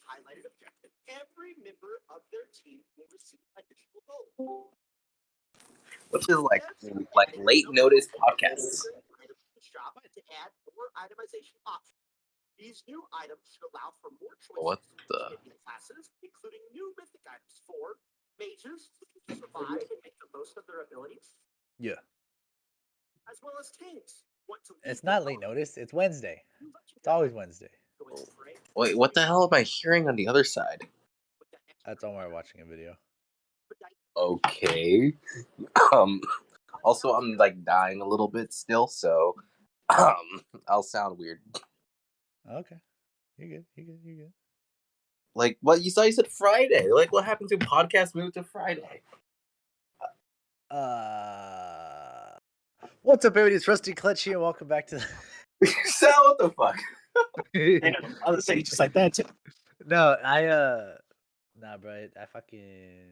highlighted objective, every member of their team will receive additional gold. Which is like late notice podcasts. Shop to add more itemization options. These new items should allow for more choices What the? in classes, including new mythic items for mages looking to survive and make the most of their abilities. Yeah. As well as tanks. It's not late notice. It's Wednesday. It's always Wednesday. Wait, what the hell am I hearing on the other side? That's Omar watching a video. Okay. Also, I'm like dying a little bit still, so I'll sound weird. Okay. You're good. You're good. You're good. Like, what you saw? You said Friday. Like, what happened to podcast moved to Friday? What's up, everybody? It's Rusty Clutch here. Welcome back to. So what the fuck? Damn, I was saying just like that too. No, nah, bro. I fucking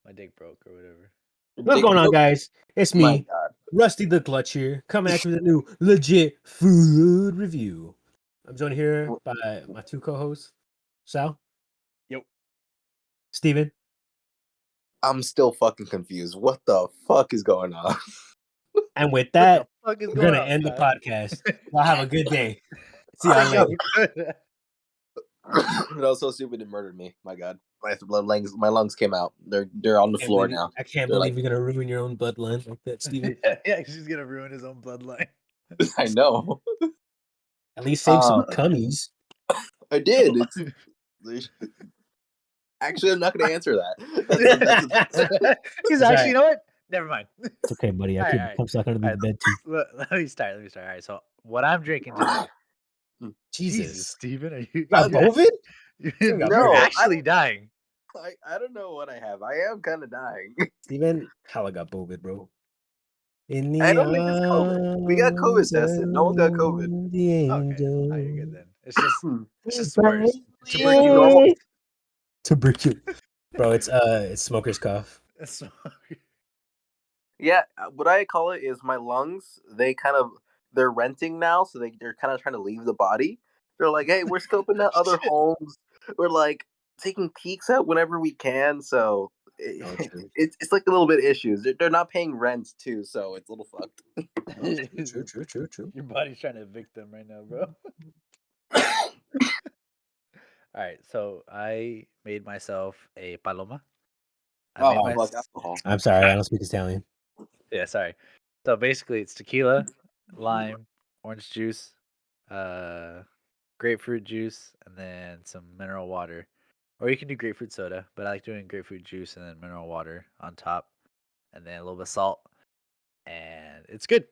my dick broke or whatever. What's going on, guys? It's My me, God. Rusty the Clutch here, coming at you with a new legit food review. I'm joined here by my two co-hosts, Sal. Yo. Steven. I'm still fucking confused. What the fuck is going on? And with that, What the fuck is we're going gonna on, end the man? podcast. Y'all have a good day. See y'all later. That was so stupid. It murdered me. My God, my lungs came out. They're on the floor now. I can't They're believe like- you're gonna ruin your own bloodline like that, Steven. Yeah, she's gonna ruin his own bloodline. I know. At least save some cummies. I did. Actually, I'm not going to answer that. He's All actually, right. you know what? Never mind. It's okay, buddy. I All keep right. I'm stuck under the bed too. Let me start. All right. So, what I'm drinking today. Jesus. Steven, are you? You got COVID? You're No, actually dying. I don't know what I have. I am kind of dying. Steven, hella got COVID, bro. I don't think it's COVID. We got COVID tested. No one got COVID. The Okay, oh, you're good then. It's just Angel. worse. Tuberculosis. Tuberculosis. Bro, it's smoker's cough. Yeah, what I call it is my lungs. They're renting now, so they're kind of trying to leave the body. They're like, hey, we're scoping out other homes. We're like taking peeks out whenever we can. So it's like a little bit issues. They're not paying rent too, so it's a little fucked. True. Your body's trying to evict them right now, bro. All right, so I made myself a paloma. Fuck alcohol. I'm sorry, I don't speak Italian. Yeah, sorry. So basically, it's tequila, lime, orange juice, grapefruit juice, and then some mineral water. Or you can do grapefruit soda, but I like doing grapefruit juice and then mineral water on top, and then a little bit of salt, and it's good.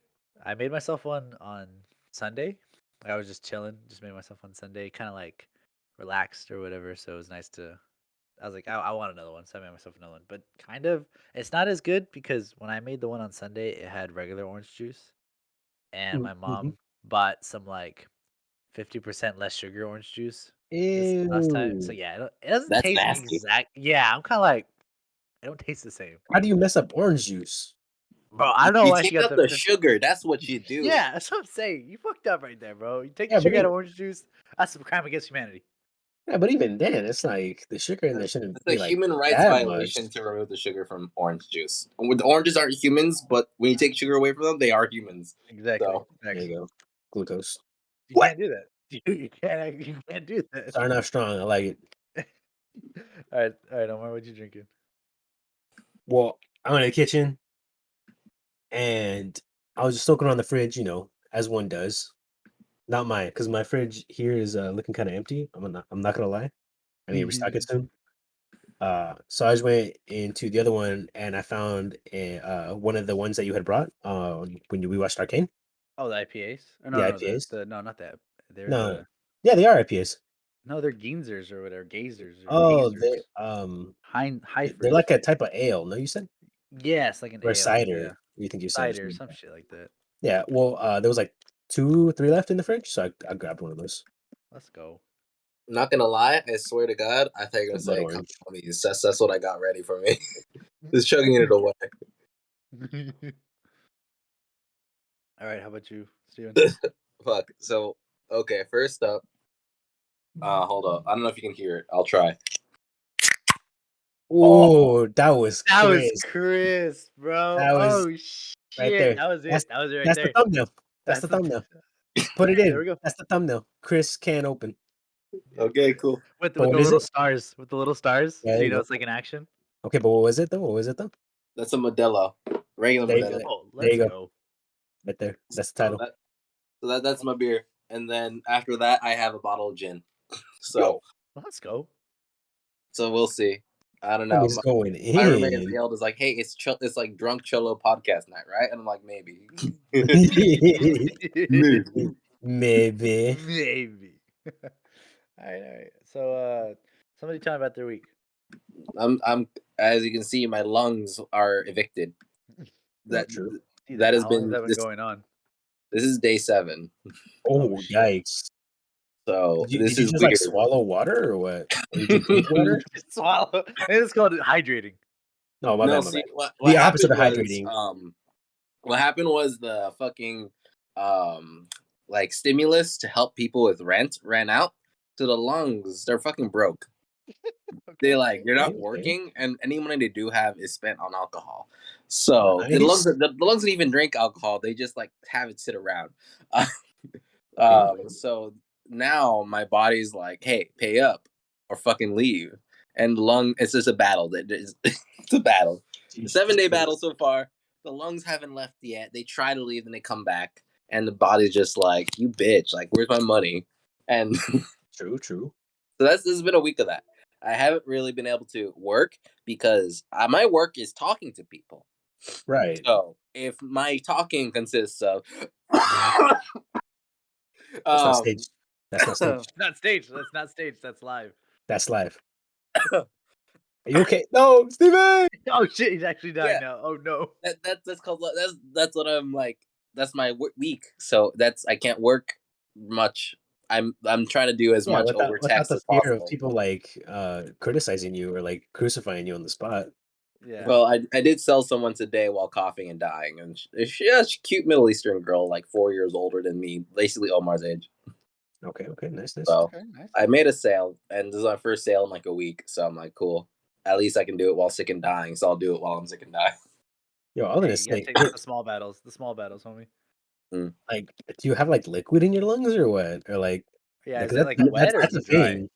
I made myself one on Sunday. I was just chilling, just made myself one Sunday, kind of like relaxed or whatever. So it was nice to. I was like, I want another one, so I made myself another one. But kind of, it's not as good because when I made the one on Sunday, it had regular orange juice, and my mom bought some like 50% less sugar orange juice last time. So yeah, it doesn't That's taste nasty. exact. Yeah, I'm kind of like, it don't taste the same, How do you mess up orange juice? bro. I don't know You why take she got out the sugar. That's what you do. Yeah, that's what I'm saying. You fucked up right there, bro. You take Yeah, the but sugar out of orange juice. That's a crime against humanity. Yeah, but even then, it's like the sugar in there shouldn't It's be a like human rights that violation much. to remove the sugar from orange juice. The oranges aren't humans, but when you take sugar away from them, they are humans. Exactly. So, There you go. Glucose. You can't do that. You can't do that. Starting off strong. I like it. All right, Omar, what you drinking? Well, I'm in the kitchen, and I was just looking around the fridge, as one does. Not mine, because my fridge here is looking kind of empty. I'm not gonna lie. I need to restock it soon. So I just went into the other one, and I found one of the ones that you had brought when we watched Arcane. Oh, the IPAs? Or The IPAs? No, not that. They're No, yeah, they are IPAs. No, they're Geinzers or whatever, Gazers. Or Oh, Gazers. they're like a type of ale. No, you said? Yes, like an Or ale. cider. Yeah. You think you said Cider, some shit like that. Yeah. Well, there was like 2 or 3 left in the fridge, so I grabbed one of those. Let's go. I'm not gonna lie, I swear to God, I thought you were gonna Blood say orange. homies. That's what I got ready for me. Just chugging it away. All right, how about you, Steven? Fuck. So, okay, first up, Hold up. I don't know if you can hear it. I'll try. Oh, that was That was crisp. crisp, bro. That was Oh shit. right there. That was That's it. That was it right that's there. the thumbnail. That's the thumbnail. Put it There in. we go. That's the thumbnail. Chris can open. Okay, cool. With But the what is little it? stars. With the little stars. Yeah, So there you you know go. it's like an action. Okay, but what was it though? What was it though? That's a Modelo. Regular There you Modelo. go. Oh, There let's you go. go. Right there. That's the So title. that's my beer. And then after that, I have a bottle of gin. So Yo, Let's go. we'll see. I don't know. homie's going My roommate in. yelled is like, "Hey, it's like drunk cholo podcast night, right?" And I'm like, "Maybe." Maybe. Maybe. Maybe. All right. So somebody tell me about their week. I'm as you can see, my lungs are evicted. That True. that has How long been has that been going on? this is day 7. Oh, shit. yikes. So Did this you is just weird. like swallow water or what? Or you drink pink water? Just swallow. Maybe it's called hydrating. No, my No, bad, my see bad. what The happened opposite of was hydrating. what happened was the fucking like stimulus to help people with rent ran out. So the lungs, they're fucking broke. Okay. They're not Okay. working, and any money they do have is spent on alcohol. So Nice. the lungs don't even drink alcohol; they just like have it sit around. Okay. So now my body's like, "Hey, pay up or fucking leave." And it's just a battle. It's a battle. The 7-day battle so far. The lungs haven't left yet. They try to leave, and they come back, and the body's just like, "You bitch! Like, where's my money?" And True. so this has been a week of that. I haven't really been able to work because my work is talking to people. Right. So if my talking consists of, That's not staged. That's not staged. Not staged. That's not staged. That's live. That's live. Are you okay? No, Steven! Oh shit! He's actually dying Yeah. now. Oh no. that's called that's what I'm like. That's my week. So I can't work much. I'm trying to do as Yeah, much without over text the as fear of possible. people like criticizing you or like crucifying you on the spot. Yeah. Well, I did sell someone today while coughing and dying, and she's a cute Middle Eastern girl, like 4 years older than me, basically Omar's age. Okay, nice. So Okay, nice. I made a sale, and this is my first sale in like a week. So I'm like, cool. At least I can do it while sick and dying. So I'll do it while I'm sick and dying. Yo, all in Hey, this you gotta thing. take the small battles. The small battles, homie. Like, do you have like liquid in your lungs or what? Or like, Yeah. Is because it like wet or is that's a it dry? thing.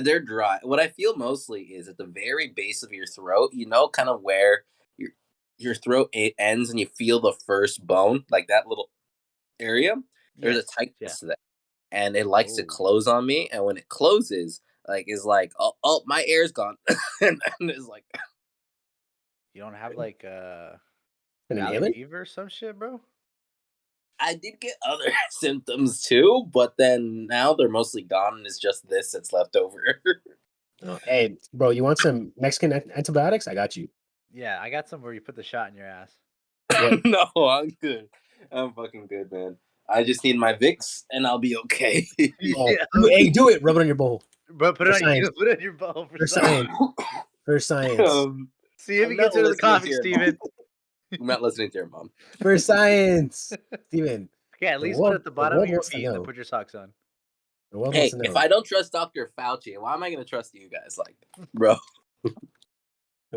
They're dry. What I feel mostly is at the very base of your throat. You know, kind of where your throat ends, and you feel the first bone, like that little area. There's a Yes. tightness to that, and it likes to Oh. close on me. And when it closes, like it's like, oh, my air's gone, and it's like, You don't have like An valley inhaler? fever or some shit, bro? I did get other symptoms too, but then now they're mostly gone, and it's just this that's left over. Oh, hey, bro, you want some Mexican antibiotics? I got you. Yeah, I got some where you put the shot in your ass. What? No, I'm good. I'm fucking good, man. I just need my Vicks, and I'll be okay. Oh, Yeah, hey, do it. Rub it on your bowl. but put For it on science. you. Put it on your bowl for For science. science. For science. See if I'm he not gets rid of the listening coffee, to your Steven. I'm not listening to your mom. For science. Steven, Yeah, at the least put it world at the the bottom of world your wants to feet and then know. put your socks on. The world wants Hey, to know. if I don't trust Dr. Fauci, why am I gonna trust you guys? Like, bro,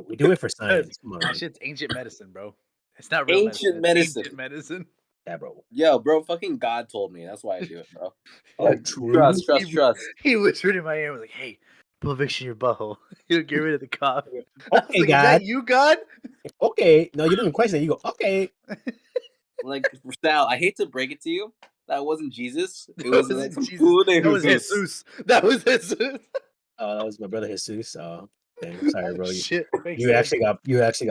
We do it for science. Come on. That shit's ancient medicine, bro. It's not real medicine. ancient It's medicine. ancient medicine. Yeah, bro. Yo, bro, fucking God told me. That's why I do it, bro. Oh, Like, true. trust. He whispered in my ear, was like, "Hey, put Vicks in your butthole. You'll get rid of the cough." I was Okay, like, "Is God. that you, God?" Okay. No, you don't even question it. You go, okay. Like, Sal, I hate to break it to you, that wasn't Jesus. It That was wasn't some Jesus. fool named That was Jesus. Jesus. That was Jesus. Oh, that was my brother Jesus. Oh, dang. Sorry, Oh, bro. shit. Makes You sense. actually got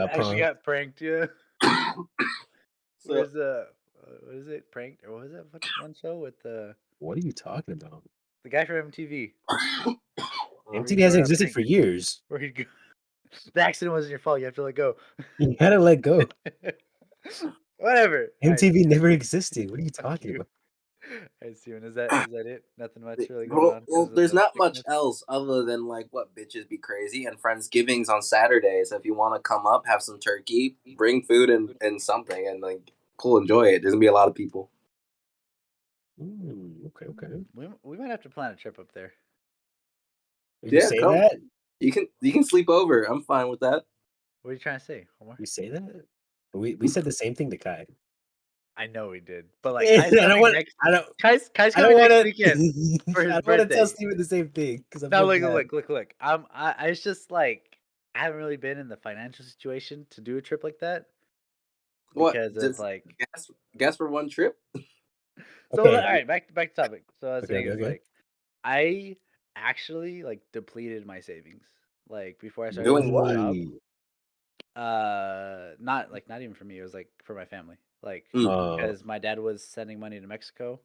Actually punked. got pranked, yeah. So, Where's what is it? Pranked or what was that one show with the What are you talking about? guy from MTV? MTV hasn't existed for years. Where he'd go. The accident wasn't your fault. You have to let go. You gotta let go. Whatever. All right. MTV never existed. What are you Fuck talking you. about? All right, Steven, is that it? Nothing much really going well, on. 'Cause of there's the not much sickness? else other than like what bitches be crazy and Friendsgivings on Saturdays. If you want to come up, have some turkey, bring food and something, and like cool, enjoy it. There's gonna be a lot of people. Okay. We might have to plan a trip up there. Did you Yeah, say come. that? You can sleep over. I'm fine with that. What are you trying to say, Omar? You say that? We said the same thing to Kai. I know we did, but like I Kai's coming don't next. I don't Kai's I don't coming want next to. weekend for I his don't want to tell birthday. Steven the same thing because I Now feel bad. look. I it's just like I haven't really been in the financial situation to do a trip like that What? because of Just like. gas for one trip? So all Okay. right, back to topic. So I was saying is Okay. like I actually like depleted my savings like before I started Doing this new what? job. Really? Not even for me. It was like for my family. Like Mm. because my dad was sending money to Mexico,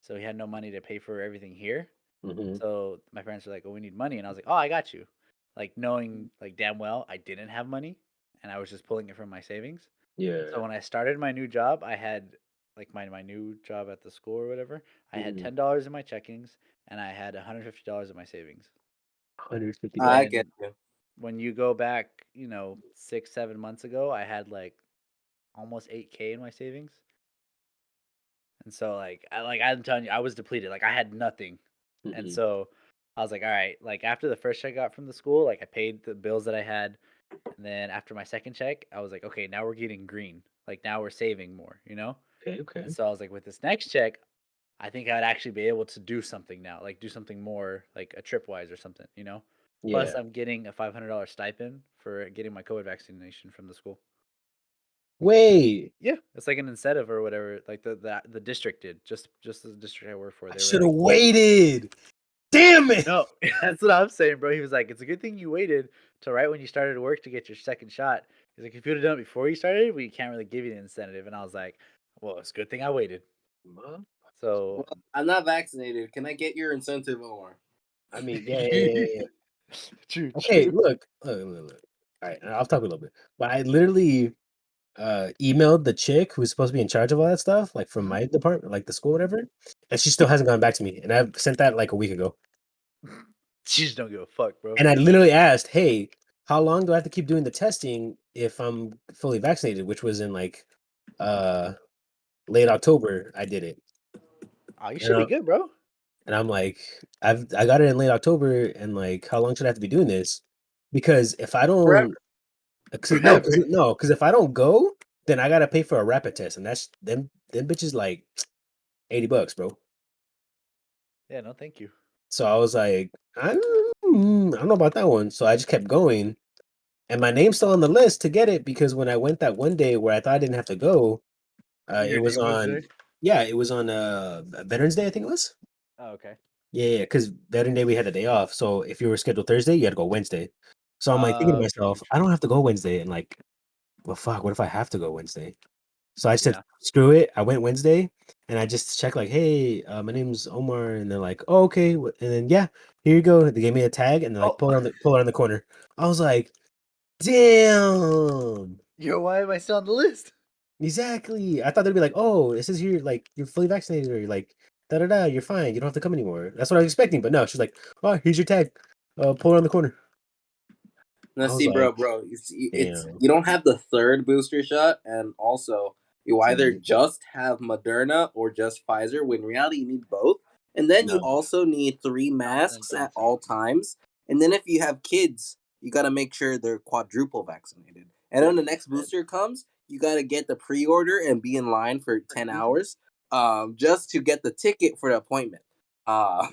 so he had no money to pay for everything here. Mhm. So my parents were like, "Oh, we need money," and I was like, "Oh, I got you," like knowing like damn well I didn't have money, and I was just pulling it from my savings. So Yeah. when I started my new job, I had like my new job at the school or whatever. I had Mhm. $10 in my checkings, and I had $150 in my savings. I $150. get When you. when you go back, 6 7 months ago, I had like almost 8K in my savings. And so I'm telling you, I was depleted. Like I had nothing. And Mhm. so I was like, all right, like after the first check I got from the school, like I paid the bills that I had. And then after my second check, I was like, okay, now we're getting green. Like now we're saving more, you know? Okay. And so I was like, with this next check, I think I'd actually be able to do something now, like do something more like a tripwise or something, you know? Plus Yeah. I'm getting a $500 stipend for getting my COVID vaccination from the school. Wait. Yeah, it's like an incentive or whatever. Like the district did, just the district I work for. I They were should have like, waited. Damn it. no, that's what I'm saying, bro. He was like, it's a good thing you waited till right when you started work to get your second shot. He's like, if you would have done it before you started, we can't really give you the incentive. And I was like, well, it's a good thing I waited. Mom? So, Well, I'm not vaccinated. Can I get your incentive, Omar? I mean, yeah. true, Okay, true. look. All right, I'll talk a little bit. But I literally emailed the chick who's supposed to be in charge of all that stuff, like from Mhm. my department, like the school, whatever, and she still hasn't gotten back to me. And I've sent that like a week ago. You just don't give a fuck, bro. And I literally asked, "Hey, how long do I have to keep doing the testing if I'm fully vaccinated?" Which was in like uh late October. I did it, Oh, you and should be good, bro. I'm like, I got it in late October, and like, how long should I have to be doing this? Because if I Forever. don't, Forever. because if I don't go, then I gotta pay for a rapid test, and that's them bitches like $80, bro. Yeah, no, thank you. So I was like, I don't know about that one. So I just kept going, and my name's still on the list to get it because when I went that one day where I thought I didn't have to go, Your it was name was on, there. yeah, it was on Veterans Day, I think it was. Oh, okay. Yeah, because Veteran Day we had a day off. So if you were scheduled Thursday, you had to go Wednesday. So I'm like thinking to True, myself, I true. don't have to go Wednesday, and like, well, fuck, what if I have to go Wednesday? So I said, Yeah. screw it. I went Wednesday, and I just checked like, hey, my name's Omar, and they're like, oh, okay, and then yeah, here you go. They gave me a tag, and they're like, Oh, pull it on the corner. I was like, damn, why am I still on the list? exactly. I thought they'd be like, oh, it says here like you're fully vaccinated, or like da da da, you're fine. You don't have to come anymore. That's what I was expecting, but no, she's like, oh, here's your tag. Pull it on the corner. Now, I was see, bro, like, it's damn. you don't have the third booster shot, and also you either See, just have Moderna or just Pfizer. When in reality, you need both, and then you no, also need 3 Johnson and masks at Johnson. all times. And then if you have kids, you got to make sure they're quadruple vaccinated. And when the next booster comes, you got to get the pre-order and be in line for 10 hours, just to get the ticket for the appointment. Uh,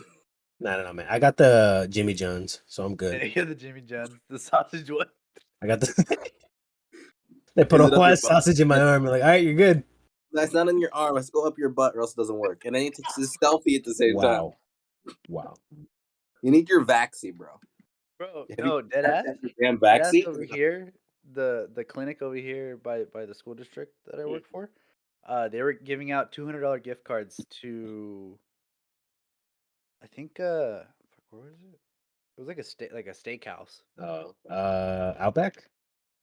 no, man. I got the Jimmy John's, so I'm good. You're the Jimmy John's, the sausage one. I got the. They put is a it up your white butt? sausage in my arm. Like, all right, you're good. That's not in your arm. Let's go up your butt, or else it doesn't work. And then you take this selfie at the same time. Wow, wow. You need your vaccine, bro. Bro, Have you no, dead had ass. your damn Dead ass vaccine? over here. The clinic over here by the school district that I work for. They were giving out $200 gift cards to I think fuck, where was it? It was like a steakhouse. Outback,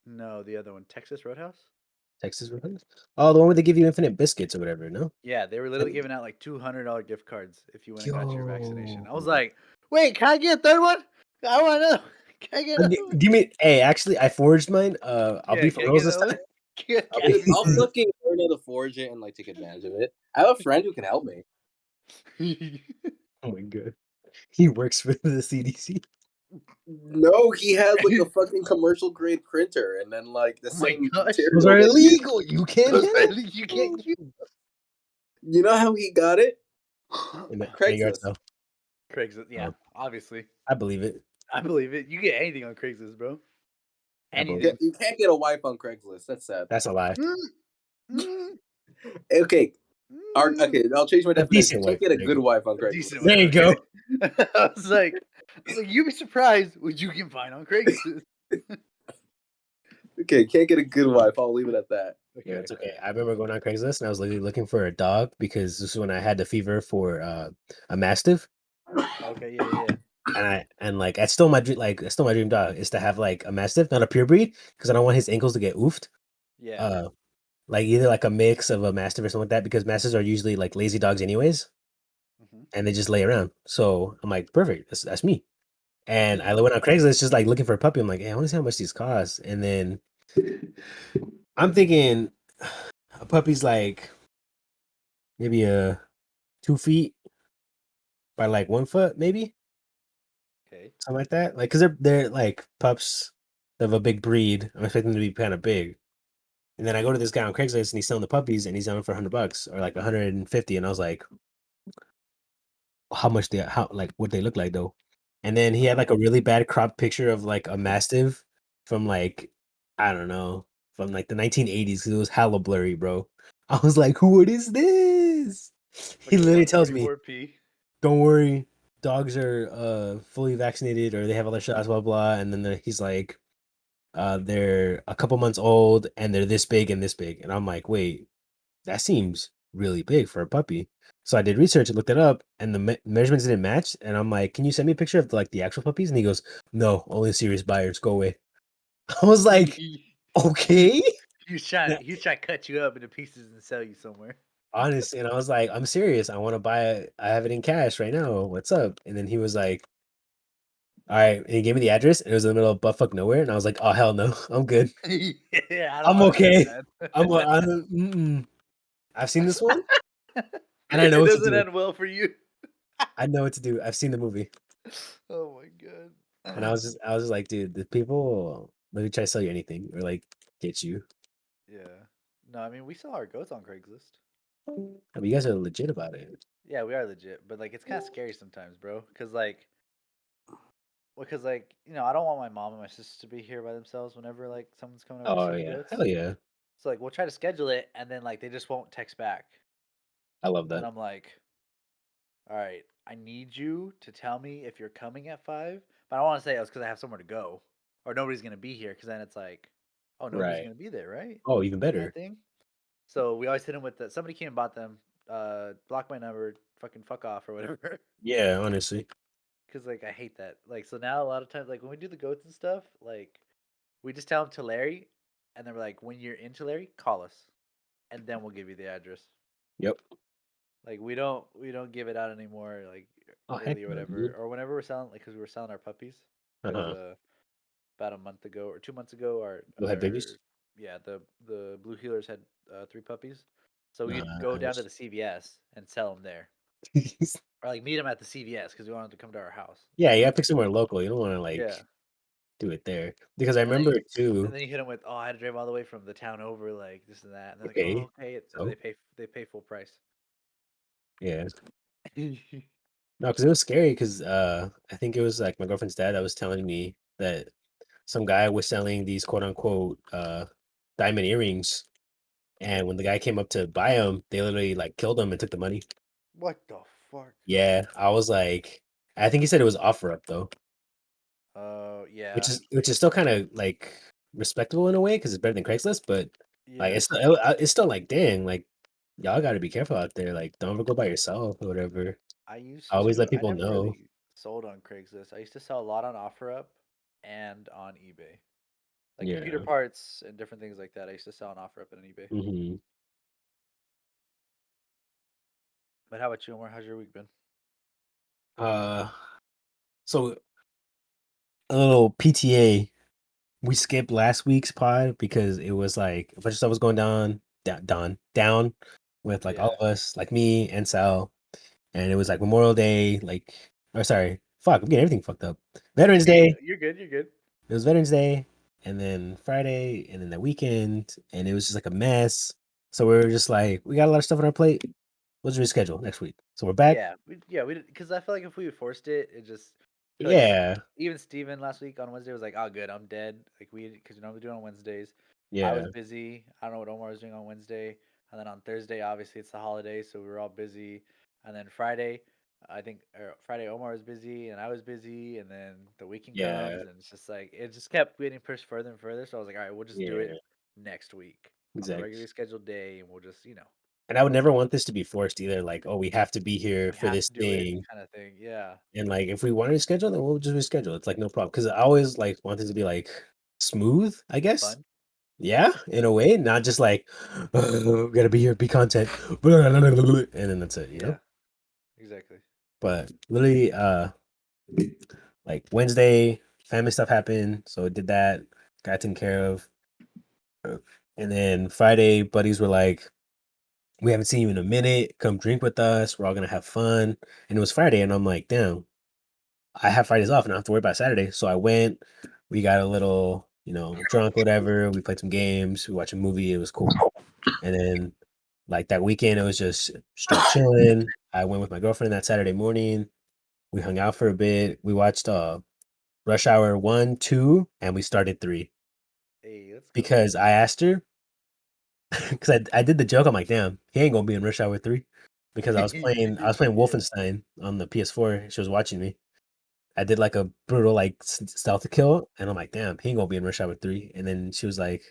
No, the other one, Texas Roadhouse. Texas Roadhouse. Oh, the one where they give you infinite biscuits or whatever. No. Yeah, they were literally giving out like $200 gift cards if you went and got your vaccination. I was Yo. like, wait, can I get a third one? I want to know. Can I get another one? Give me. Hey, actually, I forged mine. I'll Yeah, be for can I reals get this another time. one? Can I'll, I be, be I'll for real? fucking learn how to forge it and like take advantage of it. I have a friend who can help me. Oh my god. He works for the CDC. No, he has like a fucking commercial grade printer, and then like the Oh my same gosh. Those material. are that he uses. illegal. You can't Those get are it. You can't use You know how he got it? In a yard Craigslist. sale. Craigslist. Yeah, Oh. obviously. I believe it. I believe it. You get anything on Craigslist, bro. I believe Anything. You can't get a wife on Craigslist. That's sad. That's a lie. Okay, okay, I'll change my A definition. decent You can't wife. get a There you good go. wife on A Craigslist. decent There one, you go. okay? I was like, you'd be surprised what you can find on Craigslist. Okay, can't get a good wife. I'll leave it at that. Yeah, it's okay. I remember going on Craigslist and I was literally looking for a dog because this is when I had the fever for a mastiff, Okay, yeah. and like that's still my dream. Like it's still my dream dog is to have like a mastiff, not a pure breed, because I don't want his ankles to get oofed. Yeah. Like either like a mix of a mastiff or something like that, because mastiffs are usually like lazy dogs anyways, Mhm. and they just lay around. So I'm like, perfect, that's me. And I went on Craigslist just like looking for a puppy. I'm like, hey, I want to see how much these cost. And then I'm thinking a puppy's like maybe 2 feet by like 1 foot, maybe Okay. something like that. Like, cause they're like pups of a big breed. I'm expecting them to be kind of big. And then I go to this guy on Craigslist and he's selling the puppies and he's selling for $100 or like 150. And I was like, how like what they look like though. And then he had like a really bad cropped picture of like a mastiff from like I don't know from like the 1980s because it was hella blurry, bro. I was like, what is this? He Like a literally tells me, 144p. don't worry, dogs are fully vaccinated or they have other shots, blah blah. And then he's like, they're a couple months old and they're this big and this big. And I'm like, wait, that seems really big for a puppy. So I did research and looked it up, and the measurements didn't match. And I'm like, "Can you send me a picture of like the actual puppies?" And he goes, "No, only serious buyers. Go away." I was like, "Okay." He was trying to cut you up into pieces and sell you somewhere. Honestly, and I was like, "I'm serious. I want to buy it. I have it in cash right now. What's up?" And then he was like, "All right." And he gave me the address, and it was in the middle of buttfuck nowhere. And I was like, "Oh hell no, I'm good. Yeah, I don't I'm want okay. that. I've seen this one, and I know It what to doesn't do. end well for you. I know what to do. I've seen the movie." Oh my god. And I was just like, dude, the people let me try to sell you anything or like get you. Yeah. No, I mean we sell our goats on Craigslist. I mean, you guys are legit about it. Yeah, we are legit, but like it's kind of scary sometimes, bro. Because I don't want my mom and my sister to be here by themselves whenever like someone's coming over to Oh see the yeah, goats. hell yeah, So like we'll try to schedule it, and then like they just won't text back, I love and that. I'm like, all right, I need you to tell me if you're coming at 5, but I don't want to say it's because I have somewhere to go or nobody's gonna be here, because then it's like, oh, nobody's Right. gonna be there, right? Oh, even Kind of better. thing. So we always hit them with somebody came and bought them, block my number, fucking fuck off or whatever. Yeah, honestly. Because like I hate that. Like so now a lot of times like when we do the goats and stuff, like we just tell them to Larry, and then we're like, when you're in Tulare, call us, and then we'll give you the address. Yep. Like we don't give it out anymore, like Oh heck early or no, whatever. dude. Or whenever we're selling, like because we were selling our puppies. There was Uh-huh. about a month ago or 2 months ago, You'll have babies. yeah, the blue healers had 3 puppies. So we'd go down to the CVS and sell them there, or like meet them at the CVS because we wanted to come to our house. Yeah, you gotta pick somewhere local. You don't want to like Yeah. do it there because I And then remember you, too. and then you hit them with, oh, I had to drive all the way from the town over, like this and that, and they're like, Okay, oh, okay, and so they pay full price. yeah, no, because it was scary. Because I think it was like my girlfriend's dad that was telling me that some guy was selling these quote unquote diamond earrings. And when the guy came up to buy them, they literally like killed him and took the money. What the fuck? Yeah, I was like, I think he said it was offer up though, Oh, yeah. which is still kind of like respectable in a way because it's better than Craigslist. But like Yeah. it's still like dang, like y'all got to be careful out there. Like don't ever go by yourself or whatever. I always let I people never know. really sold on Craigslist. I used to sell a lot on OfferUp and on eBay. Like computer Yeah. parts and different things like that. I used to sell on OfferUp and on eBay. Hmm. But how about you, Omar? How's your week been? Uh, so a little PTA. We skipped last week's pod because it was like a bunch of stuff was going down with like all Yeah. of us, like me and Sal. and it was like Memorial Day, like, or sorry, fuck, I'm getting everything fucked up. Veterans Day. You're good. You're good. It was Veterans Day, and then Friday, and then the weekend, and it was just like a mess. So we were just like, we got a lot of stuff on our plate. Let's reschedule next week. So we're back. We did because I feel like if we forced it, it just I feel like Yeah, even Steven last week on Wednesday was like, "Oh, good, I'm dead." Like because you normally do it on Wednesdays. I yeah, was busy. I don't know what Omar was doing on Wednesday, and then on Thursday, obviously it's the holiday, so we were all busy. And then Friday, I think Friday Omar was busy and I was busy, and then the weekend yeah, comes and it's just like it just kept getting pushed further and further. So I was like, "All right, we'll just do it yeah, next week on the exactly. regularly scheduled day, and we'll just And I would never want this to be forced either. Like, oh, we have to be here we for have this to do it thing. kind of thing." Yeah, And like, if we want to reschedule, then we'll just reschedule. It's like no problem. Because I always like want it to be like smooth, I guess. fun. Yeah, in a way, not just like we gotta be here, be content, and then that's it, you know. Yeah, exactly. But literally, like Wednesday, family stuff happened, so did that, got taken care of, and then Friday, buddies were like, "We haven't seen you in a minute. Come drink with us. We're all gonna have fun." And it was Friday, and I'm like, "Damn, I have Fridays off, and I don't have to worry about Saturday." So I went. We got a little, drunk, whatever. We played some games. We watched a movie. It was cool. And then, like that weekend, it was just straight chilling. I went with my girlfriend that Saturday morning. We hung out for a bit. We watched Rush Hour 1, 2, and we started 3 Hey, let's go. because I asked her because I did the joke. I'm like, damn, he ain't gonna be in Rush Hour 3 because I was playing Yeah. Wolfenstein on the PS4. She was watching me. I did like a brutal like stealth kill, and I'm like, damn, he ain't gonna be in Rush Hour 3. And then she was like,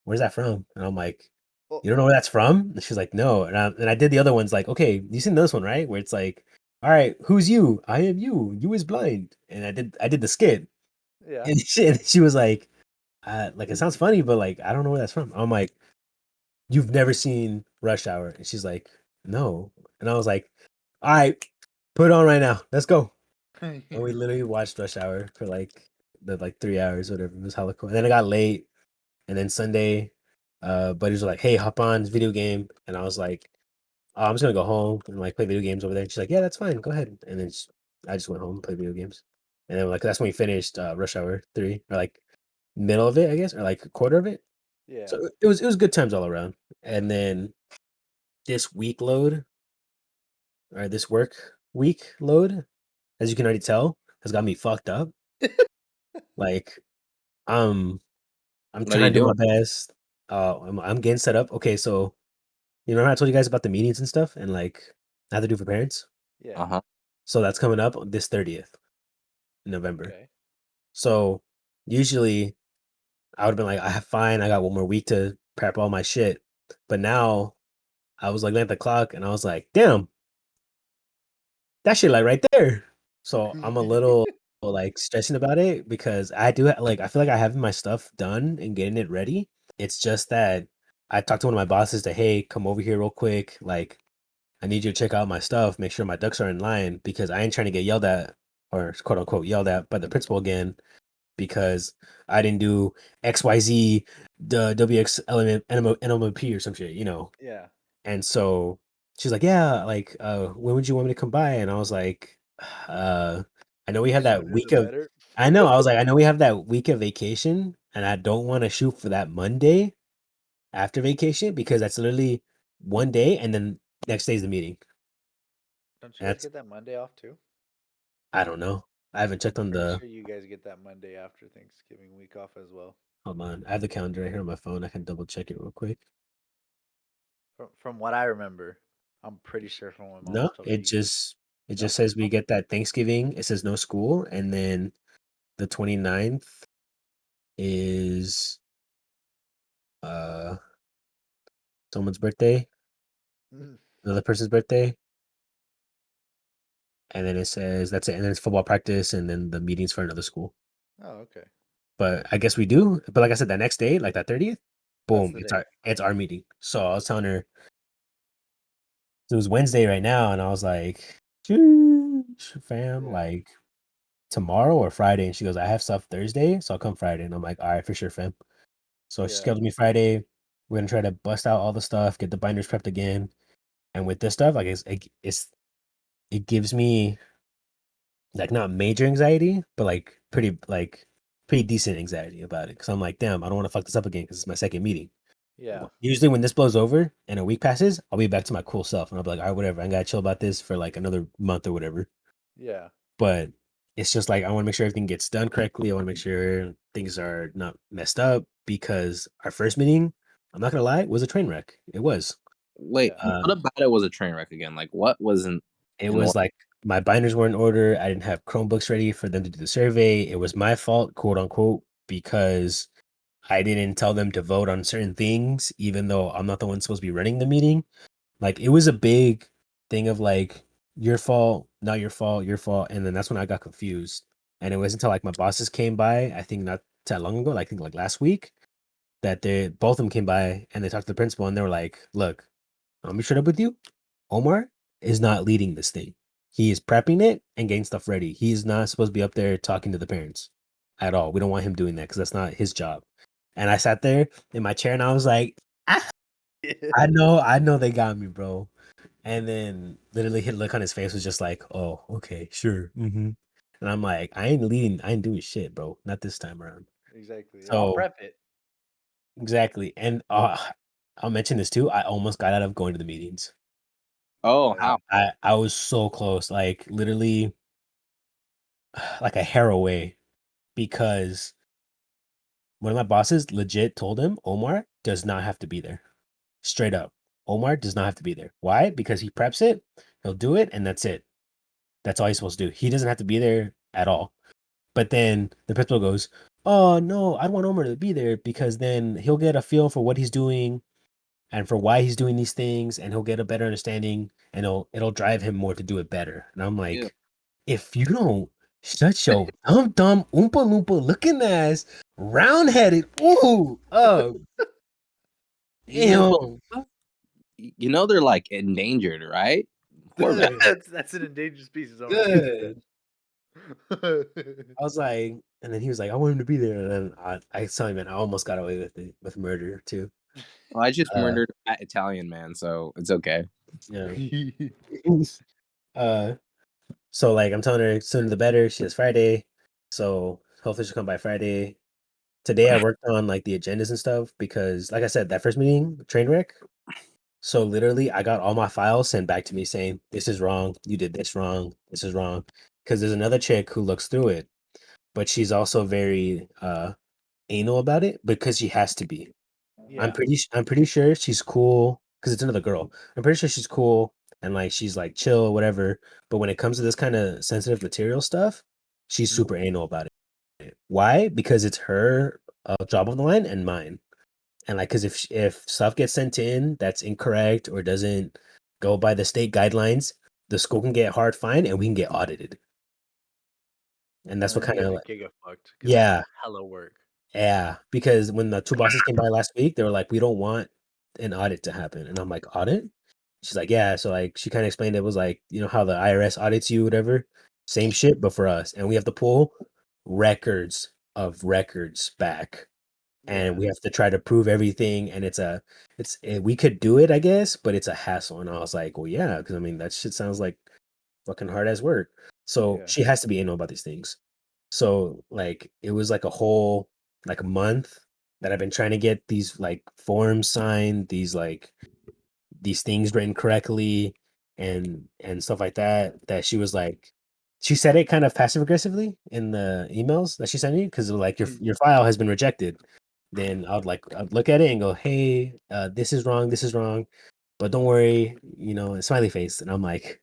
"Where's that from?" And I'm like, Well, "You don't know where that's from?" And she's like, "No." And I did the other ones like, "Okay, you seen this one, right?" Where it's like, "All right, who's you? I am you. You is blind." And I did the skit. yeah. And she was like, like it sounds funny, but like I don't know where that's from. I'm like, "You've never seen Rush Hour?" And she's like, "No." And I was like, "All right, put it on right now. Let's go." And we literally watched Rush Hour for like 3 hours, whatever. It was hella cool. And then it got late, and then Sunday, buddies were like, "Hey, hop on this video game," and I was like, "Oh, I'm just gonna go home and like play video games over there." And she's like, "Yeah, that's fine. Go ahead." And then I just went home and played video games. And then like that's when we finished Rush Hour 3, or like middle of it, I guess, or like a quarter of it. Yeah. So it was good times all around. And then this week load, or this work week load, as you can already tell, has got me fucked up. Like, um, I'm What are you trying to do my doing? best. I'm getting set up. Okay, so how I told you guys about the meetings and stuff, and like I have to do for parents. Yeah. Uh-huh. So that's coming up on this 30th in November. Okay. So usually I would have been like, I have fine. I got one more week to prep all my shit. But now I was like looking at the clock, and I was like, damn, that shit like right there. So I'm a little like stressing about it because I feel like I have my stuff done and getting it ready. It's just that I talked to one of my bosses to, hey, come over here real quick. Like, I need you to check out my stuff, make sure my ducks are in line because I ain't trying to get yelled at, or quote unquote yelled at by the principal again because I didn't do XYZ, the WX element NMOP or some shit. Yeah. And so she's like, "Yeah, like when would you want me to come by?" And I was like, uh I know we The have that sooner week the of better. I know, I was like, I know we have that week of vacation and I don't want to shoot for that Monday after vacation because that's literally one day and then next day is the meeting. Don't you guys That's get that Monday off too? I don't know. I haven't checked I'm on pretty the sure you guys get that Monday after Thanksgiving week off as well. hold on. I have the calendar right here on my phone. I can double check it real quick. From what I remember, I'm pretty sure from what my mom No, told it me. just it No? just says we Oh, get that Thanksgiving. It says no school, and then the 29th is uh someone's birthday, mhm. another person's birthday, and then it says that's it. And then it's football practice, and then the meetings for another school. Oh, okay. But I guess we do. But like I said, that next day, like that 30th, That's boom, the it's day. our meeting. So I was telling her it was Wednesday right now, and I was like, "Sheesh, fam, Yeah. like tomorrow or Friday?" And she goes, "I have stuff Thursday, so I'll come Friday." And I'm like, "All right, for sure, fam." So she Yeah. scheduled me Friday. We're gonna try to bust out all the stuff, get the binders prepped again. And with this stuff, like it's it gives me like not major anxiety, but like pretty decent anxiety about it. Because I'm like, damn, I don't want to fuck this up again because it's my second meeting. Yeah. Usually when this blows over and a week passes, I'll be back to my cool self and I'll be like, all right, whatever. I gotta chill about this for like another month or whatever. Yeah. But it's just like I want to make sure everything gets done correctly. I want to make sure things are not messed up because our first meeting, I'm not gonna lie, was a train wreck. It was. Wait, Yeah. what about it was a train wreck again? Like, what wasn't It in was order? like my binders weren't in order. I didn't have Chromebooks ready for them to do the survey. It was my fault, quote unquote, because I didn't tell them to vote on certain things, even though I'm not the one supposed to be running the meeting. Like it was a big thing of like your fault, not your fault, your fault. And then that's when I got confused. And it wasn't until like my bosses came by, I think not that long ago, like, I think like last week, that they both of them came by and they talked to the principal and they were like, look, I'll be straight up with you. Omar is not leading this thing. He is prepping it and getting stuff ready. He's not supposed to be up there talking to the parents at all. We don't want him doing that because that's not his job. And I sat there in my chair and I was like, "Ah, I know they got me, bro." And then literally his look on his face was just like, "Oh, okay, sure." And I'm like, I ain't leading, I ain't doing shit, bro. Not this time around. Exactly. And I'll So prep it. exactly. And I'll mention this too. I almost got out of going to the meetings. Oh, how? I was so close, like literally like a hair away because one of my bosses legit told him Omar does not have to be there. Straight up. Omar does not have to be there. Why? Because he preps it, he'll do it, and that's it. That's all he's supposed to do. He doesn't have to be there at all. But then the principal goes, "Oh no, I want Omar to be there because then he'll get a feel for what he's doing and for why he's doing these things, and he'll get a better understanding, and it'll drive him more to do it better." And I'm Yeah. like, if you don't shut your dumb oompa loompa looking ass, round headed, ooh, These Oompa ew, Loompa, you know they're like endangered, right? Poor man. good, That's an endangered species. good. I was like, and then he was like, I want him to be there. And then I tell you, man, I almost got away with it with murder too. Well, I just Uh, murdered that Italian man, so it's okay. yeah. uh, so like I'm telling her sooner the better. She has Friday, so hopefully she'll come by Friday. Today I worked on like the agendas and stuff because, like I said, that first meeting, train wreck. So literally, I got all my files sent back to me saying, "This is wrong. You did this wrong. This is wrong." Because there's another chick who looks through it, but she's also very anal about it because she has to be. Yeah. I'm pretty sure she's cool because it's another girl. I'm pretty sure she's cool and like she's like chill, whatever. But when it comes to this kind of sensitive material stuff, she's super anal about it. Why? Because it's her job on the line and mine. And like, because if stuff gets sent in that's incorrect or doesn't go by the state guidelines, the school can get a hard fine and we can get audited. And that's And what then you kind guys of are like, giga fucked because that's yeah, hella work. yeah. Because when the two bosses came by last week, they were like, we don't want an audit to happen. And I'm like, audit? She's like, yeah. So like, she kind of explained it was like, you know how the IRS audits you, whatever, same shit, but for us. And we have to pull records of records back and Yeah. we have to try to prove everything and we could do it, I guess, but it's a hassle. And I was like, well, yeah, because I mean that shit sounds like fucking hard as work. So Yeah. she has to be anal about these things. So like it was like a whole like a month that I've been trying to get these like forms signed, these things written correctly and stuff like that, that she was like, she said it kind of passive aggressively in the emails that she sent me because like your file has been rejected. Then I'd look at it and go, hey, this is wrong, but don't worry, you know, a smiley face. And I'm like,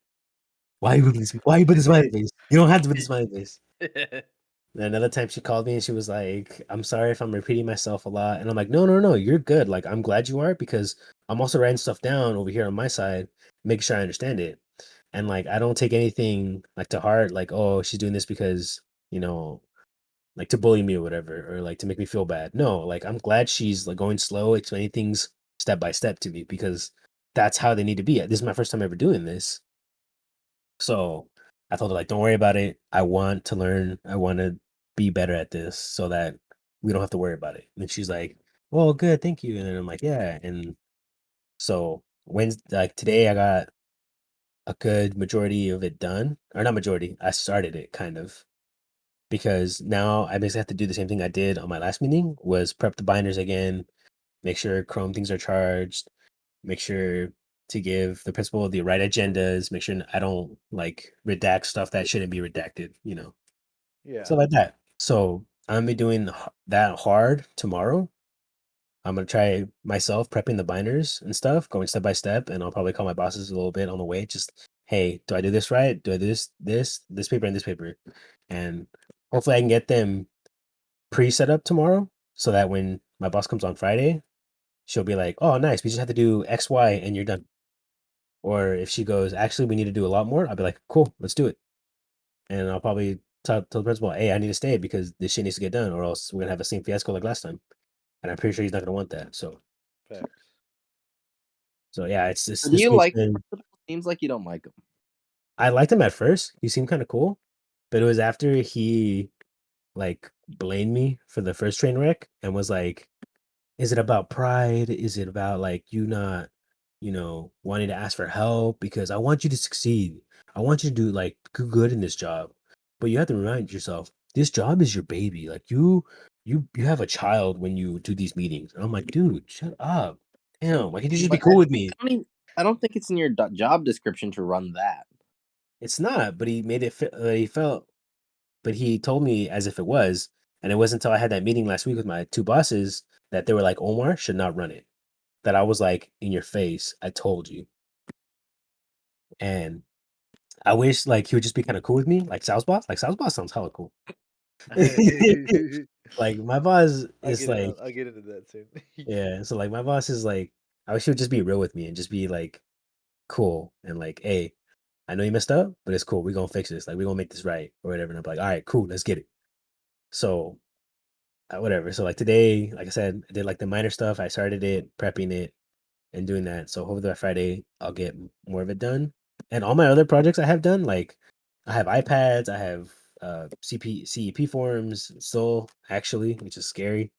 why you put the smiley face? You don't have to put the smiley face. And another time she called me and she was like, I'm sorry if I'm repeating myself a lot. And I'm like, no, no, no, you're good. Like, I'm glad you are because I'm also writing stuff down over here on my side, making sure I understand it. And like, I don't take anything like to heart, like, oh, she's doing this because, you know, like to bully me or whatever, or like to make me feel bad. No, like, I'm glad she's like going slow, explaining things step by step to me because that's how they need to be. This is my first time ever doing this. So I told her like, don't worry about it. I want to learn. I want to be better at this so that we don't have to worry about it. And she's like, well, good, thank you. And then I'm like, yeah. And so Wednesday, like today, I got a good majority of it done, or not majority. I started it kind of because now I basically have to do the same thing I did on my last meeting, was prep the binders again, make sure Chrome things are charged, make sure to give the principal the right agendas, make sure I don't like redact stuff that shouldn't be redacted, Yeah. stuff like that. So I'm gonna be doing that hard tomorrow. I'm gonna try myself prepping the binders and stuff, going step by step, and I'll probably call my bosses a little bit on the way. Just, hey, do I do this right? Do I do this paper, and this paper? And hopefully I can get them pre-set up tomorrow so that when my boss comes on Friday, she'll be like, "Oh, nice. We just have to do X, Y, and you're done." Or if she goes, "Actually, we need to do a lot more," I'll be like, "Cool, let's do it." And I'll probably tell the principal, "Hey, I need to stay because this shit needs to get done, or else we're gonna have the same fiasco like last time." And I'm pretty sure he's not gonna want that. Facts. So yeah, it's Do this you week's like the been. principal? Seems like you don't like him. I liked him at first. He seemed kind of cool, but it was after he like blamed me for the first train wreck and was like, "Is it about pride? Is it about like you not, wanting to ask for help? Because I want you to succeed. I want you to do like good in this job, but you have to remind yourself this job is your baby. Like you have a child when you do these meetings." And I'm like, dude, shut up. Damn, why can't you just be But cool with me? I don't think it's in your job description to run that. It's not, but he made it. He felt, but he told me as if it was, and it wasn't until I had that meeting last week with my two bosses that they were like, "Omar should not run it." That I was like, "In your face, I told you." And I wish like he would just be kind of cool with me, like Sal's boss. Like Sal's boss sounds hella cool. Like my boss is like, I'll get into that soon. yeah. So like my boss is like, I wish he would just be real with me and just be like cool and like, hey, I know you messed up, but it's cool. We're gonna fix this. Like we're gonna make this right or whatever. And I'm like, all right, cool, let's get it. So whatever. So like today, like I said, I did like the minor stuff. I started it, prepping it, and doing that. So hopefully by Friday, I'll get more of it done. And all my other projects I have done, like I have iPads, I have CEP forms still actually, which is scary.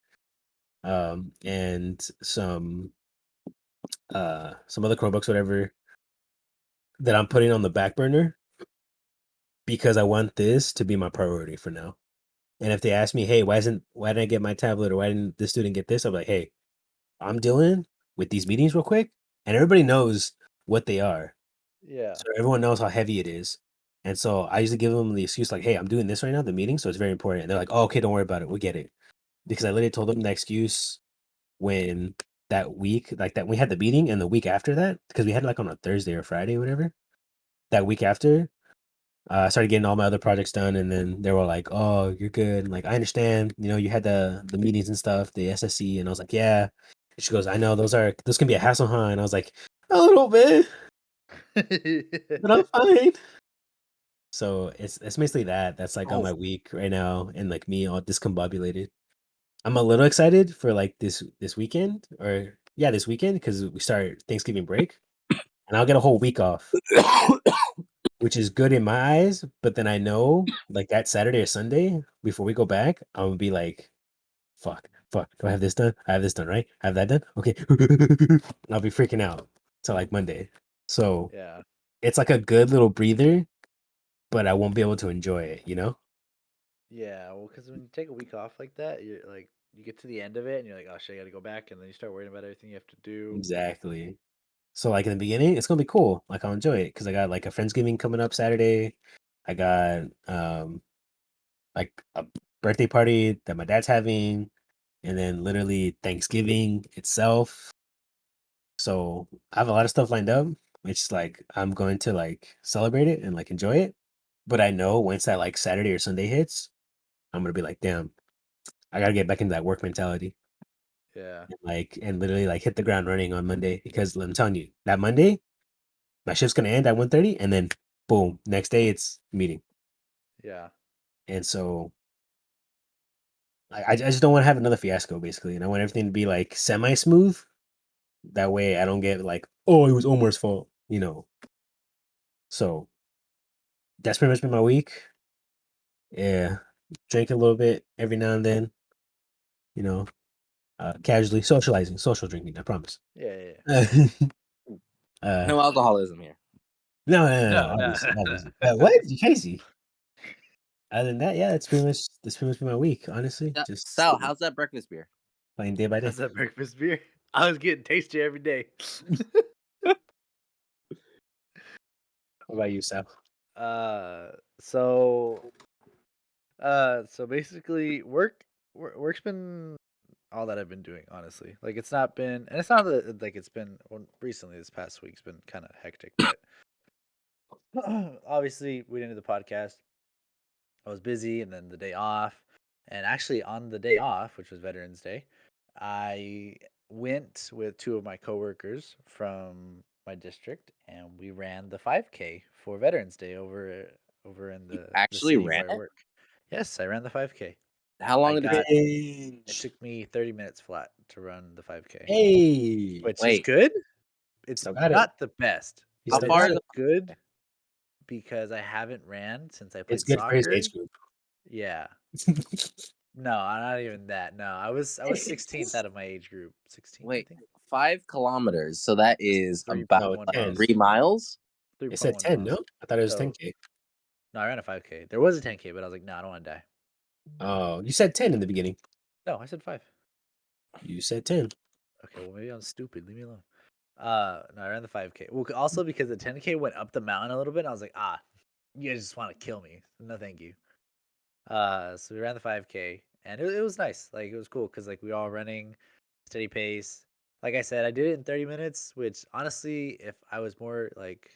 And some other Chromebooks, whatever, that I'm putting on the back burner because I want this to be my priority for now. And if they ask me, hey, why didn't I get my tablet or why didn't this student get this? I'm like, hey, I'm dealing with these meetings real quick, and everybody knows what they are. Yeah. So everyone knows how heavy it is. And so I usually give them the excuse like, hey, I'm doing this right now, the meeting, so it's very important. And they're like, oh, okay, don't worry about it. We'll get it. Because I literally told them the excuse when that week, like that we had the meeting and the week after that, because we had it like on a Thursday or Friday or whatever. That week after, I started getting all my other projects done, and then they were like, "Oh, you're good." Like I understand, you had the meetings and stuff, the SSC, and I was like, "Yeah." And she goes, "I know those can be a hassle, huh?" And I was like, "A little bit, but I'm fine." So it's basically that. That's like on Oh, my week right now, and like me all discombobulated. I'm a little excited for like this weekend, or yeah, this weekend because we start Thanksgiving break, and I'll get a whole week off, which is good in my eyes. But then I know like that Saturday or Sunday before we go back, I'm gonna be like, fuck. Do I have this done? I have this done, right? I have that done. Okay, I'll be freaking out till like Monday. So Yeah. it's like a good little breather, but I won't be able to enjoy it. Yeah. Well, because when you take a week off like that, you're like, you get to the end of it and you're like, oh shit, I gotta go back. And then you start worrying about everything you have to do. Exactly. So like in the beginning, it's gonna be cool. Like I'll enjoy it because I got like a Friendsgiving coming up Saturday. I got like a birthday party that my dad's having, and then literally Thanksgiving itself. So I have a lot of stuff lined up, which like I'm going to like celebrate it and like enjoy it. But I know once that like Saturday or Sunday hits, I'm gonna be like, damn, I gotta get back into that work mentality. Yeah. And literally like hit the ground running on Monday because I'm telling you, that Monday, my shift's gonna end at 1:30 and then boom, next day it's meeting. Yeah. And so I just don't want to have another fiasco basically. And I want everything to be like semi smooth. That way I don't get like, oh, it was Omar's fault. So that's pretty much been my week. Yeah. Drink a little bit every now and then, you know, casually socializing, social drinking, I promise. Yeah. Yeah. uh, no alcoholism here. No, No, obviously, no. obviously. But what? You crazy? Other than that, yeah, that's pretty much been my week. Honestly, just Sal, how's that breakfast beer? playing day by day. How's that breakfast beer? I was getting tasty every day. What about you, Sal? Uh, so so basically, work's been all that I've been doing, honestly. Like it's not been, and it's not that like it's been well, recently. This past week's been kind of hectic, but obviously we didn't do the podcast. I was busy, and then the day off, and actually on the day off, which was Veterans Day, I went with two of my coworkers from my district, and we ran the 5K for Veterans Day over in the Actually city ran where I it? work. Yes, I ran the 5K. How I long did it got take? it Cringe. took me 30 minutes flat to run the 5K, Hey, which is Wait, good. It's still got it. not the best, You how but still far got is it's it. it? good because I haven't ran since I It's played good for his soccer. age group. Yeah. No, not even that. No, I was 16th out of my age group. 16th, I Wait, think. 5 kilometers. So that is about No, 3.1 10. 3 miles. miles. It said 3.1 10. miles. No, I thought it was So 10K. no, I ran a 5K. There was a 10K, but I was like, no, I don't want to die. Oh, you said 10 in the beginning. No, I said 5. You said 10. Okay, well maybe I'm stupid. Leave me alone. No, I ran the 5K. Well, also because the 10K went up the mountain a little bit, I was like, you guys just want to kill me. No, thank you. So we ran the 5K, and it was nice. Like it was cool because like we all running steady pace. Like I said, I did it in 30 minutes, which honestly, if I was more like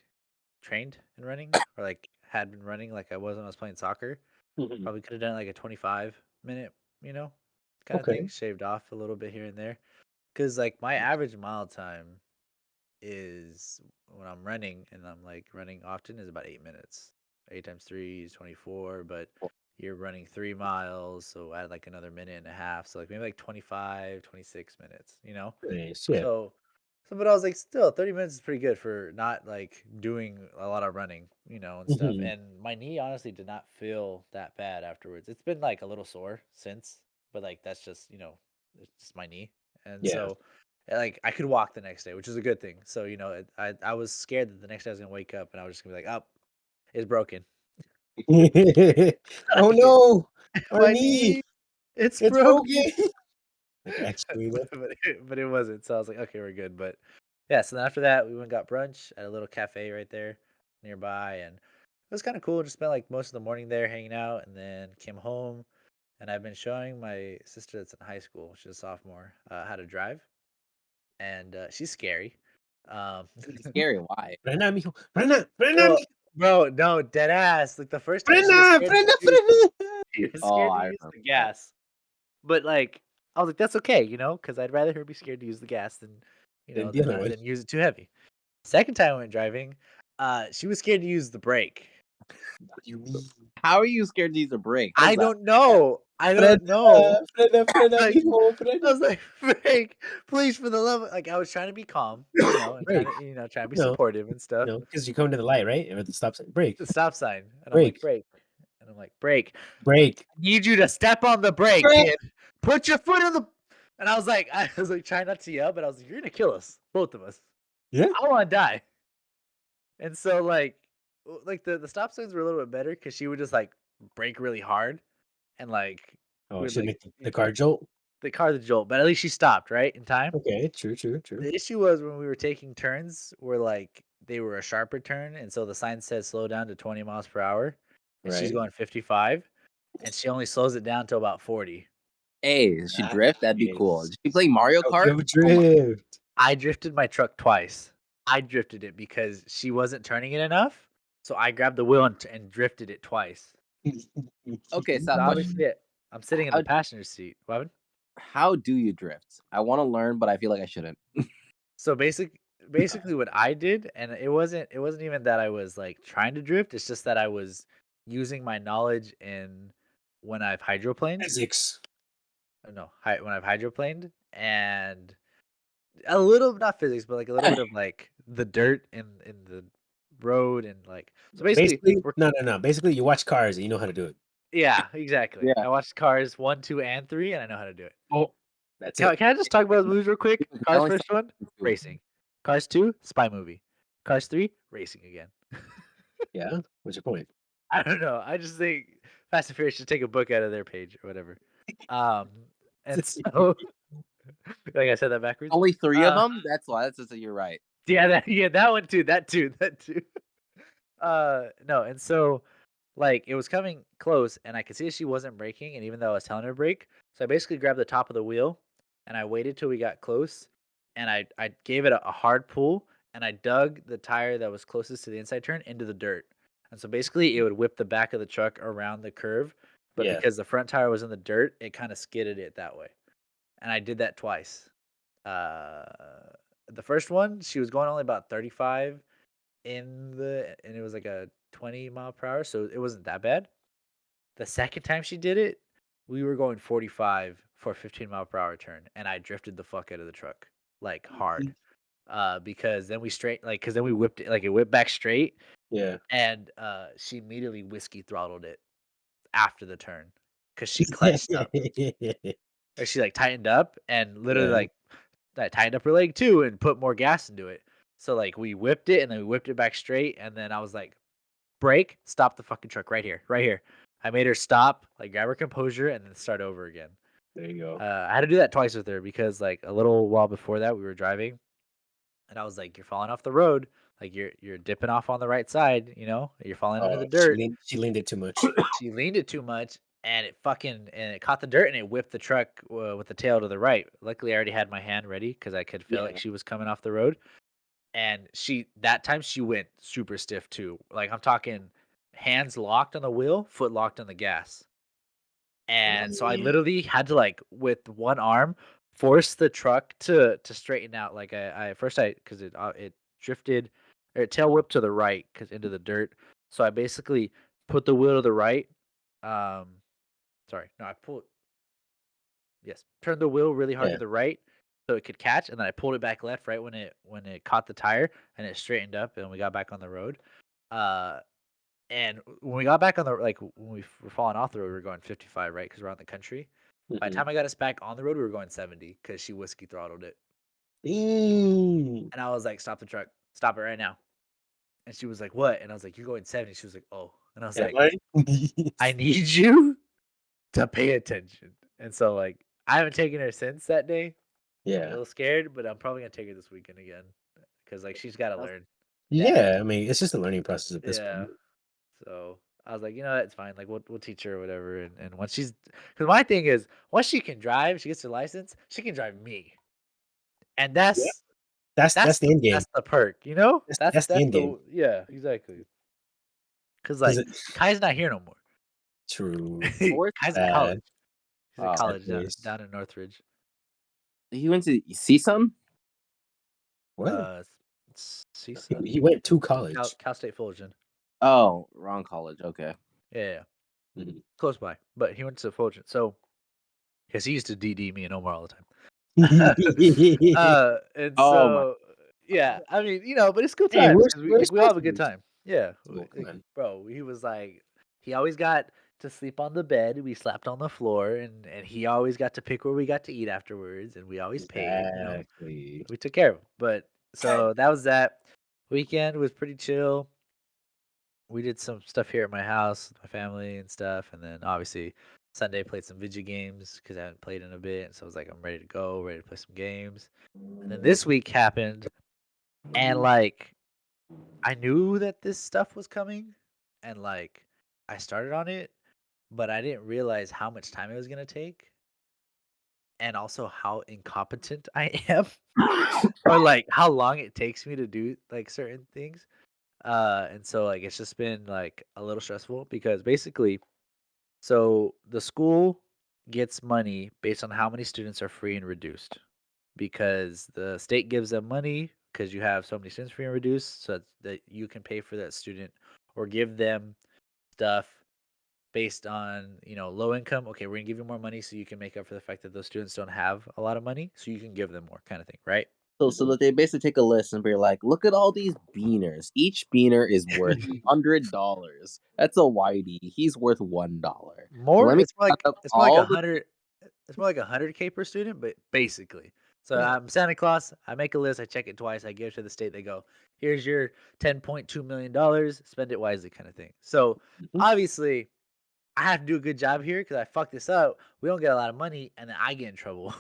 trained in running or like had been running like I was when I was playing soccer, probably could have done like a 25-minute, kind of thing, Okay. shaved off a little bit here and there. Because like my average mile time is when I'm running and I'm like running often is about 8 minutes. 8 times 3 is 24, but you're running 3 miles, so add like another minute and a half. So like maybe like 25, 26 minutes, Nice. Yeah. So but I was like, still 30 minutes is pretty good for not like doing a lot of running, and stuff. Mhm. And my knee honestly did not feel that bad afterwards. It's been like a little sore since, but like that's just, it's just my knee. And Yeah. so like I could walk the next day, which is a good thing. So, I was scared that the next day I was gonna wake up and I was just gonna be like, oh, it's broken. Oh Like, no, our my knee, knee, it's it's broken. broken. Like actually, though. but it wasn't. So I was like, okay, we're good. But yeah, so then after that, we went and got brunch at a little cafe right there nearby, and it was kind of cool. Just spent like most of the morning there hanging out, and then came home. And I've been showing my sister that's in high school, she's a sophomore, how to drive, and she's scary. Scary. Why? Frena, mijo. Frena, Well, mijo. bro, no, dead ass. Like the first time she was Frena, scared frena, to use, frena. she was Oh, scared to I use remember the that. gas. But like, I was like, that's okay, because I'd rather her be scared to use the gas than, Then the other one. than use it too heavy. Second time I went driving, she was scared to use the brake. What do you mean? How are you scared to use a brake? I What's that? don't know. I Frena, don't know. frena, Like, mijo, I frena. was like, brake, please, for the love of, like, I was trying to be calm, and Break. trying to be No, supportive and stuff. no, because you come to the light, right? Or the stop sign. Break. The stop sign, and I'm like, Break. brake, and I'm like, brake. Break. I need you to step on the brake, Break. kid. Put your foot on the. And I was like, trying not to yell, but I was like, you're gonna kill us, both of us. Yeah. I don't want to die. And so like the stop signs were a little bit better because she would just like brake really hard, and like Oh, would should like make the car jolt. the car the jolt, but at least she stopped right in time. Okay, true. The issue was when we were taking turns where like they were a sharper turn, and so the sign said slow down to 20 miles per hour, and she's Right. going 55, and she only slows it down to about 40. Hey, she drift? That'd be cool. Nice. Did she play Mario Kart? Tokyo Drift. I drifted my truck twice. I drifted it because she wasn't turning it enough, so I grabbed the wheel and drifted it twice. Okay, So so question. obviously, I'm sitting in the passenger seat. What? How do you drift? I want to learn, but I feel like I shouldn't. So basically, what I did, and it wasn't even that I was like trying to drift. It's just that I was using my knowledge in when I've hydroplaned. Physics. No, when I've hydroplaned, and a little, not physics, but like a little bit of like the dirt in the road, and like so Basically, we're, no. Basically, you watch cars and you know how to do it. yeah, exactly. Yeah. I watched Cars 1, 2, and 3, and I know how to do it. Oh, that's Can it. I just talk about those movies real quick? I Cars only first saw one, two. racing. Cars 2, spy movie. Cars 3, racing again. Yeah. What's your point? I don't know. I just think Fast and Furious should take a book out of their page or whatever. And so, like I said that backwards. Only 3 of Uh, them? That's why. You're right. Yeah, that one too. That too. No, and so like it was coming close, and I could see she wasn't braking, and even though I was telling her to brake, so I basically grabbed the top of the wheel, and I waited till we got close, and I gave it a hard pull, and I dug the tire that was closest to the inside turn into the dirt, and so basically it would whip the back of the truck around the curve, but Yeah. because the front tire was in the dirt, it kind of skidded it that way, and I did that twice. Uh, the first one, she was going only about 35 and it was like a 20 mph, so it wasn't that bad. The second time she did it, we were going 45 for a 15 mph turn, and I drifted the fuck out of the truck like hard. Because then because then we whipped it, like it whipped back straight, Yeah. and she immediately whiskey throttled it after the turn because she clutched up. Or she like tightened up and literally Yeah. like I tightened up her leg too and put more gas into it. So like we whipped it and then we whipped it back straight, and then I was like, brake, stop the fucking truck right here, right here. I made her stop, like grab her composure, and then start over again. There you go. I had to do that twice with her because like a little while before that we were driving, and I was like, "You're falling off the road, like you're dipping off on the right side, you're falling into the dirt." She leaned it too much. She leaned it too much, and it caught the dirt and it whipped the truck with the tail to the right. Luckily, I already had my hand ready because I could feel like Yeah. she was coming off the road. And that time she went super stiff too. Like I'm talking hands locked on the wheel, foot locked on the gas. And so I literally had to like with one arm force the truck to straighten out. Like I first because it drifted or it tail whipped to the right because into the dirt. So I basically put the wheel to the right. Um, sorry, no, turned the wheel really hard Yeah. to the right so it could catch, and then I pulled it back left right when it caught the tire, and it straightened up, and we got back on the road. And when we got back on when we were falling off the road, we were going 55, right? Because we're out in the country. By the Mhm. time I got us back on the road, we were going 70 because she whiskey throttled it, Mm. and I was like, "Stop the truck, stop it right now!" And she was like, "What?" And I was like, "You're going 70." She was like, "Oh," and I was Am like, I? "I need you to pay attention." And so like I haven't taken her since that day. A Yeah. little scared, but I'm probably gonna take her this weekend again because like she's got to learn. Yeah. I mean, it's just a learning process at this Yeah. point. So I was like, it's fine. Like we'll teach her or whatever. And once because my thing is once she can drive, she gets her license, she can drive me, and Yeah. that's That's the end game. that's the perk, you know. That's the end game. Yeah, exactly. Because 'Cause like Kai's not here no more. True. Where's Kai's in Sad. college. He's in Oh, college place. down in Northridge. He went to CSUN? What? CSUN? He went to college. Cal State Fullerton. Oh, wrong college. Okay. Yeah. Mhm. Close by, but he went to Fullerton. So, because he used to DD me and Omar all the time. And Oh my. so, yeah, I mean, but it's good Hey, times where's because we all have a good Christmas? time. Yeah, Oh, come on. bro, he was like, he always got to sleep on the bed. We slept on the floor, and he always got to pick where we got to eat afterwards, and we always paid. Exactly. We took care of him. But so that was that weekend was pretty chill. We did some stuff here at my house with my family and stuff, and then obviously Sunday played some video games because I haven't played in a bit. So I was like, I'm ready to go, ready to play some games. And then this week happened, and like I knew that this stuff was coming, and like I started on it, but I didn't realize how much time it was gonna take, and also how incompetent I am, or like how long it takes me to do like certain things. And so like it's just been like a little stressful because basically, so the school gets money based on how many students are free and reduced because the state gives them money because you have so many students free and reduced so that you can pay for that student or give them stuff based on low income. Okay, we're gonna give you more money so you can make up for the fact that those students don't have a lot of money, so you can give them more kind of thing, right? So that they basically take a list and be like, look at all these beaners. Each beaner is worth $100. That's a whitey. He's worth $1. So More let me it's more add like up it's more like all a the hundred it's more like 100K per student, but basically So Yeah. I'm Santa Claus. I make a list. I check it twice. I give it to the state. They go, "Here's your $10.2 million. Spend it wisely," kind of thing. So Mhm. obviously, I have to do a good job here because I fucked this up. We don't get a lot of money, and then I get in trouble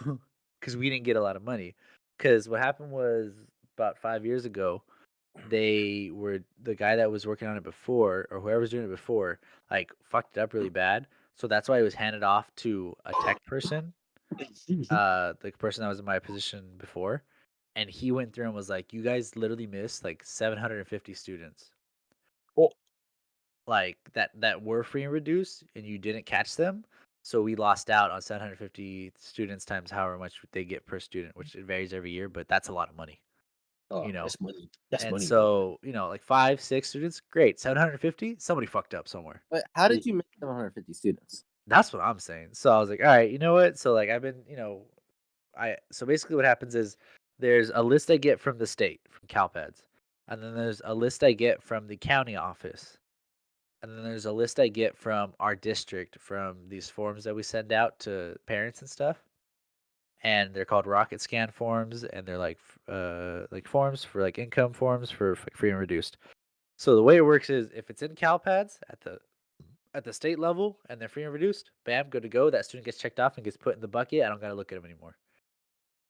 because we didn't get a lot of money. Because what happened was about 5 years ago, the guy that was working on it before, or whoever was doing it before, like fucked it up really bad. So that's why it was handed off to a tech person, the person that was in my position before, and he went through and was like, "You guys literally missed like 750 students, Oh, like that were free and reduced, and you didn't catch them. So we lost out on 750 students times however much they get per student, which it varies every year, but that's a lot of money, oh, you know." that's money. That's And money, bro. so, like 5, 6 students, great. 750, somebody fucked up somewhere. But how did Mhm. you make 750 students? That's what I'm saying. So I was like, all right, you know what? So like I've been, so basically what happens is there's a list I get from the state, from CalPads. And then there's a list I get from the county office. And then there's a list I get from our district from these forms that we send out to parents and stuff. And they're called rocket scan forms, and they're like forms for like income forms for like free and reduced. So the way it works is if it's in CalPads at the state level and they're free and reduced, bam, good to go. That student gets checked off and gets put in the bucket. I don't gotta look at them anymore.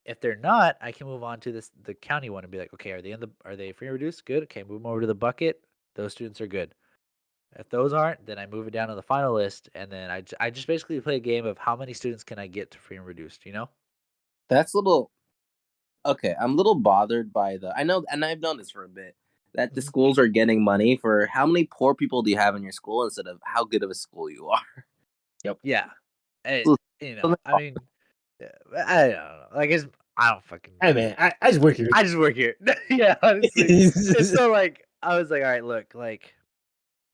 If they're not, I can move on to the county one and be like, okay, are they free and reduced? Good. Okay, move them over to the bucket. Those students are good. If those aren't, then I move it down to the final list, and then I just basically play a game of how many students can I get to free and reduced. That's a little okay. I'm a little bothered by the. I know, and I've known this for a bit that the Mhm. schools are getting money for how many poor people do you have in your school instead of how good of a school you are. Yep. Yeah. So- I mean, I don't know. Like I don't fucking. Hey man, I just work here. I just work here. Yeah, honestly. And so like I was like, all right, look, like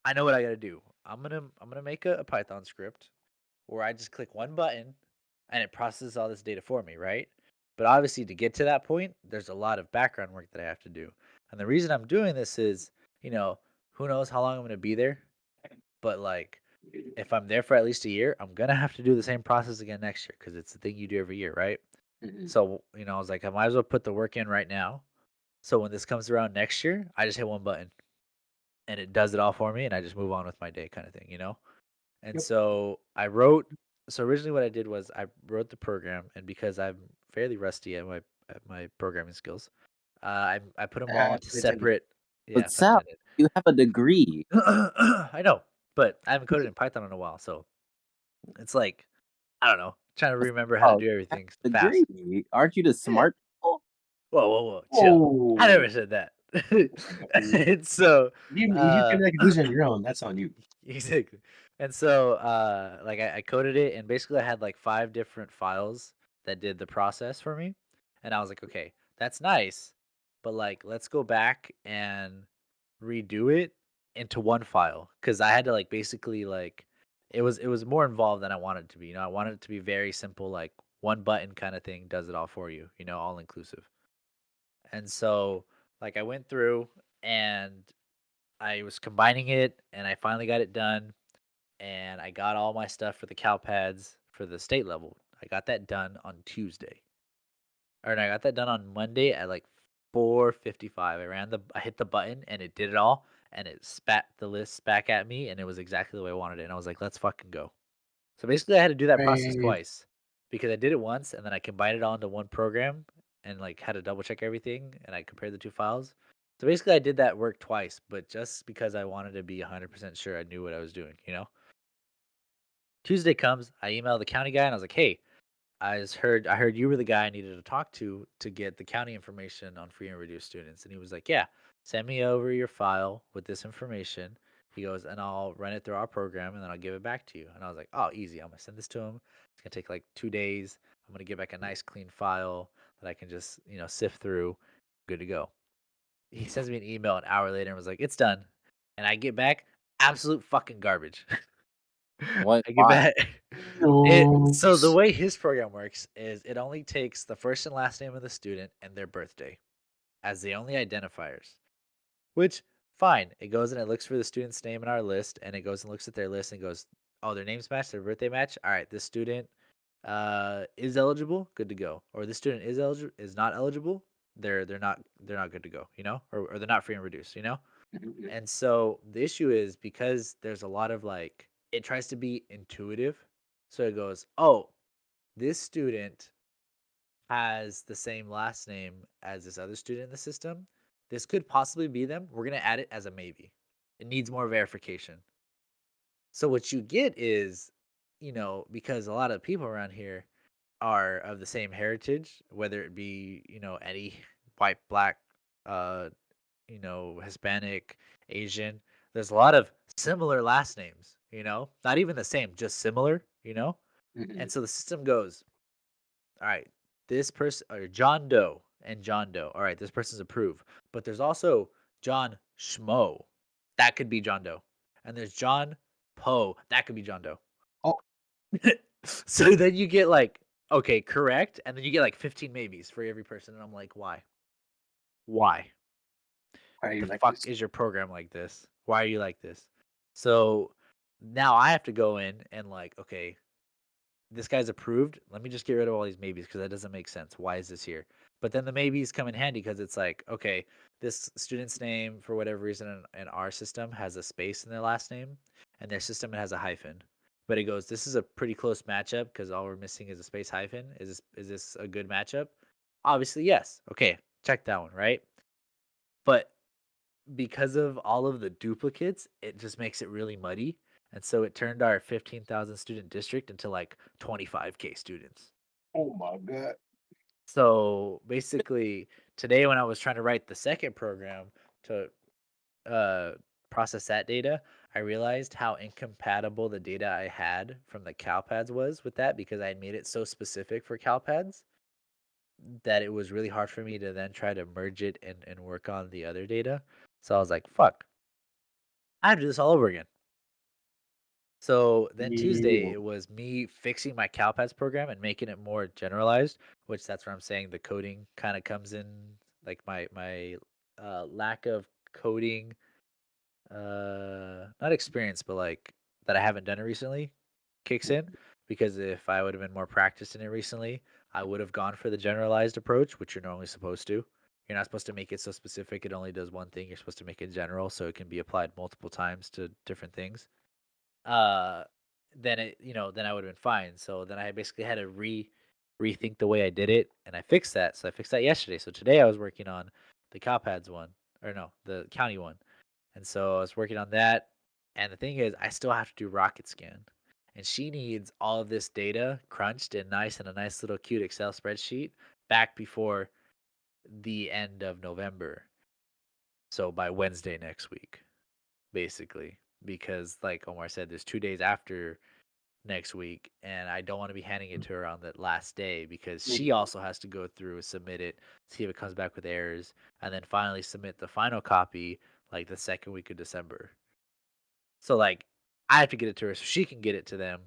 I know what I gotta do. I'm gonna make a Python script where I just click one button and it processes all this data for me, right? But obviously to get to that point, there's a lot of background work that I have to do. And the reason I'm doing this is, who knows how long I'm gonna be there, but like if I'm there for at least a year, I'm gonna have to do the same process again next year because it's the thing you do every year, right? Mhm. So, I was like, I might as well put the work in right now. So when this comes around next year, I just hit one button and it does it all for me and I just move on with my day kind of thing. And Yep. so originally what I did was I wrote the program, and because I'm fairly rusty at my programming skills, I put them all into Pun intended. separate, yeah, But pun Sal, intended. you have a degree. I know, but I haven't coded in Python in a while, so it's like I don't know, trying to remember how to Oh, do you have everything a fast. degree. Aren't you the Eh, smart people? Whoa, whoa, whoa, chill. I Whoa. never said that. And so, You uh, came to that conclusion on your own. That's on you. exactly. And so, like I coded it, and basically I had like 5 different files that did the process for me, and I was like, okay, that's nice, but like let's go back and redo it into one file because I had to like basically like it was more involved than I wanted it to be. I wanted it to be very simple, like one button kind of thing does it all for you. All inclusive. And so, like, I went through and I was combining it, and I finally got it done, and I got all my stuff for the CalPads for the state level. I got that done on Tuesday, or no, I got that done on Monday at like 4:55. I hit the button, and it did it all, and it spat the list back at me, and it was exactly the way I wanted it. And I was like, let's fucking go. So basically, I had to do that process Man. twice because I did it once, and then I combined it all into one program, and like had to double check everything, and I compared the 2 files. So basically, I did that work twice, but just because I wanted to be 100% sure I knew what I was doing. Tuesday comes, I email the county guy, and I was like, "Hey, I heard you were the guy I needed to talk to get the county information on free and reduced students." And he was like, "Yeah, send me over your file with this information." He goes, "And I'll run it through our program, and then I'll give it back to you." And I was like, "Oh, easy. I'm gonna send this to him. It's gonna take like 2 days. I'm gonna get back a nice clean file that I can just sift through. Good to go." He sends me an email an hour later and was like, "It's done." And I get back absolute fucking garbage. What? I get Why? back. So the Oops. way his program works is it only takes the first and last name of the student and their birthday as the only identifiers. Which fine, it goes and it looks for the student's name in our list, and it goes and looks at their list and goes, "Oh, their names match, their birthday match. All right, this student is eligible, good to go. Or this student is not eligible, they're not good to go, or they're not free and reduced, Mhm. And so the issue is because there's a lot of like it tries to be intuitive. So it goes, "Oh, this student has the same last name as this other student in the system. This could possibly be them. We're going to add it as a maybe. It needs more verification." So what you get is, because a lot of people around here are of the same heritage, whether it be, any white, black, uh, Hispanic, Asian. There's a lot of similar last names, not even the same, just similar, And Mhm. so the system goes, all right, this person, or John Doe and John Doe. All right, this person's approved. But there's also John Schmo. That could be John Doe. And there's John Poe. That could be John Doe. Oh, So then you get like, okay, correct. And then you get like 15 maybes for every person. And I'm like, why? Why? why are you The like fuck this? is your program like this? Why are you like this? So now I have to go in and like, okay, this guy's approved. Let me just get rid of all these maybes because that doesn't make sense. Why is this here? But then the maybes come in handy because it's like, okay, this student's name for whatever reason in our system has a space in their last name, and their system has a hyphen. But it goes, this is a pretty close matchup because all we're missing is a space hyphen. Is this a good matchup? Obviously, yes. Okay, check that one, right? But because of all of the duplicates, it just makes it really muddy. And so it turned our 15,000 student district into like 25K students. Oh my god. So basically, today when I was trying to write the second program to uh, process that data, I realized how incompatible the data I had from the CalPads was with that because I had made it so specific for CalPads that it was really hard for me to then try to merge it and work on the other data. So I was like, fuck, I have to do this all over again. So then Tuesday, Ew. it was me fixing my CalPads program and making it more generalized, which that's where I'm saying the coding kind of comes in, like my lack of coding, not experience, but like that I haven't done it recently kicks in. Because if I would have been more practiced in it recently, I would have gone for the generalized approach, which you're normally supposed to. You're not supposed to make it so specific it only does one thing. You're supposed to make it general so it can be applied multiple times to different things. uh then I would have been fine. So then I basically had to rethink the way I did it, and I fixed that. So I fixed that yesterday. So today I was working on the CalPads one, or no, the county one. And so I was working on that. And the thing is, I still have to do Rocket Scan. And she needs all of this data crunched and nice in a nice little cute Excel spreadsheet back before the end of November. So by Wednesday next week, basically. Because like Omar said, there's 2 days after next week, and I don't want to be handing it to her on that last day because she Mhm. also has to go through, submit it, see if it comes back with errors, and then finally submit the final copy like the second week of December. So like I have to get it to her so she can get it to them.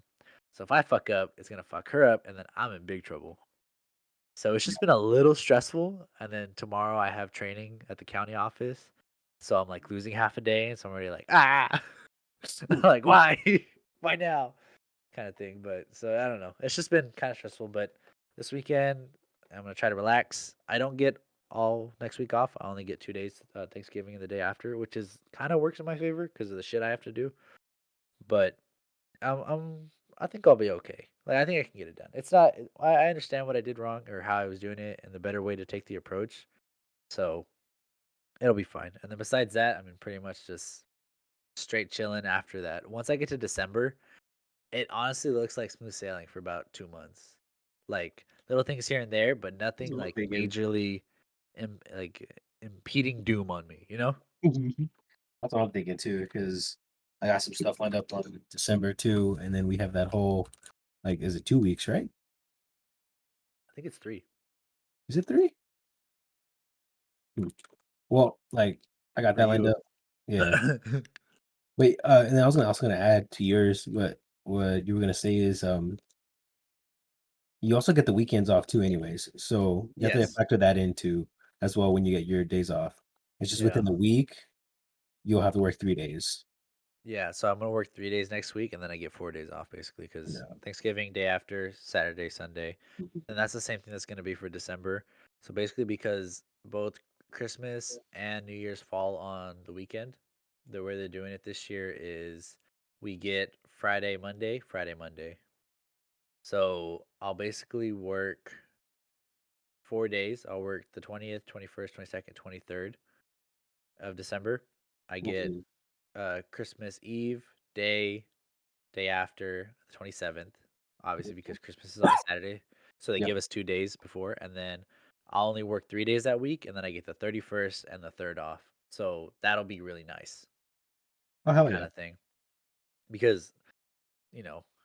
So if I fuck up, it's gonna fuck her up, and then I'm in big trouble. So it's just been a little stressful, and then tomorrow I have training at the county office, so I'm like losing half a day, and so I'm already like like why, why now? Kind of thing. But so I don't know. It's just been kind of stressful. But this weekend, I'm gonna try to relax. I don't get all next week off. I only get 2 days, Thanksgiving and the day after, which is kind of works in my favor because of the shit I have to do. But I think I'll be okay. Like I think I can get it done. It's not. I understand what I did wrong or how I was doing it and the better way to take the approach. So it'll be fine. And then besides that, I mean, pretty much just straight chilling after that. Once I get to December, it honestly looks like smooth sailing for about 2 months. Like, little things here and there, but That's nothing, what I'm like, thinking. majorly impeding doom on me, you know? Mhm. That's what I'm thinking too, because I got some stuff lined up on December too, and then we have that whole like, is it 2 weeks, right? I think it's 3. Is it 3? Hmm. Well, like I got For that lined you. up. Yeah. Wait, and then I was gonna add to yours. What you were gonna say is you also get the weekends off too, anyways. So you have to Yes. factor that into as well when you get your days off. It's just Yeah. within the week you'll have to work 3 days. Yeah, so I'm gonna work 3 days next week, and then I get 4 days off basically because No. Thanksgiving day after, Saturday, Sunday, and that's the same thing that's gonna be for December. So basically, because both Christmas and New Year's fall on the weekend, the way they're doing it this year is we get Friday, Monday, Friday, Monday. So I'll basically work 4 days. I'll work the 20th, 21st, 22nd, 23rd of December. I get Mhm. Christmas Eve day, day after the 27th, obviously because Christmas is on a Saturday. So they Yep. give us 2 days before, and then I'll only work 3 days that week, and then I get the 31st and the 3rd off. So that'll be really nice, Oh hell kind yeah. of thing. Because,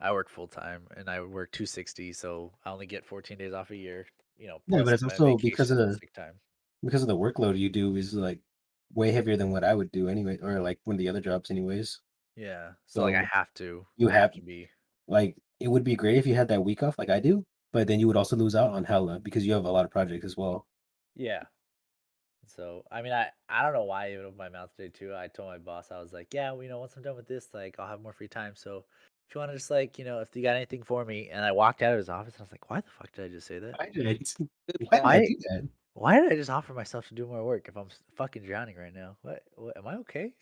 I work full time and I work 260, so I only get 14 days off a year, Yeah, but plus it's my also because vacations of and the sick time. workload you do is like way heavier than what I would do anyway, or like one of the other jobs anyways. Yeah. So like I So have to you I have have to be like it would be great if you had that week off like I do, but then you would also lose out on hella because you have a lot of projects as well. yeah. So, I mean, I don't know why I even opened my mouth today too. I told my boss, I was like, yeah, well, once I'm done with this, like, I'll have more free time. So, if you want to just like, if you got anything for me, and I walked out of his office, and I was like, why the fuck did I just say that? Why did I, Good why did I plan. Why? do that? Why did I just offer myself to do more work if I'm fucking drowning right now? What? Am I okay?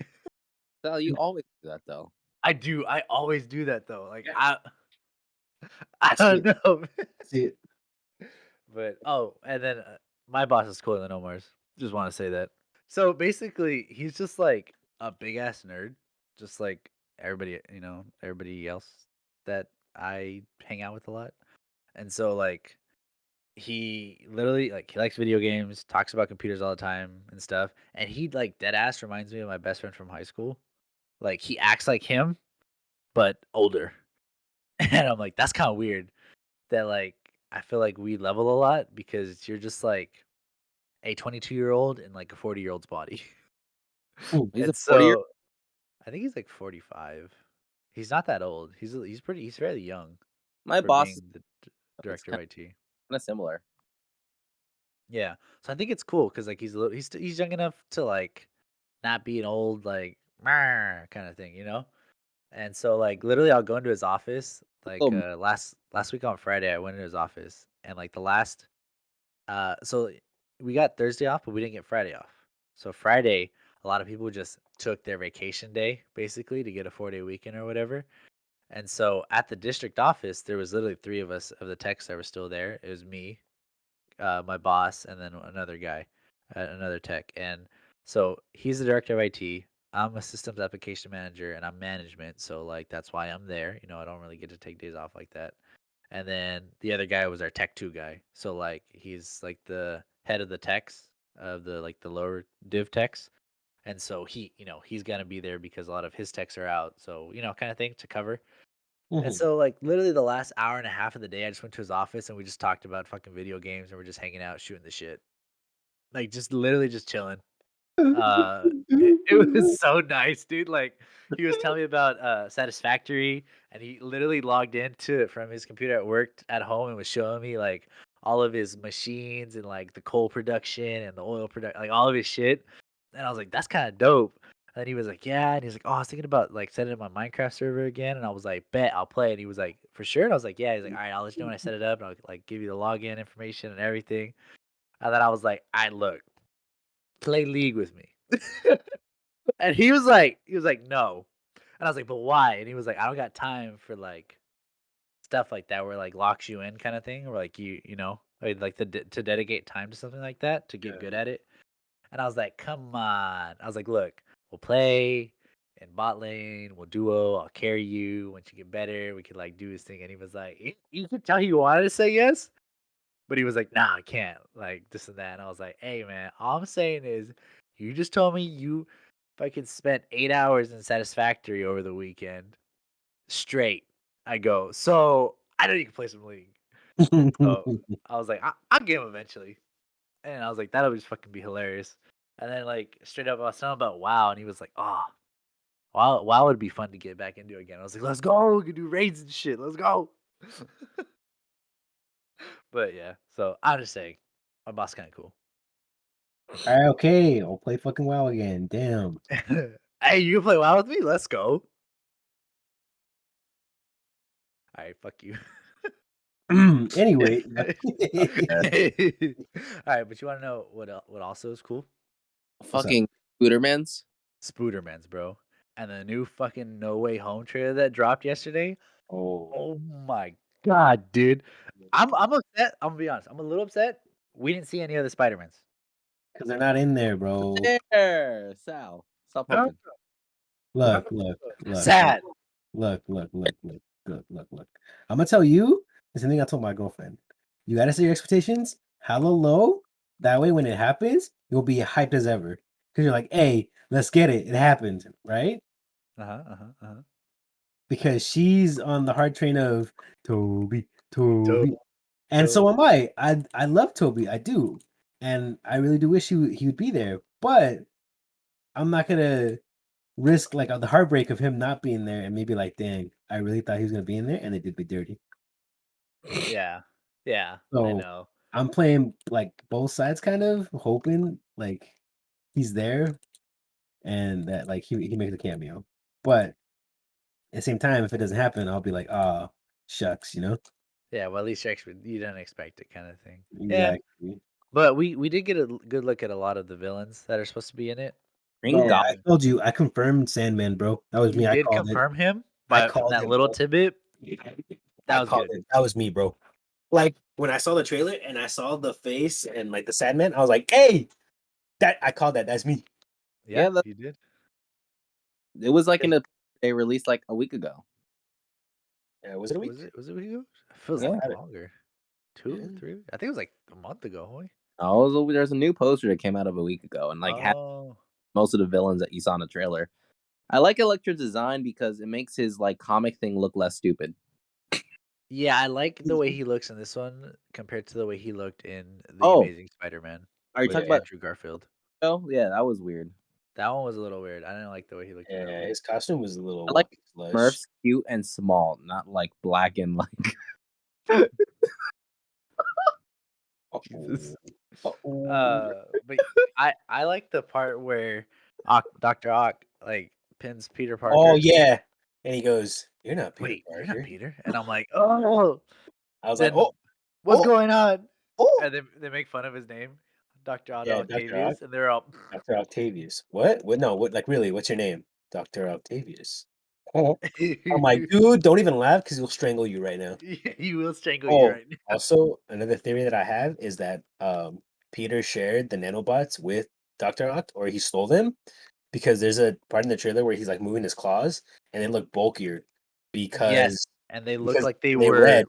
Sal, you always do that though. I do. I always do that though. Like Yeah. I See don't it. know. See it. But and then my boss is cooler than Omar's. Just want to say that. So basically, he's just like a big ass nerd, just like everybody, everybody else that I hang out with a lot. And so like he literally like he likes video games, talks about computers all the time and stuff. And he like dead ass reminds me of my best friend from high school. Like he acts like him, but older. And I'm like, that's kind of weird. That like I feel like we level a lot because you're just like a 22-year-old in like a 40-year-old's body. Mm. He's a And 40 year. so I think he's like 45. He's not that old. He's fairly young My for boss is being the it's director kind of IT. of similar. Yeah. So I think it's cool cuz like he's young enough to like not be an old like kind of thing. And so like literally I'll go into his office like Oh, last week on Friday I went into his office and like the last so we got Thursday off but we didn't get Friday off. So Friday a lot of people just took their vacation day basically to get a 4-day weekend or whatever. And so at the district office there was literally 3 of us of the techs that were still there. It was me, my boss, and then another guy, another tech. And so he's the director of IT. I'm a systems application manager, and I'm management. So like that's why I'm there. I don't really get to take days off like that. And then the other guy was our tech two guy. So like he's like the head of the techs of the lower div techs. And so he's gonna be there because a lot of his techs are out. So kind of thing to cover. And Mhm. so, like, literally the last hour and a half of the day, I just went to his office and we just talked about fucking video games and we're just hanging out, shooting the shit. Like, just literally just chilling. It was so nice, dude. Like, he was telling me about Satisfactory and he literally logged into it from his computer at work at home and was showing me, like, all of his machines and, like, the coal production and the oil production, like, all of his shit. And I was like, that's kind of dope. And he was like, yeah. And he's like, oh, I was thinking about like setting up my Minecraft server again. And I was like, bet I'll play. And he was like, for sure. And I was like, yeah. He's like, all right, I'll let you know when I set it up. And I'll like give you the login information and everything. And then I was like, I look, play League with me. And he was like, no. And I was like, but why? And he was like, I don't got time for like stuff like that where like locks you in kind of thing, or like like to dedicate time to something like that to get Yeah. good at it. And I was like, come on. I was like, look, we'll play in bot lane, we'll duo, I'll carry you. Once you get better, we could like do this thing. And he was like, you could tell he wanted to say yes, but he was like, nah, I can't. Like this and that. And I was like, hey man, all I'm saying is you just told me you fucking spent 8 hours in Satisfactory over the weekend straight. I go, so I know you can play some League. So I was like, I'll get him eventually. And I was like, that'll just fucking be hilarious. And then like straight up, I was telling him about WoW, and he was like, oh, WoW would be fun to get back into again. I was like, let's go, we can do raids and shit. Let's go. But yeah, so I'm just saying, my boss kind of cool. All right, okay, I'll play fucking WoW again. Damn. Hey, you can play WoW with me? Let's go. All right, fuck you. Anyway, All right, but you want to know what also is cool? What's up? Fucking Spoodermans. Spoodermans, bro. And the new fucking No Way Home trailer that dropped yesterday. Oh, Oh my god, dude. I'm upset. I'm gonna be honest. I'm a little upset. We didn't see any other Spider-Mans. because they're not in there, bro. There, Sal. Stop Oh, hoping. Look. sad. Look. I'm gonna tell you the same thing I told my girlfriend. You gotta set your expectations hella low. That way, when it happens, you'll be hyped as ever. Because you're like, hey, let's get it. It happened, right? Because she's on the hard train of Toby. And so am I. I love Toby. I do. And I really do wish he would be there. But I'm not gonna risk like the heartbreak of him not being there and maybe like, dang, I really thought he was gonna be in there and they did me dirty. Yeah. Yeah. I So know. I'm playing like both sides kind of, hoping like he's there and that like he makes a cameo. But at the same time, if it doesn't happen, I'll be like, ah, shucks, you know? Yeah, well at least you didn't expect it kind of thing. Yeah. Exactly. But we did get a good look at a lot of the villains that are supposed to be in it. Green Bro, Goblin. I told you, I confirmed Sandman, bro. That was You me. I did called it. confirm him I from called that him, little bro. tidbit. That I was called good. it. That was me, bro. Like when I saw the trailer and I saw the face and like the Sandman, I was like, "Hey, that I called that. That's me." Yeah, Yeah, you did. it was like in a they released like a week ago. Was it a week? Was it a week ago? It feels Yeah. like longer. Two, Yeah. 3? I think it was like a month ago, homie. Oh, there's a new poster that came out of a week ago and like had Oh. most of the villains that you saw in the trailer. I like Elektra's design because it makes his like comic thing look less stupid. Yeah, I like the way he looks in this one compared to the way he looked in The Oh, Amazing Spider-Man are you with talking about Andrew Garfield. oh yeah, that was weird. That one was a little weird. I didn't like the way he looked in that Yeah, one. his costume was a I little like slush. Smurfs cute and small, not like black and like Jesus. Uh-oh. But I like the part where Dr. Ock like pins Peter Parker. Oh yeah, and he goes, "You're not Peter Wait, you're not Parker." Peter? And I'm like, oh, I was like, then "Oh, what's oh, going on? oh." And they make fun of his name, Dr. Otto Yeah, Dr. Octavius, and they're all Dr. Octavius. What? What? No. What? Like, really? What's your name? Dr. Octavius. Oh, I'm like, dude, don't even laugh because he'll strangle you right now. he will strangle you Oh, right now. also, another theory that I have is that Peter shared the nanobots with Dr. Oct, or he stole them because there's a part in the trailer where he's like moving his claws and they look bulkier Yes, because and they look because like they they're were. red.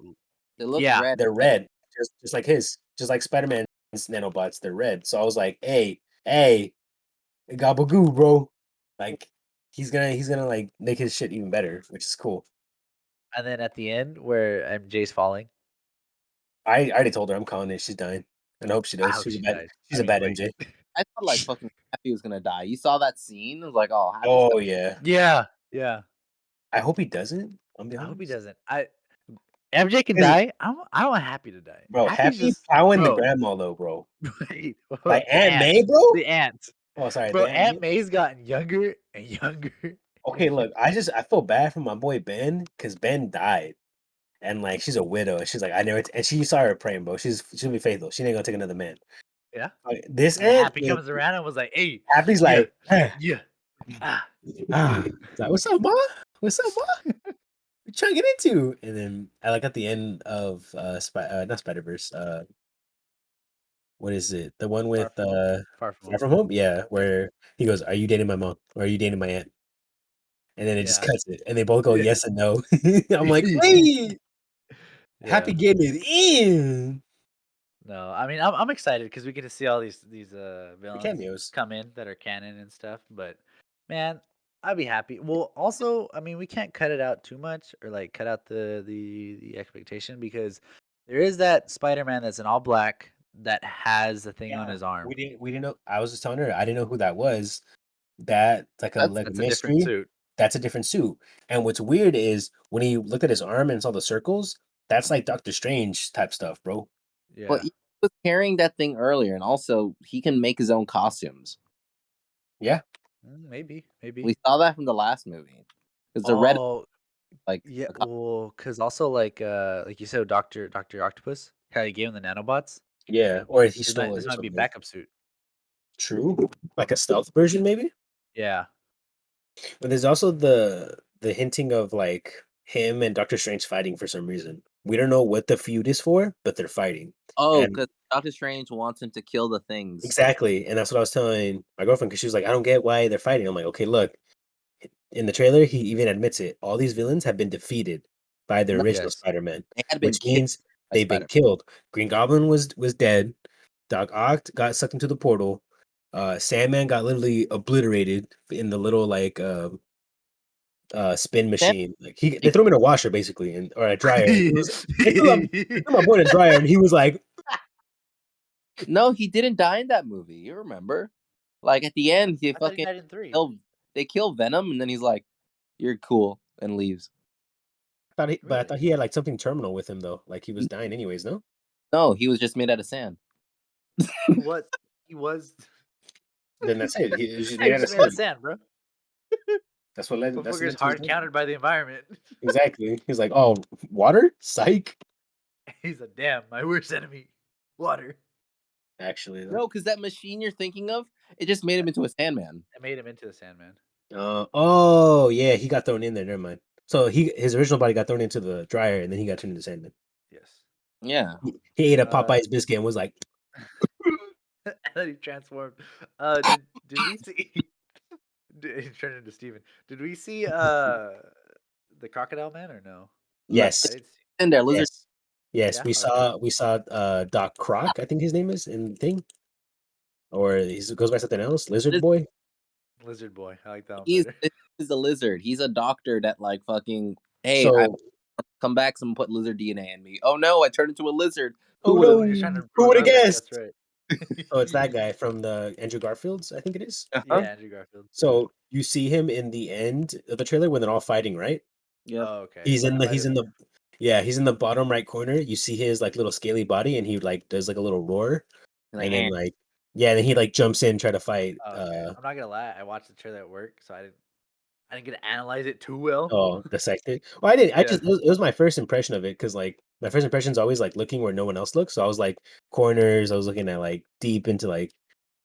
they look Yeah. red. They're red, just like his, just like Spider-Man's nanobots. They're red. So I was like, hey, Gabagoo, bro. Like he's gonna like make his shit even better, which is cool. And then at the end where MJ's falling, I already told her I'm calling it. She's dying. And I hope she I does. hope She's a she bad dies. she's I a mean, bad wait. MJ. I thought like fucking Happy was gonna die. You saw that scene? It was like, oh, Happy's Oh gonna yeah. Yeah. I hope he doesn't. I'll be I hope he honest. doesn't. MJ can Hey, die. I don't want Happy to die. bro, Happy's Happy just plowing the bro. grandma though, bro. Wait, Like the Aunt ant, May, bro. the ant, Oh, sorry, bro. the Aunt Aunt May. May's gotten younger and younger. Okay, look, I feel bad for my boy Ben because Ben died. And like she's a widow, and she's like, I never and she saw her praying, bro. She'll be faithful. She ain't gonna take another man. Yeah. Like, this And then aunt, Happy comes around and was like, "Hey, Happy's yeah, like, ah, yeah, ah." it's like, what's up, ma? What's up, ma? What you trying to get into? And then I like at the end of not Spider Verse. What is it? The one with Far from Far home. From Home? Yeah, where he goes, "Are you dating my mom or are you dating my aunt?" And then it just Yeah. cuts it, and they both go Yeah. yes and no. I'm like, wait, Happy Yeah. getting it in. No, I mean I'm excited because we get to see all these villains cameos. come in that are canon and stuff. But man, I'd be happy. Well, also, I mean we can't cut it out too much or like cut out the expectation because there is that Spider-Man that's in all black that has the thing on his arm. We didn't know. I was just telling her I didn't know who that was. That like a That's like a That's a different mystery. suit. That's a different suit. And what's weird is when he looked at his arm and saw the circles, that's like Doctor Strange type stuff, bro. Yeah. But he was carrying that thing earlier, and also he can make his own costumes. Yeah. Maybe. We saw that from the last movie. Because the red, Oh, like, yeah. a couple, Well, because also like you said, Doctor Octopus, how he gave him the nanobots. Yeah, or he This stole might it this or might be something. backup suit. True, like a stealth version, maybe. Yeah. But there's also the hinting of like him and Doctor Strange fighting for some reason. We don't know what the feud is for, but they're fighting. oh, And because Doctor Strange wants him to kill the things. exactly, and that's what I was telling my girlfriend because she was like, "I don't get why they're fighting." I'm like, "Okay, look." In the trailer, he even admits it. All these villains have been defeated by the No, original Yes. Spider-Man, they had been which killed means by they've been Spider. killed. Green Goblin was dead. Doc Ock got sucked into the portal. Sandman got literally obliterated in the little like spin Sam, machine. Like they threw him in a washer basically, and or a dryer. And he was they threw my boy in a I dryer, and he was like, no, he didn't die in that movie. You remember? Like at the end, he thought he fucking died in 3. they kill Venom, and then he's like, "You're cool," and leaves. but I Really? thought he had like something terminal with him though. Like he was dying anyways. No, No, he was just made out of sand. What? He was. then that's it. He was just He made was out of just made of sand. sand, bro. That's what led. That's Motherfucker's led to his hard death. countered by the environment. Exactly. He's like, oh, water? Psych. He's a damn my worst enemy. Water. Actually, though. No, because that machine you're thinking of, it just made him into a Sandman. I made him into the Sandman. Oh, yeah, he got thrown in there. Never mind. So his original body got thrown into the dryer, and then he got turned into Sandman. Yes. Yeah. He ate a Uh, Popeye's biscuit and was like, and then he transformed. Did we see? He turned into Steven. Did we see the Crocodile Man or no? yes, I didn't see. In there, lizard. yes, yes. Yeah. We Okay. saw Doc Croc, I think his name is in the thing, or he goes by something else. Lizard Liz- Boy. Lizard Boy. I like that one He's better. he's a lizard. He's a doctor that like fucking. Hey, I So, come back. Someone put lizard DNA in me. Oh no, I turned into a lizard. oh Who would have? When he's trying no, to who prove would have others, that's guessed? right. So it's that guy from the Andrew Garfield's, I think it is. Uh-huh. Yeah, Andrew Garfield. So you see him in the end of the trailer when they're all fighting, right? Yep. Oh, okay. He's in I the might he's have in been. the yeah, he's in the bottom right corner. You see his like little scaly body and he like does like a little roar Like, and then "Eh." like yeah, then he like jumps in try to fight Oh, okay. I'm not gonna lie. I watched the trailer at work, so I didn't get to analyze it too well. dissect it. Well, I didn't I Yeah. just it was my first impression of it cuz like my first impression is always like looking where no one else looks. So I was like corners, I was looking at like deep into like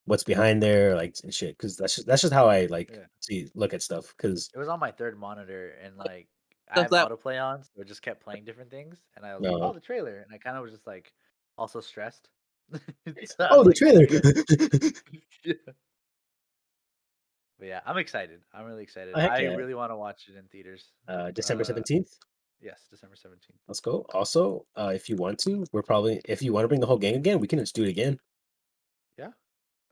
what's behind there like and shit cuz that's just how I like Yeah. look at stuff cuz It was on my third monitor, and like I Stuff have that autoplay on, so it just kept playing different things, and I was like, "Oh, no. the trailer," and I kind of was just like also stressed. So I Oh, was the like, trailer. yeah. But yeah, I'm excited. I'm really excited. Oh, heck I yeah. really want to watch it in theaters. December 17th. Yes, December 17th. Let's go. Also, if you want to, if you want to bring the whole gang again, we can just do it again. Yeah,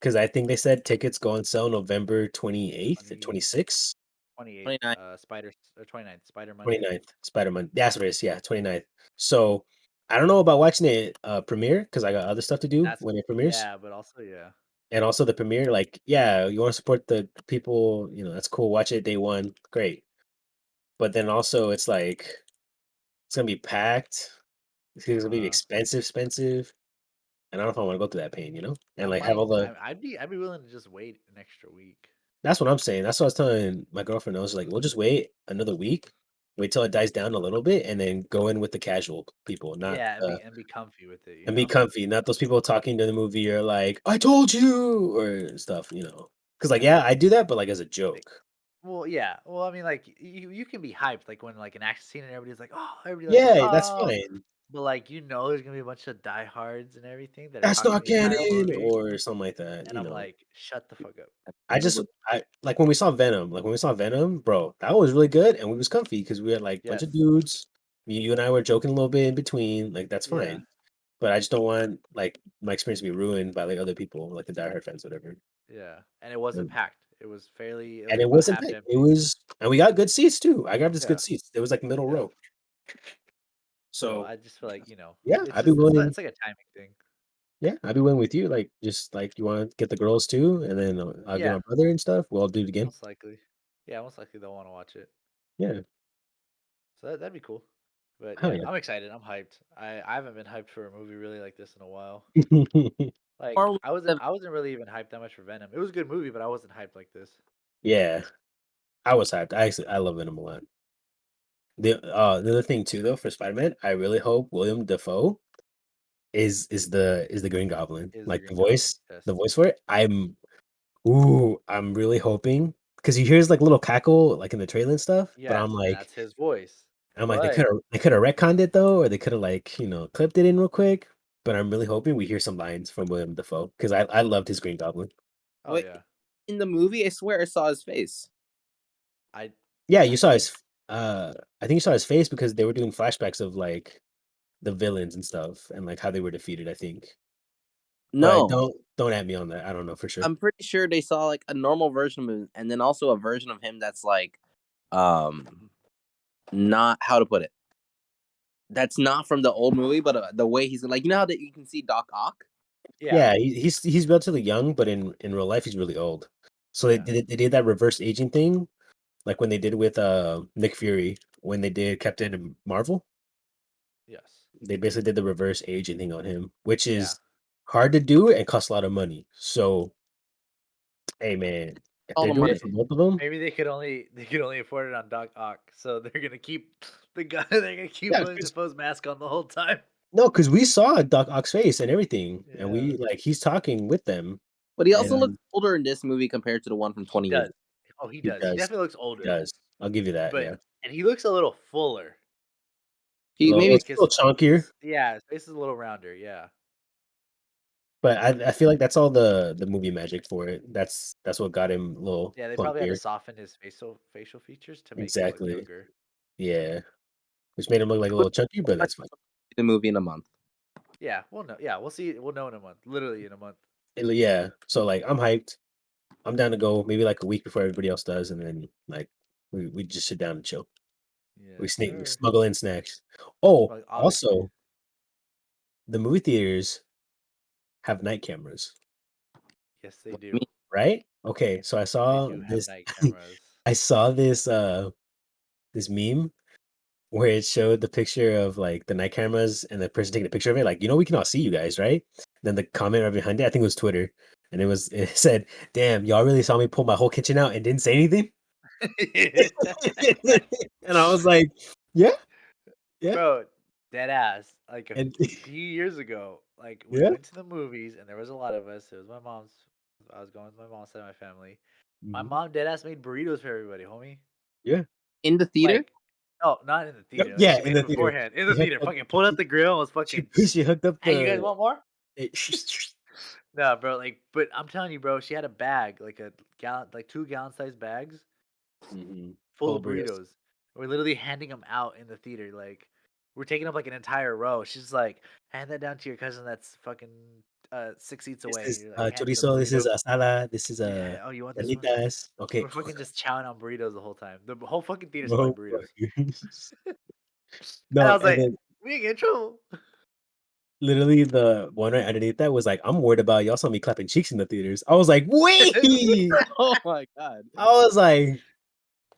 Because I think they said tickets go on sale November 28th, 20, 26th, 28th, 29. Spider or 29th, Spider Monday. 29th, Spider-Man. That's what it is. Yeah, 29th. So I don't know about watching it premiere because I got other stuff to do That's when it premieres. yeah, but also yeah, And also the premiere, like, yeah, you want to support the people, that's cool. Watch it day one. Great. But then also it's like it's gonna be packed. It's gonna be uh, expensive. And I don't know if I want to go through that pain, I and like have might. all the. I'd be willing to just wait an extra week. That's what I'm saying. That's what I was telling my girlfriend. I was like, we'll just wait another week, wait till it dies down a little bit, and then go in with the casual people, not Yeah, and be comfy with it, you and be know. comfy, not those people talking to the movie or like, I told you or stuff. Because like, Yeah. yeah, I do that, but like as a joke. Well, yeah. Well, I mean, like you can be hyped, like when like an action scene and everybody's like, oh, everybody like goes, Yeah, that's oh, fine. but like there's gonna be a bunch of diehards and everything that are That's talking not the entire canon movie, or something like that. and I'm like, shut the fuck up. I just I like when we saw Venom, bro, that was really good and we was comfy because we had like a bunch Yes. of dudes. You and I were joking a little bit in between, like that's Yeah. fine. But I just don't want like my experience to be ruined by like other people, like the diehard fans, whatever. Yeah. And it wasn't And packed. It was fairly. It was and like it about wasn't half big. It empty. was, and we got good seats too. I grabbed us Yeah. good seats. It was like middle Yeah. row. So So I just feel like yeah, it's I'd be just willing. it's like a timing thing. Yeah, I'd be willing with you. Like just like you want to get the girls too, and then I'll get Yeah. my brother and stuff. We'll all do it again. Most likely. Yeah, most likely they'll want to watch it. Yeah, So that'd be cool. But hell yeah, yeah. I'm excited. I'm hyped. I haven't been hyped for a movie really like this in a while. Like Marvel I wasn't really even hyped that much for Venom. It was a good movie, but I wasn't hyped like this. Yeah, I was hyped. I love Venom a lot. The other thing too, though, for Spider-Man, I really hope William Dafoe is the Green Goblin. Is the Like the Green Goblin? voice, Yes. the voice for it. I'm really hoping because you hear his like little cackle like in the trailer and stuff. But Yes, and that's his voice. I'm like But they could have retconned it though, or they could have like clipped it in real quick. But I'm really hoping we hear some lines from William Dafoe because I loved his Green Goblin. oh Wait, yeah, in the movie, I swear I saw his face. I Yeah, I you saw think his. I think you saw his face because they were doing flashbacks of like the villains and stuff and like how they were defeated. I think, but No, don't at me on that. I don't know for sure. I'm pretty sure they saw like a normal version of him, and then also a version of him that's like, um, not how to put it. That's not from the old movie, but the way he's like, you know how that you can see Doc Ock. yeah, Yeah, he's relatively young, but in real life he's really old. So yeah, they did that reverse aging thing, like when they did with Nick Fury when they did Captain Marvel. yes, They basically did the reverse aging thing on him, which yeah. is hard to do and costs a lot of money. So, hey man, if All they're the doing money. it for both of them, Maybe they could only afford it on Doc Ock, so they're gonna keep the guy. They're gonna keep yeah, William Dafoe's mask on the whole time. no, because we saw Doc Ock's face and everything, and Yeah, we like he's talking with them, But he also looks and older in this movie compared to the one from he 20 years does. ago. Oh, he he does. He does, definitely looks he older, does. I'll give you that. but Yeah, and he looks a little fuller. He well, maybe Like it's a little chunkier. his face is a little rounder. Yeah, But I feel like that's all the movie magic for it. That's what got him a little yeah. They probably had to plumpier. soften his facial features to make him look Exactly. younger. Yeah. Which made him look like a put little chunky, but that's fine. the movie in a month. Yeah, we'll know. Yeah, we'll see. We'll know in a month. Literally in a month. Yeah. So like I'm hyped. I'm down to go maybe like a week before everybody else does, and then like we just sit down and chill. Yes, We sir. smuggle in snacks. Oh, Well, obviously, also the movie theaters have night cameras, yes, they What do you do. mean? right? Okay, so I They saw do have this night cameras. I saw this meme where it showed the picture of like the night cameras and the person taking a picture of it, like, we can all see you guys, right? Then the comment right behind it, I think it was Twitter, and it said, "Damn, y'all really saw me pull my whole kitchen out and didn't say anything." And I was like, "Yeah, yeah, Bro, dead ass. Like a and few years ago, like we yeah." went to the movies and there was a lot of us. It was my mom's. I was going with my mom's side of my family. My Mhm. mom dead ass made burritos for everybody, homie. Yeah. In the theater? Like, no, not in the Yep, theater. Like yeah, she in made the them theater. beforehand in the She hooked theater. up Fucking pulled out she the grill and was she fucking. she hooked up Hey, you guys want more? it No, bro. Like, but I'm telling you, bro. She had a bag, like a gallon, like 2 gallon sized bags Mhm. full Full of of burritos. burritos. We're literally handing them out in the theater. Like, we're taking up like an entire row. She's like, hand that down to your cousin that's fucking 6 seats This away. is, You're like, handing the chorizo, this is burrito. asada, this is, Yeah. Oh, you want this one? carnitas. Okay, We're cool. fucking just chowing on burritos the whole time. The whole fucking theater smelled Oh, like burritos. And I no, was and like, then we ain't get in trouble. literally the one right underneath that was like, "I'm worried about y'all saw me clapping cheeks in the theaters." I was like, "Wait!" Oh my god. I was like,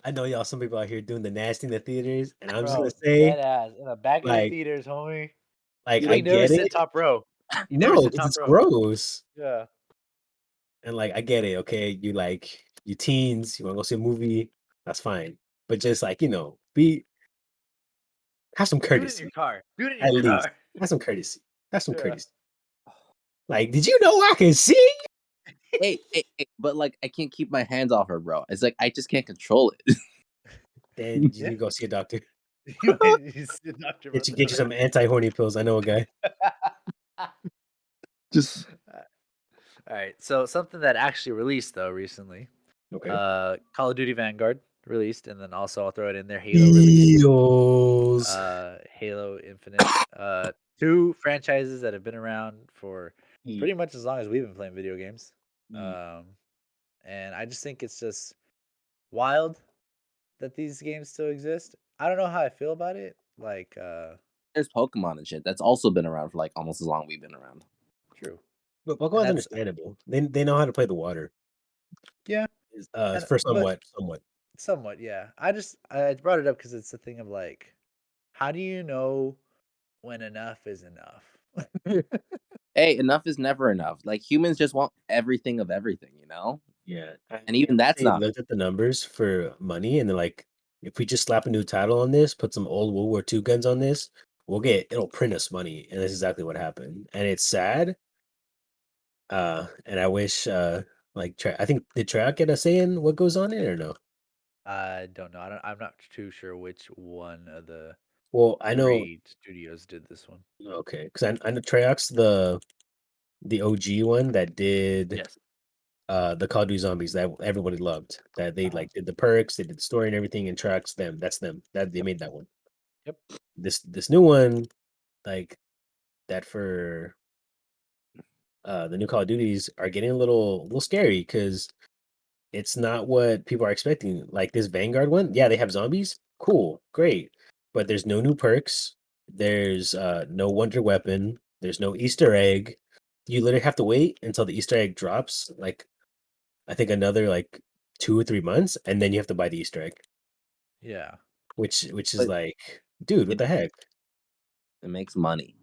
"I know y'all some people out here doing the nasty in the theaters," and I'm just gonna Bro, say, dead ass. In the back of the like theaters, homie. You We know, I never get sit it. top row. You never No, sit because top it's row. gross. Yeah. And like I get it, okay? You teens, you wanna go see a movie, that's fine. But just like, have some Do it in your courtesy, car. Do it in your at least. car. Have some courtesy. Have some Yeah. courtesy. Like, did you know I can see? hey, but like I can't keep my hands off her, bro. It's like I just can't control it. Then you Yeah. need to go see a doctor. You sit Dr. Get you some anti-horny pills. I know a guy. Just All right. So something that actually released though recently. Okay. Call of Duty Vanguard released, and then also I'll throw it in there. Halo released. Feels. Halo Infinite. Two franchises that have been around for mm, pretty much as long as we've been playing video games. mm. And I just think it's just wild that these games still exist. I don't know how I feel about it. Like, There's Pokemon and shit. That's also been around for like almost as long as we've been around. true. But And Pokemon's that's understandable. They know how to play the water. yeah, and For but somewhat. somewhat, yeah. I brought it up because it's the thing of like, how do you know when enough is enough? Hey, enough is never enough. Like humans just want everything of everything, you know? Yeah, And even that's they not. looked at the numbers for money, and they're like, if we just slap a new title on this, put some old World War II guns on this, it'll print us money, and that's exactly what happened. And it's sad. And I wish, I think did Treyarch get a say in what goes on it or no? I don't know. I'm not too sure which one of the Well, I know. 3 studios did this one. Okay, because I know Treyarch's the OG one that did Yes. the Call of Duty Zombies that everybody loved. That they Uh-huh. did the perks, they did the story and everything, and Treyarch's them. That's them. That they made that one. Yep. This new one, like that for the new Call of Duties are getting a little scary because it's not what people are expecting. Like this Vanguard one, yeah, they have zombies. Cool, great. But there's no new perks. There's no wonder weapon. There's no Easter egg. You literally have to wait until the Easter egg drops, like I think another like 2 or 3 months, and then you have to buy the Easter egg. Yeah. Which is But like, dude, what it, the heck? it makes money.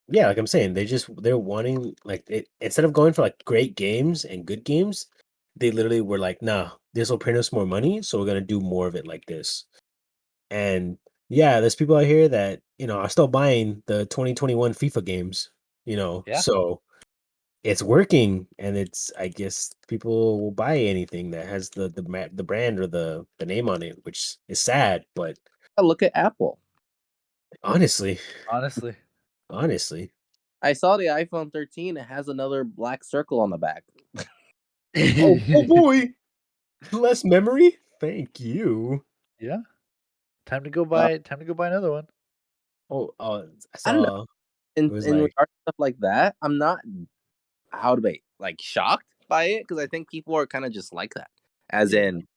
Yeah, like I'm saying, they're wanting like instead of going for like great games and good games, they literally were like, nah, this will print us more money, so we're gonna do more of it like this. And yeah, there's people out here that, are still buying the 2021 FIFA games, Yeah. so it's working and it's I guess people will buy anything that has the brand or the name on it, which is sad, but Look at Apple. honestly, Honestly. honestly. I saw the iPhone 13. It has another black circle on the back. Oh boy, less memory? Thank you. Yeah. Time to Uh, go buy another one. I I don't know. saw it In was in like, regards to stuff like that, I'm not how to be like shocked by it because I think people are kind of just like that. As yeah, in,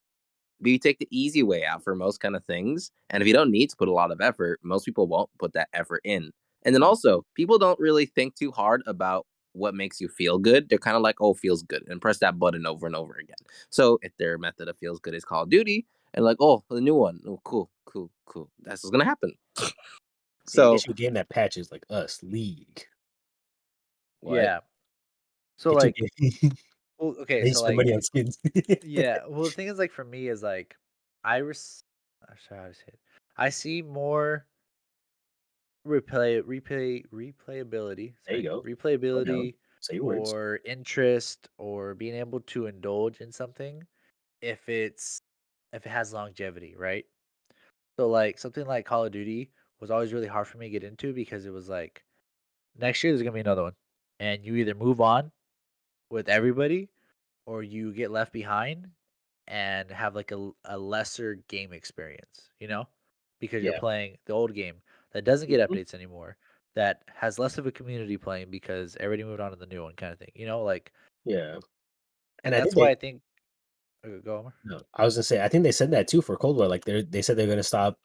but you take the easy way out for most kind of things. And if you don't need to put a lot of effort, most people won't put that effort in. And then also, people don't really think too hard about what makes you feel good. They're kind of like, oh, feels good, and press that button over and over again. So if their method of feels good is Call of Duty, and like, oh, the new one, oh, cool, cool, cool. That's what's gonna happen. see, I So guess you game that patches like us, League. what? Yeah. So Get you like, well, okay, and you so spend money on like, skins. yeah. Well, the thing is, like, for me, is like, I res. Sorry, how to say it. I see more replayability. There you Sorry, go. Slow down. replayability Say your words. or interest or being able to indulge in something if it has longevity, right? So like something like Call of Duty was always really hard for me to get into because it was like next year there's gonna be another one, and you either move on with everybody or you get left behind and have like a lesser game experience, because you're Yeah. playing the old game that doesn't get Mhm. updates anymore, that has less of a community playing because everybody moved on to the new one, kind of thing, like, Yeah. And and I think that's why they I think. Go Omar. no, I was gonna say I think they said that too for Cold War. Like they said they're gonna stop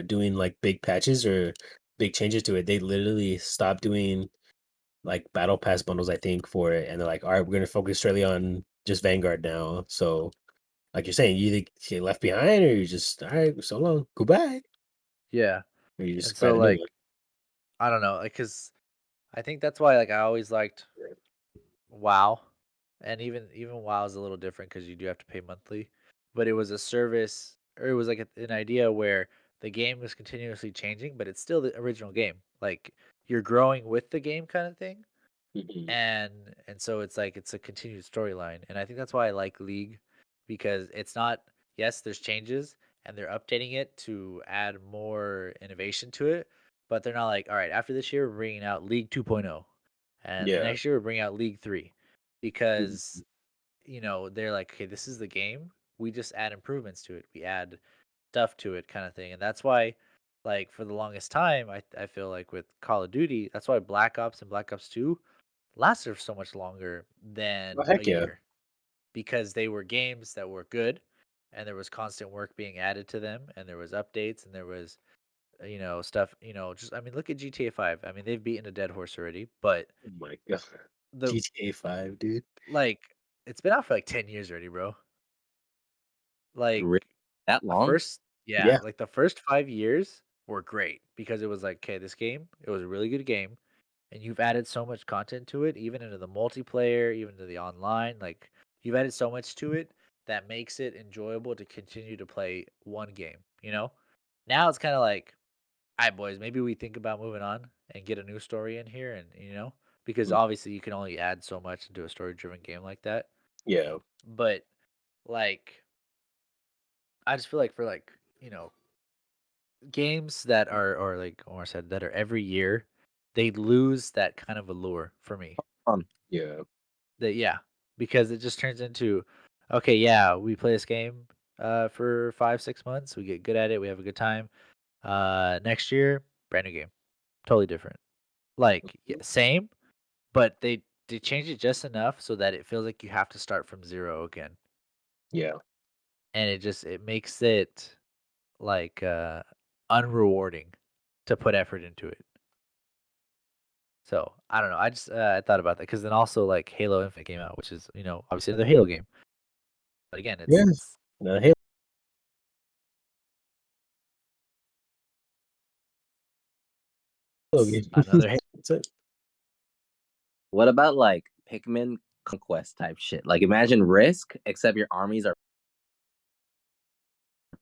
doing like big patches or big changes to it. They literally stopped doing like battle pass bundles, I think, for it. And they're like, all right, we're gonna focus strictly on just Vanguard now. So like you're saying, you either get left behind or you just all right, so long, goodbye. Yeah, Or you and just buy so the new like one. I don't know, like, cause I think that's why like I always liked WoW, and even WoW is a little different because you do have to pay monthly, but it was a service, or it was like an idea where the game was continuously changing, but it's still the original game. Like you're growing with the game, kind of thing, Mhm. and so it's like it's a continued storyline, and I think that's why I like League, because it's not, yes, there's changes and they're updating it to add more innovation to it, but they're not like, all right, after this year we're bringing out League 2.0, and the Yeah. next year we're bringing out League 3, because Mhm. they're like, okay, this is the game, we just add improvements to it, we add stuff to it, kind of thing. And that's why, like, for the longest time, I feel like with Call of Duty, that's why Black Ops and Black Ops 2 lasted for so much longer Oh than a heck yeah. year, because they were games that were good, and there was constant work being added to them, and there was updates, and there was stuff, just, I mean, look at GTA 5. I mean, they've beaten a dead horse already, but Oh my god. the GTA 5, dude. like it's been out for like 10 years already, bro. Like Really? That the long? first yeah, Yeah. like the first 5 years were great because it was like, okay, this game, it was a really good game, and you've added so much content to it, even into the multiplayer, even to the online. Like You've added so much to it that makes it enjoyable to continue to play one game, you know? Now it's kind of like, all right, boys, maybe we think about moving on and get a new story in here, and because Mm. obviously you can only add so much into a story-driven game like that. Yeah. But like, I just feel like for games that are, or like Omar said, that are every year, they lose that kind of allure for me. Yeah. That yeah, because it just turns into, okay, yeah, we play this game for 5 6 months, we get good at it, we have a good time. Next year, brand new game, totally different. Like yeah, same, but they change it just enough so that it feels like you have to start from zero again, Yeah. and it makes it like unrewarding to put effort into it. So I don't know. I thought about that because then also like Halo Infinite came out, which is obviously another Halo game. But again, Yeah. it's The Halo game. another Halo. That's it. What about like Pikmin conquest type shit? Like imagine Risk, except your armies are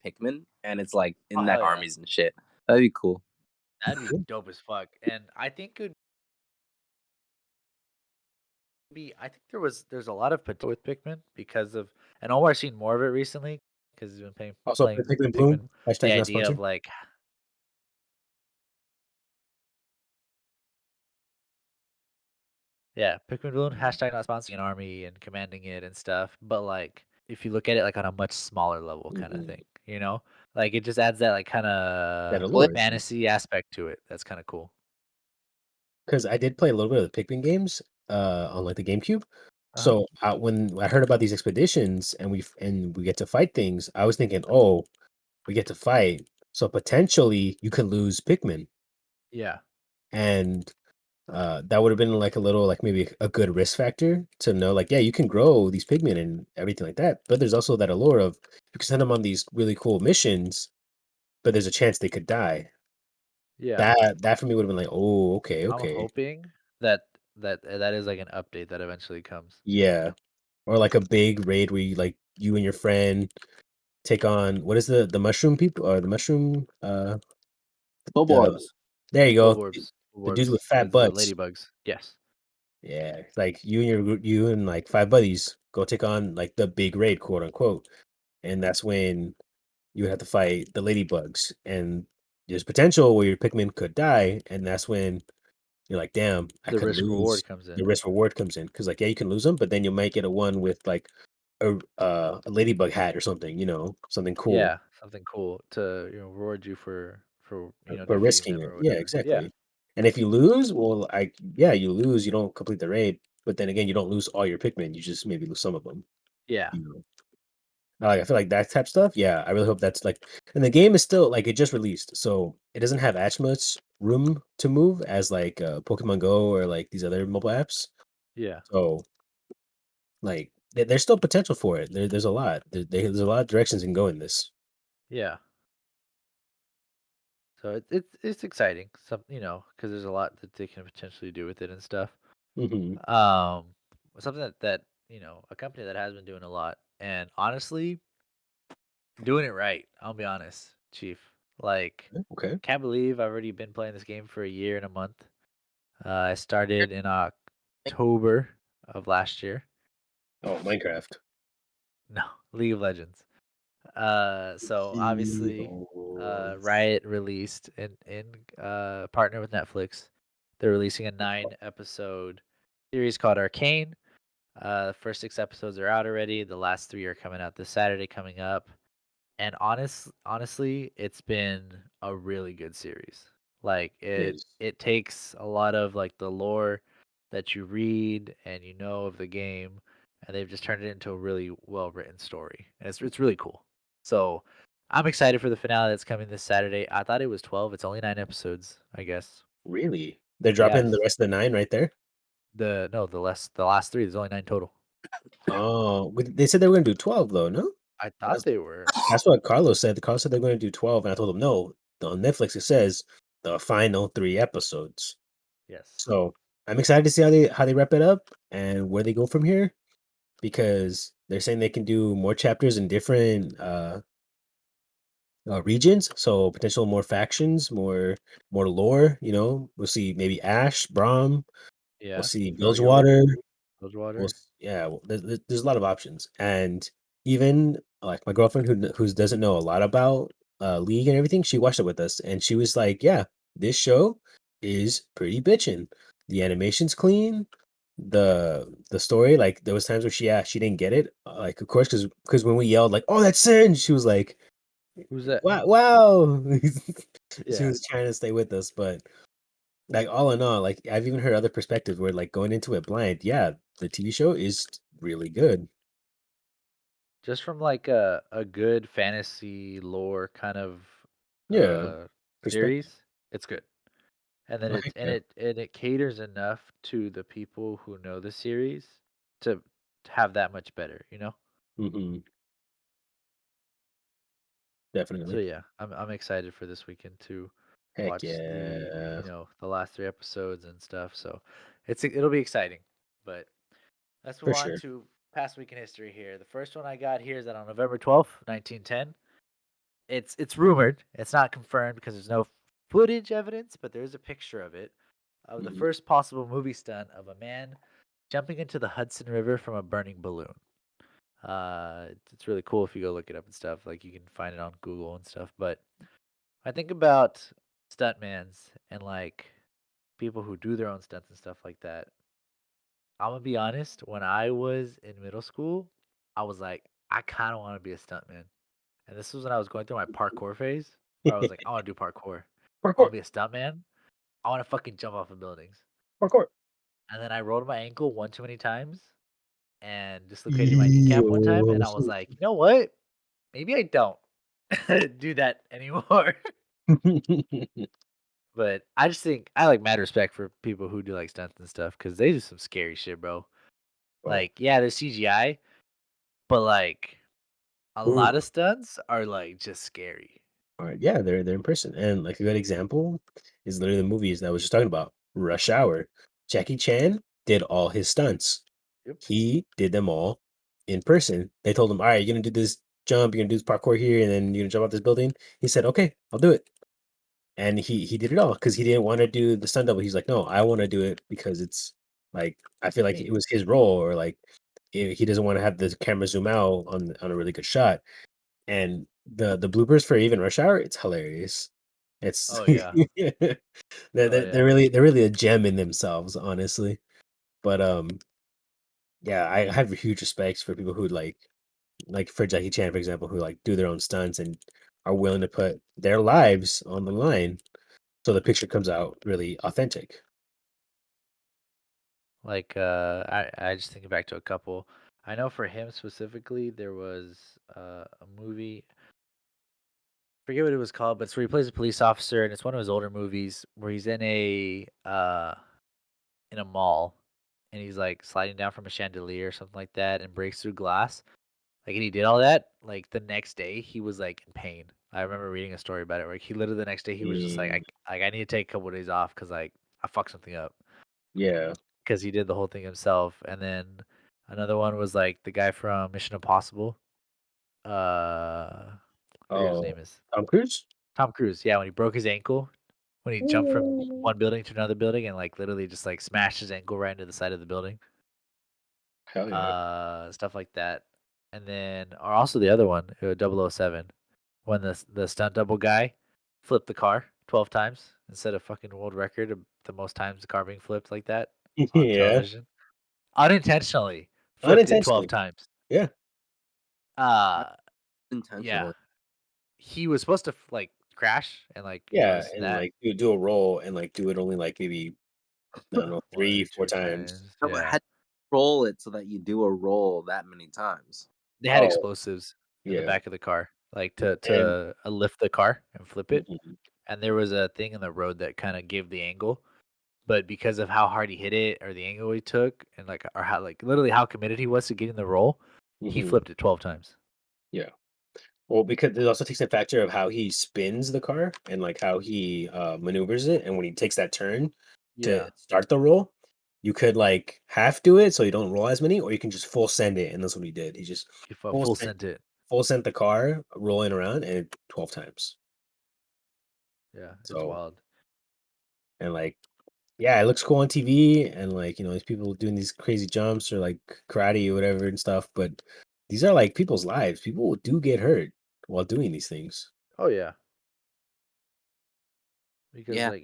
Pikmin, and it's like Oh in that hell yeah, armies and shit. That'd be cool. that'd be dope as fuck. And I think it would be. I think there's a lot of potential with Pikmin because of, and Omar's seen more of it recently because he's been Also, playing Pikmin Pikmin. Bloom. The Hashtag not idea of sponsored. like yeah, Pikmin Bloom, hashtag not sponsoring an army and commanding it and stuff. But like, if you look at it like on a much smaller level, kind of Mhm. thing, like it just adds that like kind That of Well, allure. fantasy aspect to it. That's kind of cool. Because I did play a little bit of the Pikmin games on like the GameCube. Uh huh. So when I heard about these expeditions and we get to fight things, I was thinking, oh, we get to fight, so potentially you could lose Pikmin, Yeah. and that would have been like a little like maybe a good risk factor to know like yeah you can grow these Pikmin and everything like that, but there's also that allure of you can send them on these really cool missions, but there's a chance they could die. Yeah. That for me would have been like oh okay I'm okay hoping that is like an update that eventually comes. yeah. Or like a big raid where you and your friend take on what is the mushroom people or the mushroom the Boborbs. there you go. Bulborbs. The dudes with Bulborbs. fat It's the butts. ladybugs. Yes. Yeah. It's like you and like five buddies go take on like the big raid, quote unquote. And that's when you would have to fight the ladybugs. And there's potential where your Pikmin could die, and that's when you're like, damn, I The could risk lose. reward comes The in. risk reward comes in. Cause like yeah, you can lose them, but then you might get a one with like a ladybug hat or something, something cool. Yeah, something cool to reward you for For defeating risking them it. or Yeah, whatever. Yeah. exactly. And if you lose, well, yeah, you lose, you don't complete the raid, but then again, you don't lose all your Pikmin, you just maybe lose some of them, Yeah. you know. I feel like that type of stuff, yeah, I really hope that's like and the game is still like it just released, so it doesn't have as much room to move as like Pokemon Go or like these other mobile apps. Yeah. So like there's still potential for it. There's a lot. There's a lot of directions you can go in this. Yeah. So it's exciting. Some because there's a lot that they can potentially do with it and stuff. Hmm. Um, something that a company that has been doing a lot, and honestly, doing it right. I'll be honest, Chief. Like, Okay. can't believe I've already been playing this game for a year and a month. I started in October of last year. Oh, Minecraft. No, League of Legends. So obviously, Heroes. Riot released in partner with Netflix. They're releasing a 9 episode series called Arcane. The first 6 episodes are out already. The last three are coming out this Saturday coming up. And honestly, it's been a really good series. Like Is it takes a lot of like the lore that you read and of the game, and they've just turned it into a really well written story. And it's really cool. So I'm excited for the finale that's coming this Saturday. I thought it was 12. It's only 9 episodes, I guess. really? They're dropping the Yes. rest of the 9 right there? The last three. There's only 9 total. Oh, they said they were gonna do 12 though, no? I thought That's they were. that's what Carlos said. Carlos said they're gonna do 12, and I told him no. On Netflix it says the final 3 episodes. Yes. So I'm excited to see how they wrap it up and where they go from here. because they're saying they can do more chapters in different regions, so potential more factions, more lore. We'll see maybe Ash, Braum. We'll Yeah. see Bro-Yor, Bilgewater. Bilgewater. Yeah, there's a lot of options, and even like my girlfriend who doesn't know a lot about League and everything, she watched it with us, and she was like, "Yeah, this show is pretty bitchin'. The animation's clean. The story, like there was times where she didn't get it, like of course because when we yelled like, oh that's Singe, she was like, Who's that? wow. She Yeah. was trying to stay with us, but like all in all, like I've even heard other perspectives where like going into it blind, yeah, the TV show is really good. Just from like a good fantasy lore kind of Yeah, perspective. series, it's good. And then Like, it caters enough to the people who know the series to have that much better, you know? hmm So definitely. yeah, I'm excited for this weekend to Heck watch the, yeah, the last 3 episodes and stuff. So it'll be exciting. But let's move for on sure. to past week in history here. The first one I got here is that on November 12th, 1910, it's rumored, it's not confirmed because there's no footage evidence, but there is a picture of it of the Mhm. first possible movie stunt of a man jumping into the Hudson River from a burning balloon. It's really cool if you go look it up and stuff. Like you can find it on Google and stuff. But I think about stuntmans and like people who do their own stunts and stuff like that. I'm gonna be honest. When I was in middle school, I was like, I kind of want to be a stuntman. And this was when I was going through my parkour phase, where I was like, I want to do parkour. I Parkour, want to be a stuntman. I want to fucking jump off of buildings. parkour. And then I rolled my ankle one too many times and dislocated my kneecap one time. Yo. And I was like, you know what? Maybe I don't do that anymore. But I just think I like mad respect for people who do like stunts and stuff because they do some scary shit, bro. Oh, Like, yeah, there's CGI, but like a ooh. lot of stunts are like just scary. All right, yeah, they're in person, and like a good example is literally the movies that I was just talking about. Rush Hour. Jackie Chan did all his stunts. Yep. He did them all in person. They told him, "All right, you're gonna do this jump, you're gonna do this parkour here, and then you're gonna jump off this building." He said, "Okay, I'll do it." And he did it all because he didn't want to do the stunt double. He's like, "No, I want to do it because it's like I feel like Me. it was his role, or like he doesn't want to have the camera zoom out on a really good shot." And the bloopers for even Rush Hour, it's hilarious. It's Oh yeah. they're, Oh they're yeah. they're really they're really a gem in themselves, honestly. But yeah, I have huge respects for people who like for Jackie Chan, for example, who like do their own stunts and are willing to put their lives on the line so the picture comes out really authentic. Like I just think back to a couple. I know for him specifically, there was a movie. Forget what it was called, but it's where he plays a police officer, and it's one of his older movies where he's in a mall, and he's like sliding down from a chandelier or something like that, and breaks through glass. Like, and he did all that. Like the next day, he was like in pain. I remember reading a story about it where he literally the next day he was just like, Mm, I need to take a couple of days off because like I fucked something up yeah. because he did the whole thing himself. And then another one was like the guy from Mission Impossible. Uh, I forget what his Oh, name is. Tom Cruise? Tom Cruise. Yeah, when he broke his ankle, when he jumped from Ooh, one building to another building and like literally just like smashed his ankle right into the side of the building. hell yeah. Stuff like that. And then, or also the other one, 007, when the stunt double guy flipped the car 12 times instead of fucking world record of the most times the car being flipped like that on Yeah. television. Unintentionally flipped it 12 Unintentionally. times. Yeah. Uh, yeah. Intentionally. He was supposed to like crash and like it Yeah, was and that like do a roll and like do it only like maybe I don't know, one or 3, 4 two times. times. No, but Yeah. how do you roll it so that you do a roll that many times? They had Oh, explosives in the yeah. back of the car, like Yeah, and to lift the car and flip it. mhm, And there was a thing in the road that kind of gave the angle, but because of how hard he hit it or the angle he took and like or how like literally how committed he was to getting the roll, he mhm, flipped it 12 times. yeah. Well, because it also takes a factor of how he spins the car and like how he maneuvers it, and when he takes that turn to Yeah. start the roll, you could like half do it so you don't roll as many, or you can just full send it, and that's what he did. He just You full full sent sent it. full sent the car rolling around and 12 times. Yeah, it's So wild. and like yeah, it looks cool on TV, and like these people doing these crazy jumps or like karate or whatever and stuff. But these are like people's lives. People do get hurt while doing these things. Oh yeah, because Yeah. like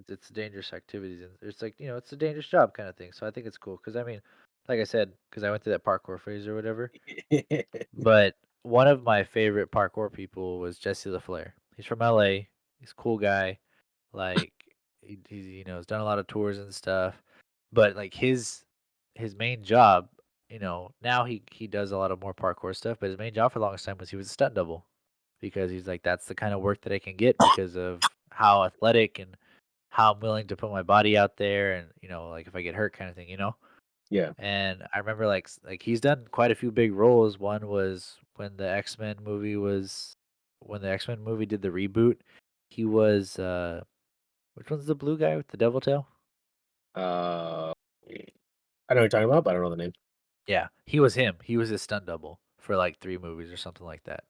it's dangerous activities and it's like it's a dangerous job kind of thing. So I think it's cool because I mean, like I said, because I went through that parkour phase or whatever. But one of my favorite parkour people was Jesse Laflaire. He's from LA. He's a cool guy. Like he's has done a lot of tours and stuff. But like his main job, now he does a lot of more parkour stuff. But his main job for the longest time was he was a stunt double because he's like that's the kind of work that I can get because of how athletic and how I'm willing to put my body out there and like if I get hurt kind of thing. Yeah. And I remember like he's done quite a few big roles. One was when the X-Men movie did the reboot. He was which one's the blue guy with the devil tail? Uh, I know what you're talking about, but I don't know the name. Yeah, he was him. He was his stunt double for like 3 movies or something like that.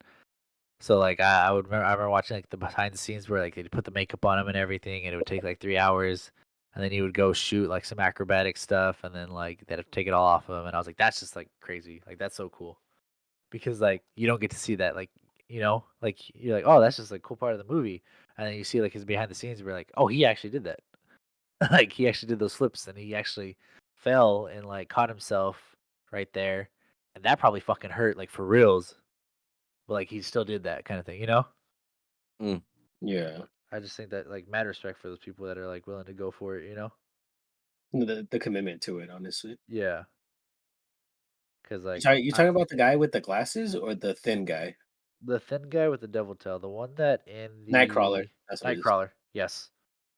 So like I remember watching like the behind the scenes where like they'd put the makeup on him and everything and it would take like 3 hours and then he would go shoot like some acrobatic stuff and then like they'd have to take it all off of him and I was like that's just like crazy. Like that's so cool. Because like you don't get to see that like like you're like oh that's just like cool part of the movie and then you see like his behind the scenes where like oh he actually did that. Like he actually did those flips and he actually fell and like caught himself right there and that probably fucking hurt like for reals. But like he still did that kind of thing. Mm. Yeah, I just think that like mad respect for those people that are like willing to go for it. the commitment to it, honestly. Yeah, because like You talking about the guy with the glasses or the thin guy? the thin guy with the devil tail, the one that in Nightcrawler. the That's what it is. Nightcrawler, yes,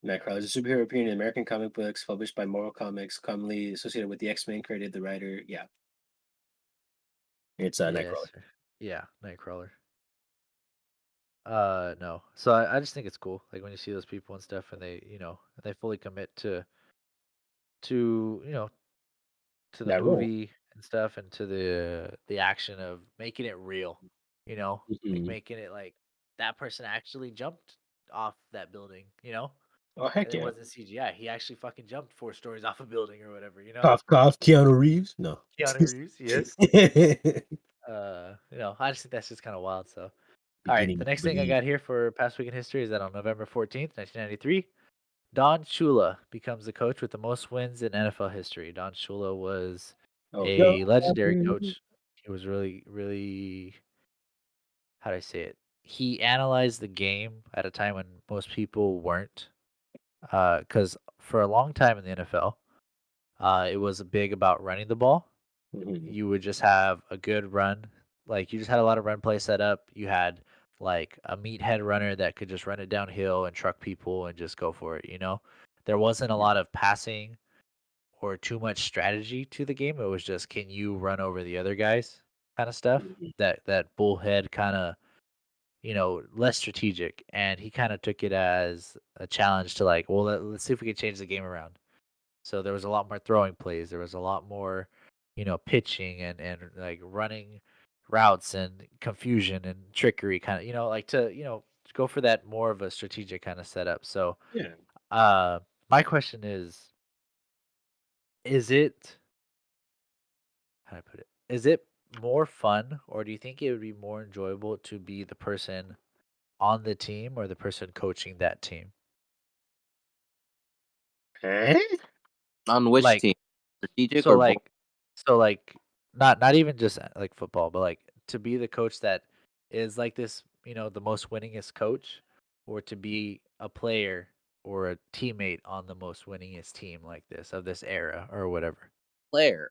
Nightcrawler is a superhero appearing in American comic books published by Marvel Comics, commonly associated with the X-Men, created the writer. Yeah, it's yes, Nightcrawler. sir. Yeah, Nightcrawler. No, so I just think it's cool, like when you see those people and stuff, and they fully commit to to the That role. movie and stuff, and to the action of making it real, like Mhm. making it like that person actually jumped off that building. Oh And heck it yeah! wasn't CGI. He actually fucking jumped 4 stories off a building or whatever. Cough cough. Keanu Reeves. No. Keanu Reeves, yes. I just think that's just kind of wild. So, all right, Beginning the to next thing I believe. got here for past week in history is that on November 14th, 1993, Don Shula becomes the coach with the most wins in NFL history. Don Shula was Oh, a legendary coach. He was really, really, how do I say it? He analyzed the game at a time when most people weren't. Because for a long time in the NFL, it was big about running the ball. Mhm. You would just have a good run. Like you just had a lot of run play set up. You had like a meathead runner that could just run it downhill and truck people and just go for it. There wasn't a lot of passing or too much strategy to the game. It was just can you run over the other guys kind of stuff. Mhm. That bullhead kind of less strategic. And he kind of took it as a challenge to like, well, let's see if we can change the game around. So there was a lot more throwing plays. There was a lot more, pitching and like running routes and confusion and trickery kind of, like to, go for that more of a strategic kind of setup. So, Yeah. uh, my question is it, how do I put it? Is it more fun or do you think it would be more enjoyable to be the person on the team or the person coaching that team? Eh? On which team? Like, Strategic So or both? like so like not even just like football, but like to be the coach that is like this, the most winningest coach, or to be a player or a teammate on the most winningest team like this of this era or whatever. Player.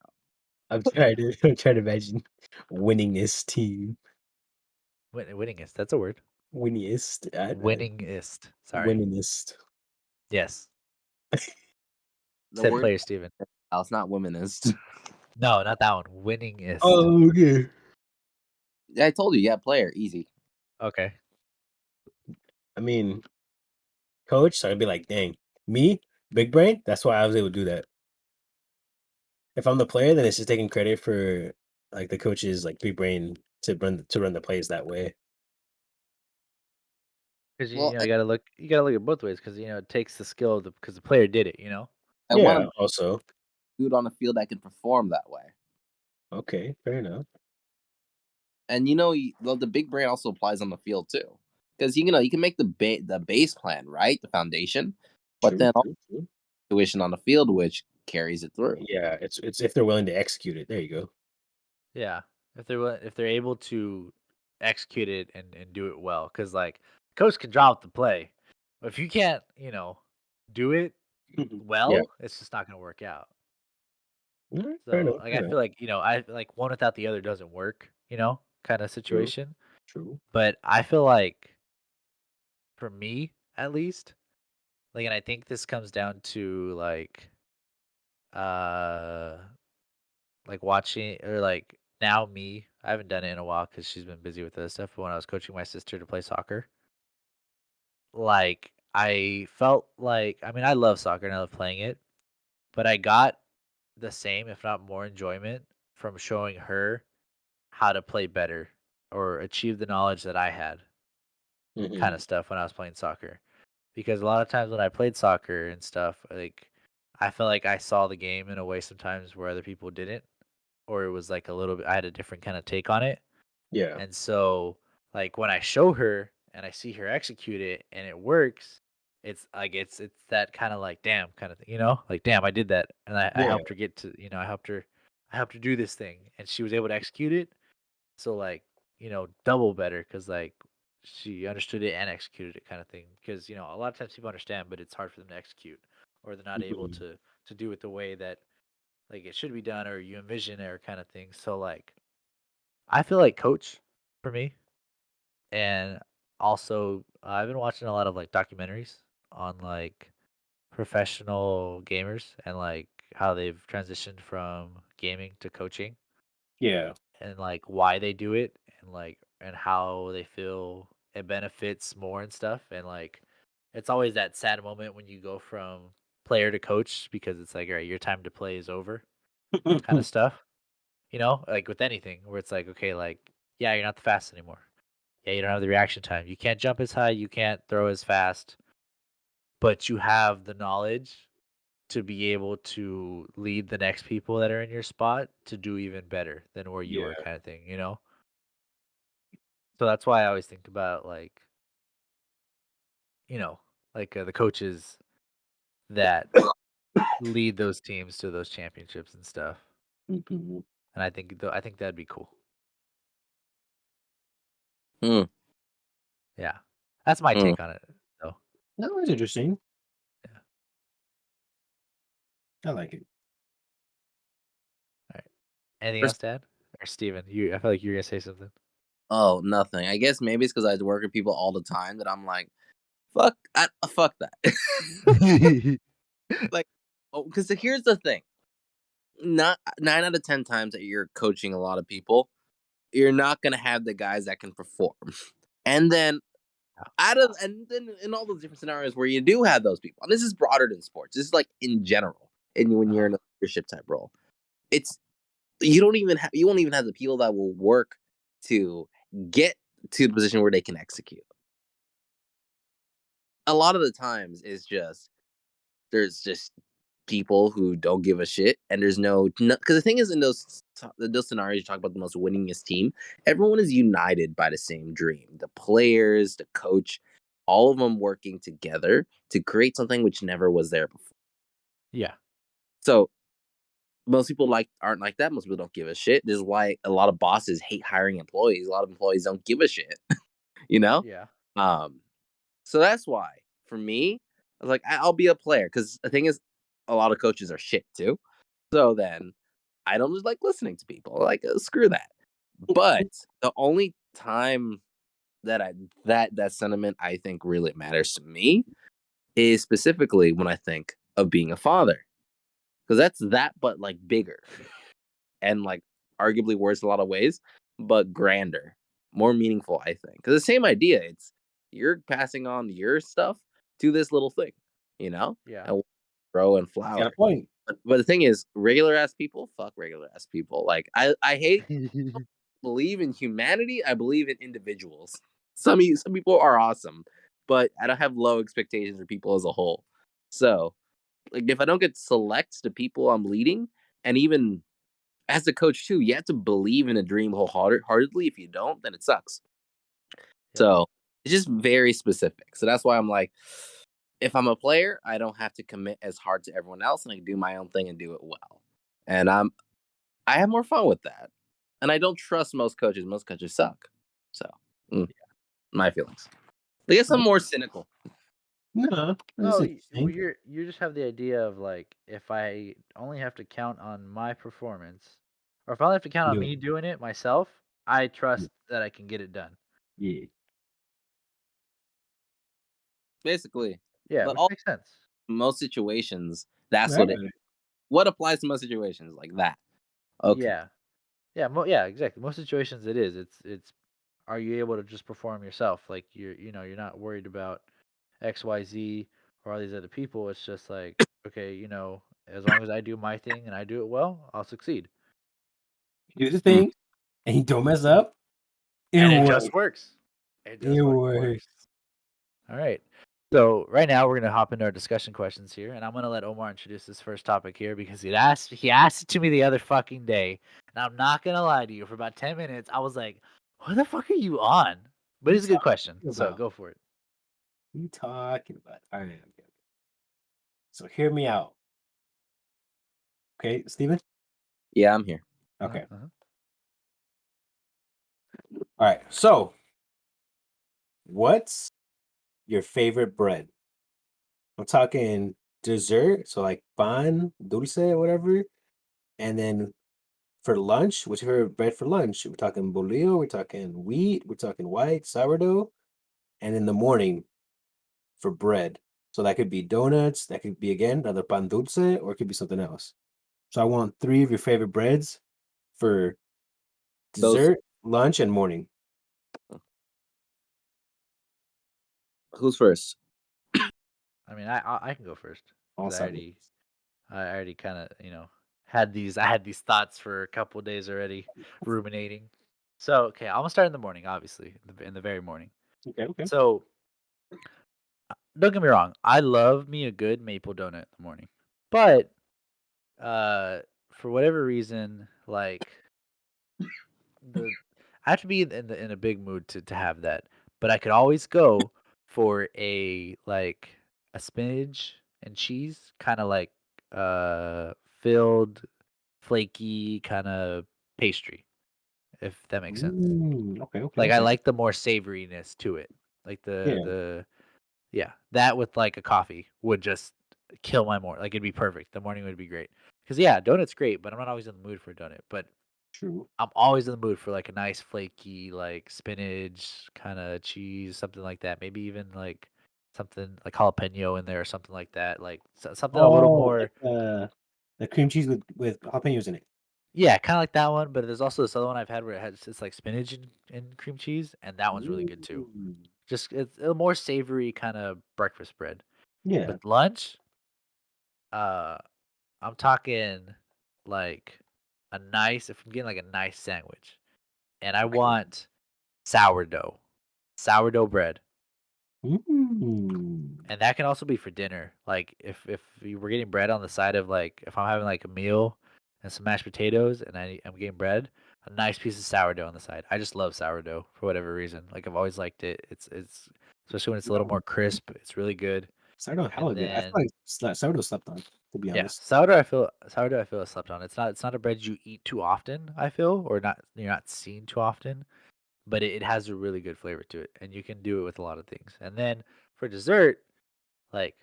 I'm trying to imagine winningest team. Winningest, that's a word. Winningest. Winningest. Sorry. Winningest. Yes. The Said word player Steven. it's not womanist. No, not that one. Winningest. Oh, okay. I told you, yeah, player, easy. Okay. I mean, coach, so I'd be like, dang, me, big brain. That's why I was able to do that. if I'm the player, then it's just taking credit for like the coach's like big brain to run the plays that way. Because Well, you gotta look at both ways because it takes the skill because the player did it. I want Yeah. a Also, dude on the field that can perform that way. okay, fair enough. And well, the big brain also applies on the field too, because you can make the base plan, right, the foundation, but True, then also true, true. tuition on the field, which carries it through. Yeah, it's if they're willing to execute it. There you go. Yeah, if they're able to execute it and do it well, because like coach can drop the play, but if you can't do it Yeah. well, it's just not gonna work out. All right, fair So enough. like Fair I enough. feel like I like one without the other doesn't work, kind of True, situation. true. But I feel like for me at least, and I think this comes down to uh watching or now me, I haven't done it in a while because she's been busy with other stuff. But when I was coaching my sister to play soccer, I felt I mean, I love soccer and I love playing it, but I got the same, if not more, enjoyment from showing her how to play better or achieve the knowledge that I had, kind Hmm. of stuff when I was playing soccer. Because a lot of times when I played soccer and stuff, I felt like I saw the game in a way sometimes where other people didn't, or it was like a little bit, I had a different kind of take on it. Yeah. And so, when I show her and I see her execute it and it works, it's that kind of damn kind of thing, damn, I did that, and I Yeah. helped her get to, I helped her do this thing, and she was able to execute it. So double better because she understood it and executed it, kind of thing. Because a lot of times people understand, but it's hard for them to execute, or they're not able Mhm. to do it the way that it should be done, or you envision it, or kind of thing. So I feel like coach for me. And also, I've been watching a lot of documentaries on professional gamers and how they've transitioned from gaming to coaching Yeah. and why they do it and and how they feel it benefits more and stuff. And it's always that sad moment when you go from player to coach because it's all right, your time to play is over, kind of stuff. With anything where it's okay, yeah, you're not the fastest anymore. Yeah, you don't have the reaction time. You can't jump as high, you can't throw as fast, but you have the knowledge to be able to lead the next people that are in your spot to do even better than where you are, Yeah. kind of thing. So that's why I always think about you know, the coaches that lead those teams to those championships and stuff. Mhm. And I think that'd be cool. Hmm. Yeah. That's my Hmm. take on it though. That was interesting. Yeah. I like it. All right. Anything Pers- else to add? Or Steven, I feel like you're gonna say something. Oh, nothing. I guess maybe it's because I work with people all the time that I'm like, fuck that. Like, oh, because here's the thing: not 9 out of 10 times that you're coaching a lot of people, you're not gonna have the guys that can perform. And then and then in all those different scenarios where you do have those people, and this is broader than sports. This is in general, and when you're Uh-huh. in a leadership type role, it's you won't even have the people that will work to get to the position where they can execute. A lot of the times it's just there's just people who don't give a shit, and there's no because the thing is, in those scenarios you talk about the most winningest team, everyone is united by the same dream. The players, the coach, all of them working together to create something which never was there before. Yeah. So most people aren't like that. Most people don't give a shit. This is why a lot of bosses hate hiring employees. A lot of employees don't give a shit. you know. Yeah. Um, So that's why, for me, I was like, I'll be a player because the thing is, a lot of coaches are shit too. So then, I don't just like listening to people. Screw that. But the only time that that sentiment I think really matters to me is specifically when I think of being a father, because that's that, but bigger and arguably worse in a lot of ways, but grander, more meaningful. I think because the same idea. It's you're passing on your stuff to this little thing, Yeah. and grow and He's got a flower. point. But the thing is, regular ass people, fuck regular ass people. Like I hate believe in humanity. I believe in individuals. Some people are awesome, but I don't have low expectations for people as a whole. So, like, if I don't get select the people I'm leading, and even as a coach too, you have to believe in a dream wholeheartedly. If you don't, then it sucks. Yeah. So it's just very specific. So that's why I'm like, if I'm a player, I don't have to commit as hard to everyone else, and I can do my own thing and do it well. And I have more fun with that. And I don't trust most coaches. Most coaches suck. So, my feelings. I guess I'm more cynical. No, No, that's well, interesting. you just have the idea of like if I only have to count on my performance, or if I only have to count on Do it. me doing it myself, I trust that I can get it done. Yeah. Basically. Yeah, But which all makes sense. most situations, that's Right. what applies to most situations like that. Okay. Yeah, yeah, exactly. Most situations it is. It's are you able to just perform yourself? Like you're not worried about X, Y, Z or all these other people. It's just like okay, as long as I do my thing and I do it well, I'll succeed. Do the Mm. thing, and you don't mess up. It And it works. just works. It It just fucking works. works. All right. So right now we're gonna hop into our discussion questions here, and I'm gonna let Omar introduce this first topic here because he asked it to me the other fucking day, and I'm not gonna lie to you. For about 10 minutes, I was like, "What the fuck are you on?" But it's a good question, so About? go for it. What are you talking about? All right. Okay. So hear me out. Okay, Steven? Yeah, I'm here. Okay. Uh-huh. All right. So, what's your favorite bread? I'm talking dessert, so like pan, dulce, whatever. And then for lunch, what's your favorite bread for lunch? We're talking bolillo, we're talking wheat, we're talking white, sourdough. And in the morning for bread. So that could be donuts, that could be again another pan dulce, or it could be something else. So I want 3 of your favorite breads for Those dessert, lunch, and morning. who's first? I mean, I can go first All because seven. I already kind of had these thoughts for a couple days already, ruminating. So okay, I'm gonna start in the morning, obviously, in the very morning. Okay, okay. So don't get me wrong, I love me a good maple donut in the morning, but uh, for whatever reason, like the I have to be in a big mood to have that. But I could always go for a spinach and cheese kind of like filled flaky kind of pastry, if that makes sense. Okay, okay, Like I okay. like the more savoriness to it. Like Yeah, yeah, that with like a coffee would just kill my morning. Like it'd be perfect. The morning would be great. Cuz yeah, donut's great, but I'm not always in the mood for a donut. But true. I'm always in the mood for like a nice flaky like spinach kind of cheese, something like that. Maybe even like something like jalapeno in there or something like that. Like something a little Oh, more like the cream cheese with jalapenos in it. yeah, kind of like that one, but there's also this other one I've had where it's like spinach and cream cheese, and that one's really good too. Ooh. Just it's a more savory kind of breakfast bread. Yeah. But lunch, uh, I'm talking like a nice if I'm getting like a nice sandwich, and I Okay. want sourdough, bread, Mm. and that can also be for dinner. Like if you were getting bread on the side of like if I'm having like a meal and some mashed potatoes and I'm getting bread, a nice piece of sourdough on the side. I just love sourdough for whatever reason. Like I've always liked it. It's especially when it's a little more crisp. It's really good. Sourdough And hella good. I feel then like sourdough slept on, to be yeah, honest. sourdough I feel is slept on. It's not a bread you eat too often, I feel, or not you're not seen too often, but it has a really good flavor to it, and you can do it with a lot of things. And then for dessert, like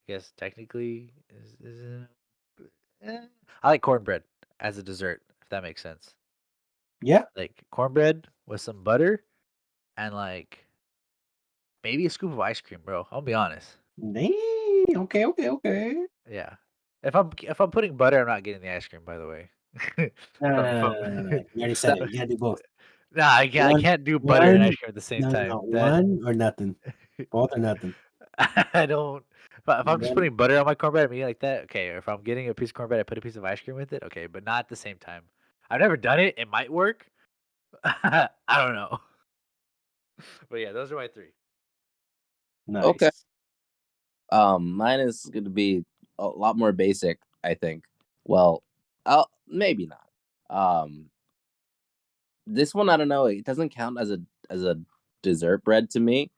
I guess technically eh, I like cornbread as a dessert, if that makes sense. Yeah. Like cornbread with some butter and like maybe a scoop of ice cream, bro. I'll be honest. Dang. Okay, okay, okay. Yeah. If I'm putting butter, I'm not getting the ice cream, by the way. If I'm You already said so it. You gotta do both. nah, I One, can't do butter and ice one, cream at the same no, no, time. no. That One or nothing. Both or nothing. I don't. If I'm just Man, putting butter on my cornbread, I'm eating like that. Okay, or if I'm getting a piece of cornbread, I put a piece of ice cream with it. Okay, but not at the same time. I've never done it. It might work. I don't know. But yeah, those are my three. Okay. nice. Mine is going to be a lot more basic, I think. Well, maybe not. This one I don't know. It doesn't count as a dessert bread to me,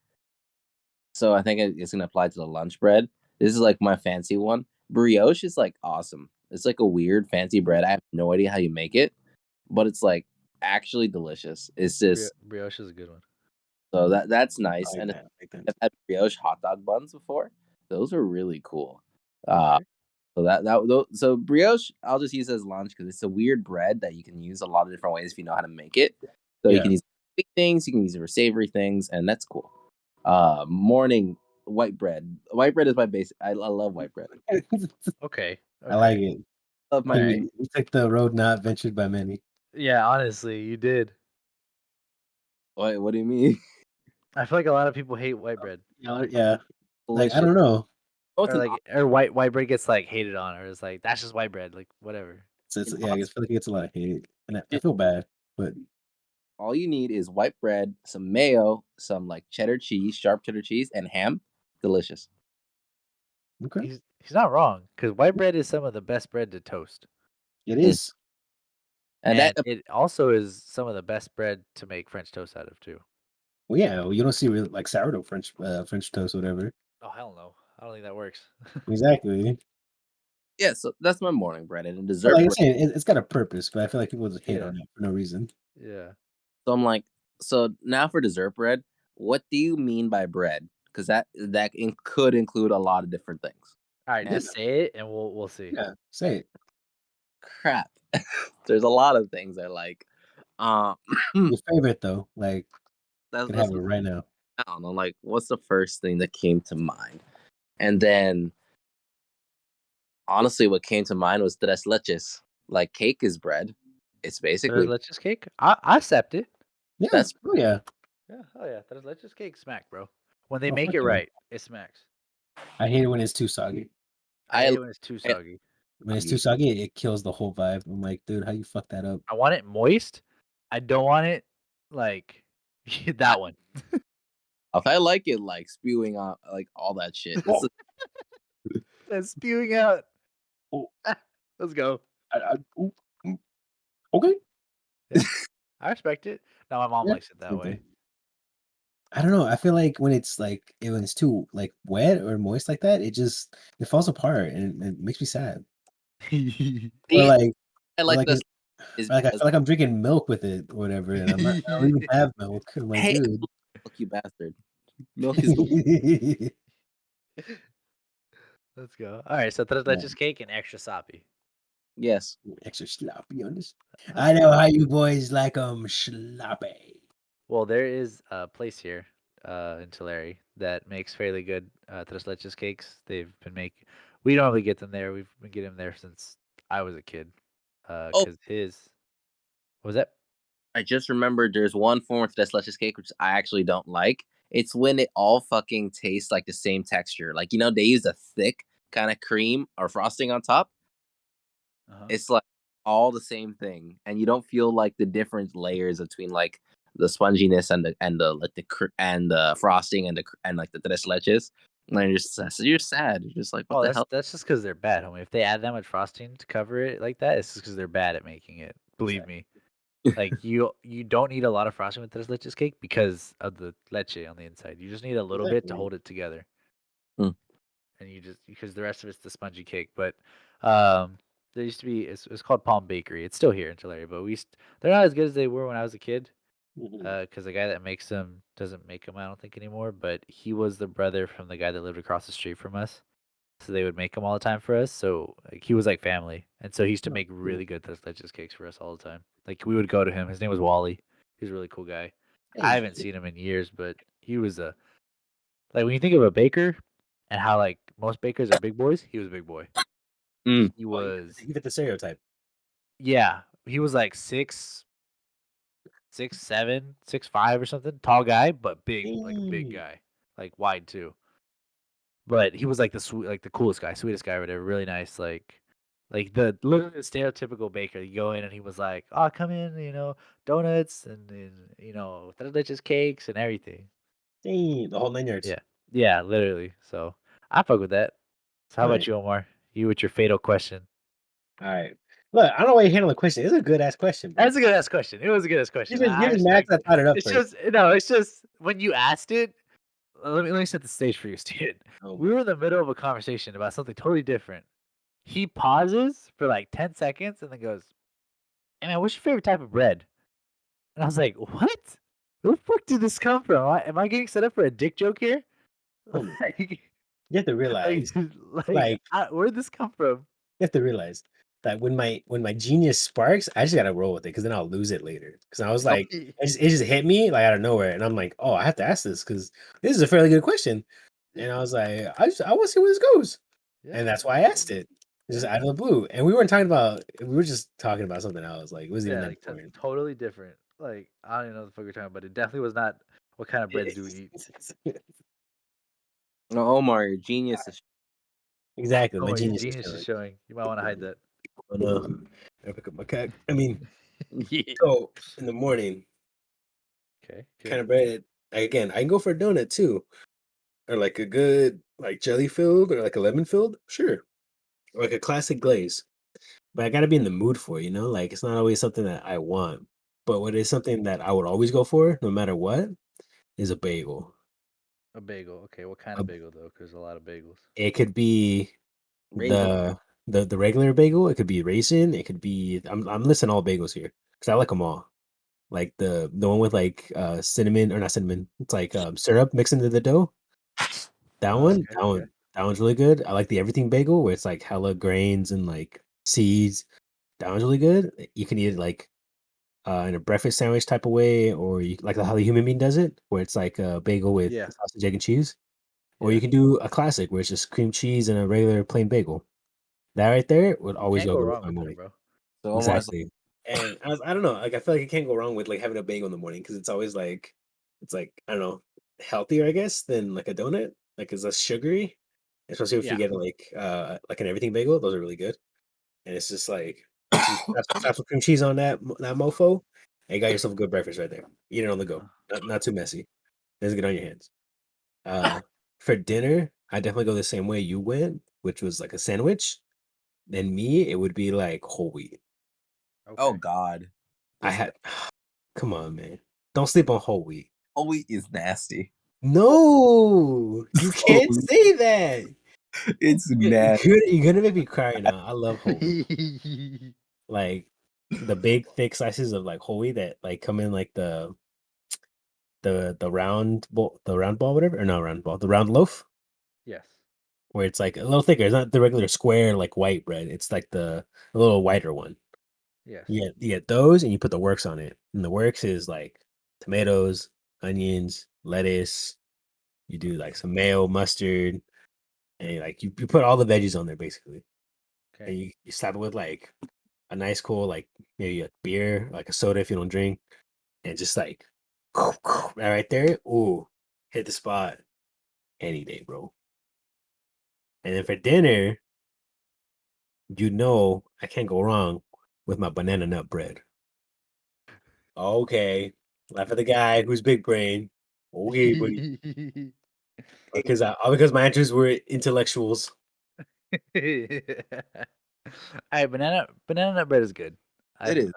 so I think it's going to apply to the lunch bread. This is like my fancy one. Brioche is like awesome. It's like a weird fancy bread. I have no idea how you make it, but it's like actually delicious. It's just Brioche is a good one. so that's I nice. like And that. I like that. I've had brioche hot dog buns before. Those are really cool. Uh, Okay. so brioche, I'll just use as lunch because it's a weird bread that you can use a lot of different ways if you know how to make it. So you Yeah. can use sweet things, you can use it for savory things, and that's cool. Morning white bread. White bread is my basic. I love white bread. Okay. I like it. Love my All right. meat. You took the road not ventured by many. Yeah, honestly, you did. What do you mean? I feel like a lot of people hate white bread, Yeah. Like I Delicious. don't know. Oh, it's or an like, or white bread gets like hated on, or it's like that's just white bread, like whatever. an Yeah, I awesome. feel like it gets a lot of hate, and I feel bad, but All you need is white bread, some mayo, some like cheddar cheese, sharp cheddar cheese, and ham. Delicious. okay, He's not wrong because white bread is some of the best bread to toast, it Mm. is. And and that it also is some of the best bread to make French toast out of too. Well, yeah, well, you don't see really, like sourdough French toast or whatever. Oh hell no, I don't think that works. Exactly. yeah, so that's my morning bread and a But dessert like I bread. said, it's got a purpose, but I feel like people just hate Yeah, on it for no reason. yeah. So I'm like, so now for dessert bread, what do you mean by bread? Because could include a lot of different things. All right, And just say it and we'll see. Yeah, say it. crap, there's a lot of things I like. Uh, Your favorite though, like that's can have that's it right now. I don't know. Like, what's the first thing that came to mind? And then honestly, what came to mind was tres leches. Like cake is bread. It's Tres basically leches cake, I accept it. Yeah. that's Oh yeah. Yeah, oh yeah, tres leches cake smack, bro. When they Oh make fuck it yeah. right, it smacks. I hate it when it's too soggy. I I hate it when it's too I, soggy. When it's too soggy, it kills the whole vibe. I'm like, dude, how you fuck that up? I want it moist. I don't want it like that one. if I like it like spewing out like all that shit. It's Oh, That's spewing out. oh, Let's go. ooh, mm, okay. Yeah, I respect it. Now my mom Yeah. likes it that way. I don't know. I feel like when it's when it's too like wet or moist like that, it falls apart and it makes me sad. Or See, like I or like like this it, is or like I because feel like I'm drinking milk with it or whatever, and I don't even have milk. I'm like, hey, dude. milk you bastard. Milk is the Let's go. All right, so tres Yeah, leches cake and extra soppy. yes. extra sloppy on this. Let's I know go. how you boys like them sloppy. Well, there is a place here in Tulare that makes fairly good tres leches cakes. They've been making. We normally get them there. We've been getting them there since I was a kid. Oh, Because his what was that? I just remembered there's one form of tres leches cake which I actually don't like. It's when it all fucking tastes like the same texture. Like they use a thick kind of cream or frosting on top. Uh-huh. It's like all the same thing, and you don't feel like the different layers between like the sponginess and the like and the frosting and like the tres leches. And then you're sad. You're just like, what Oh, the that's hell? that's just because they're bad, homie. If they add that much frosting to cover it like that, it's just because they're bad at making it. Believe me. Like you don't need a lot of frosting with tres leches cake because of the leche on the inside. You just need a little bit to Exactly. hold it together. Hmm. And you just because the rest of it's the spongy cake. But there used to be it's called Palm Bakery. It's still here in Tulare, but they're not as good as they were when I was a kid. Mhm. Because the guy that makes them doesn't make them, I don't think anymore. But he was the brother from the guy that lived across the street from us, so they would make them all the time for us. So like, he was like family, and so he used to Oh, make cool. really good tres leches cakes for us all the time. Like we would go to him. His name was Wally. He was a really cool guy. I Hey, haven't seen him in years, but he was a like when you think of a baker and how like most bakers are big boys, he was a big boy. Mm. He oh, was you fit the stereotype. yeah, he was like 6'7", 6'5" or something, tall guy, but big, like big Mm. guy, like wide too. But he was like the coolest guy, sweetest guy, or whatever. Really nice, like the literally the stereotypical baker. You go in and he was like, "Oh, come in, donuts and tres leches cakes and everything." Dang, the whole 9 yards. Yeah, yeah, literally. So I fuck with that. So how All about right. you, Omar? You with your fatal question? All right. Look, I don't know why you handle the question. It's a good ass question, bro. That's a good ass question. It was a good ass question. You're I just mad respect 'cause it. I thought it up It's first. just no. It's just when you asked it. Let me set the stage for you, Steven. Oh We my. were in the middle of a conversation about something totally different. He pauses for like 10 seconds and then goes, "Hey man, what's your favorite type of bread?" And I was like, "What? Where the fuck did this come from? Am I getting set up for a dick joke here? Homie, like, you have to like, realize, like, like, where did this come from?" you have to realize that when my genius sparks, I just gotta roll with it because then I'll lose it later. Because I was Oh, like, it just hit me like out of nowhere, and I'm like, oh, I have to ask this because this is a fairly good question. And I was like, I want to see where this goes, Yeah, and that's why I asked it, just yeah, out of the blue. And we were just talking about something else. Like it wasn't even yeah, that like important. totally different. Like I don't even know what the fuck you're talking about. It definitely was not. What kind of breads do we eat? no, Omar, your genius is. Exactly, my Oh, your genius is genius is showing. showing. You might want to hide that. Oh no, I pick up my cat. I mean, Yeah. so in the morning, Okay. kind Okay. of bread. Again, I can go for a donut too, or like a good like jelly filled or like a lemon filled, sure, or like a classic glaze. But I gotta be in the mood for it, like it's not always something that I want. But what is something that I would always go for, no matter what, is a bagel. A bagel. Okay. What kind A- of bagel though? Because a lot of bagels. It could be Raisin. the regular bagel. It could be raisin. It could be. I'm listing all bagels here because I like them all. Like the one with like cinnamon or not cinnamon. It's like syrup mixed into the dough. That one, Okay. that Okay. one, that one's really good. I like the everything bagel where it's like hella grains and like seeds. That one's really good. You can eat it like in a breakfast sandwich type of way, or you like how the human being does it, where it's like a bagel with Yeah. sausage, egg, and cheese. Or Yeah. you can do a classic where it's just cream cheese and a regular plain bagel. That right there would You always can't go go good with wrong my with that, morning. bro. So Omar's Exactly. And I don't know, like I feel like I can't go wrong with like having a bagel in the morning because it's always like it's like I don't know healthier I guess than like a donut. Like it's less sugary, especially if you Yeah. get like an everything bagel. Those are really good. And it's just like some slap some cream cheese on that mofo, and you got yourself a good breakfast right there. Eat it on the go, not too messy. Doesn't get on your hands. Uh, for dinner, I definitely go the same way you went, which was like a sandwich. Then me, it would be like whole wheat. oh Okay. God, I this had, come on, man, don't sleep on whole wheat. whole wheat is nasty. No, you Whole can't wheat, say that. it's You're nasty. gonna make me cry now. I love whole wheat. Like the big thick slices of like whole wheat that like come in like the round ball, whatever, or no round ball, the round loaf, Yes. where it's like a little thicker. It's not the regular square like white bread. It's like the a little whiter one. Yes. You get those and you put the works on it. And the works is like tomatoes, onions, lettuce. You do like some mayo, mustard, and like you put all the veggies on there basically. And Okay. you slap it with like a nice cool like maybe a beer, like a soda if you don't drink, and just like right there. Ooh, hit the spot any day, bro. And then for dinner, I can't go wrong with my banana nut bread. Okay. Laugh at the guy who's big brain. Okay, buddy. All because my answers were intellectuals. Alright, banana nut bread is good. It is.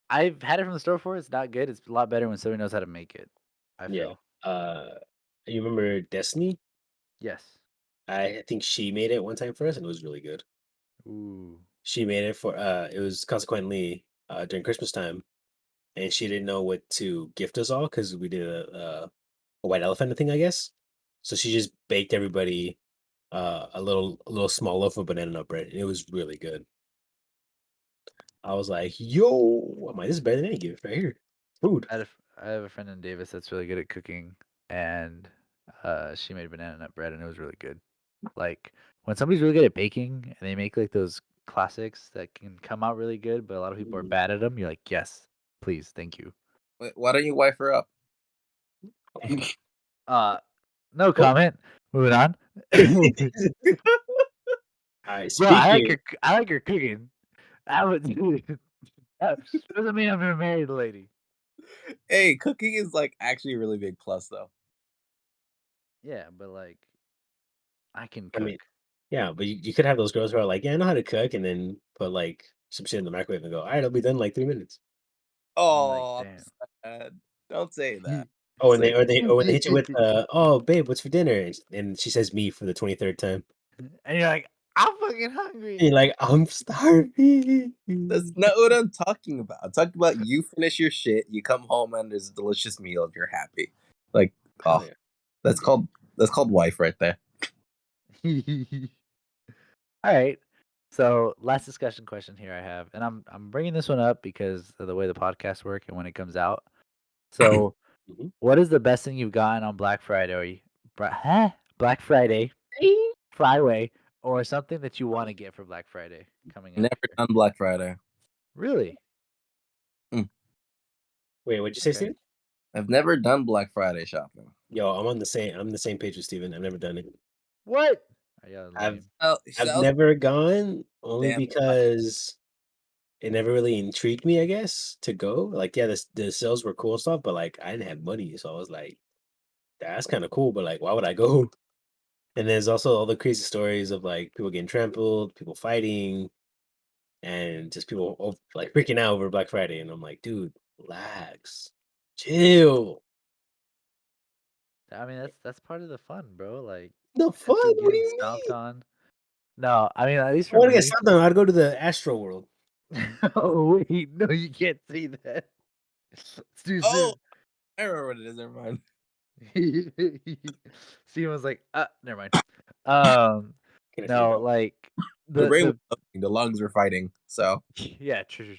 I've had it from the store before. It's not good. It's a lot better when somebody knows how to make it. I Yeah. feel. You remember Destiny? Yes. I think she made it one time for us and it was really good. Ooh. She made it for it was consequently during Christmas time and she didn't know what to gift us all because we did a white elephant thing, I guess. So she just baked everybody a little small loaf of banana nut bread and it was really good. I was like, yo, I'm like, this is better than any gift right here. Food. I have a friend in Davis that's really good at cooking, and she made banana nut bread, and it was really good. Like when somebody's really good at baking and they make like those classics that can come out really good, but a lot of people are Mm. bad at them. You're like, yes, please, thank you. Why don't you wife her up? Uh, No comment. Moving on. All right, Bro, speaking. I like your cooking. I would that doesn't mean I'm a married lady. Hey, cooking is like actually a really big plus though. Yeah, but like I can I mean, cook. yeah, but you could have those girls who are like, yeah, I know how to cook, and then put like some shit in the microwave and go, all right, it'll be done in like 3 minutes. I'm like, Oh, damn. sad. Don't say that. Oh, and Say when they hit you with, oh, babe, what's for dinner? And she says me for the 23rd time. And you're like, I'm fucking And hungry. you're like, I'm starving. that's not what I'm talking about. I'm talking about you finish your shit, you come home and there's a delicious meal, and you're happy. Like, Hell oh, yeah. that's called wife right there. All right. So last discussion question here I have, and I'm bringing this one up because of the way the podcasts work and when it comes out. So, Mhm. what is the best thing you've gotten on Black Friday? Black Friday, Friday, or something that you want to get for Black Friday coming up Never here? done Black Friday. Really? Wait, what'd you say, Okay. Steven? I've never done Black Friday shopping. Yo, I'm the same page with Steven. I've never done it. What? Are y'all I've lame? Oh, I've South never gone only damn. because it never really intrigued me, I guess, to go. Like, yeah, the sales were cool and stuff, but like I didn't have money, so I was like, that's kind of cool, but like, why would I go? And there's also all the crazy stories of like people getting trampled, people fighting, and just people like freaking out over Black Friday. And I'm like, dude, relax, chill. I mean, that's part of the fun, bro. Like The fun? after What do getting you stomped mean? on. No, I mean at least I for want to get me. something. I'd go to the Astro World. Oh wait, no, you can't see that. It's too Oh, soon. I remember what it is. Never mind. Steven was like, never mind. Um, Can I figure it no, out? like The brain was the opening, the lungs were fighting. So yeah, true.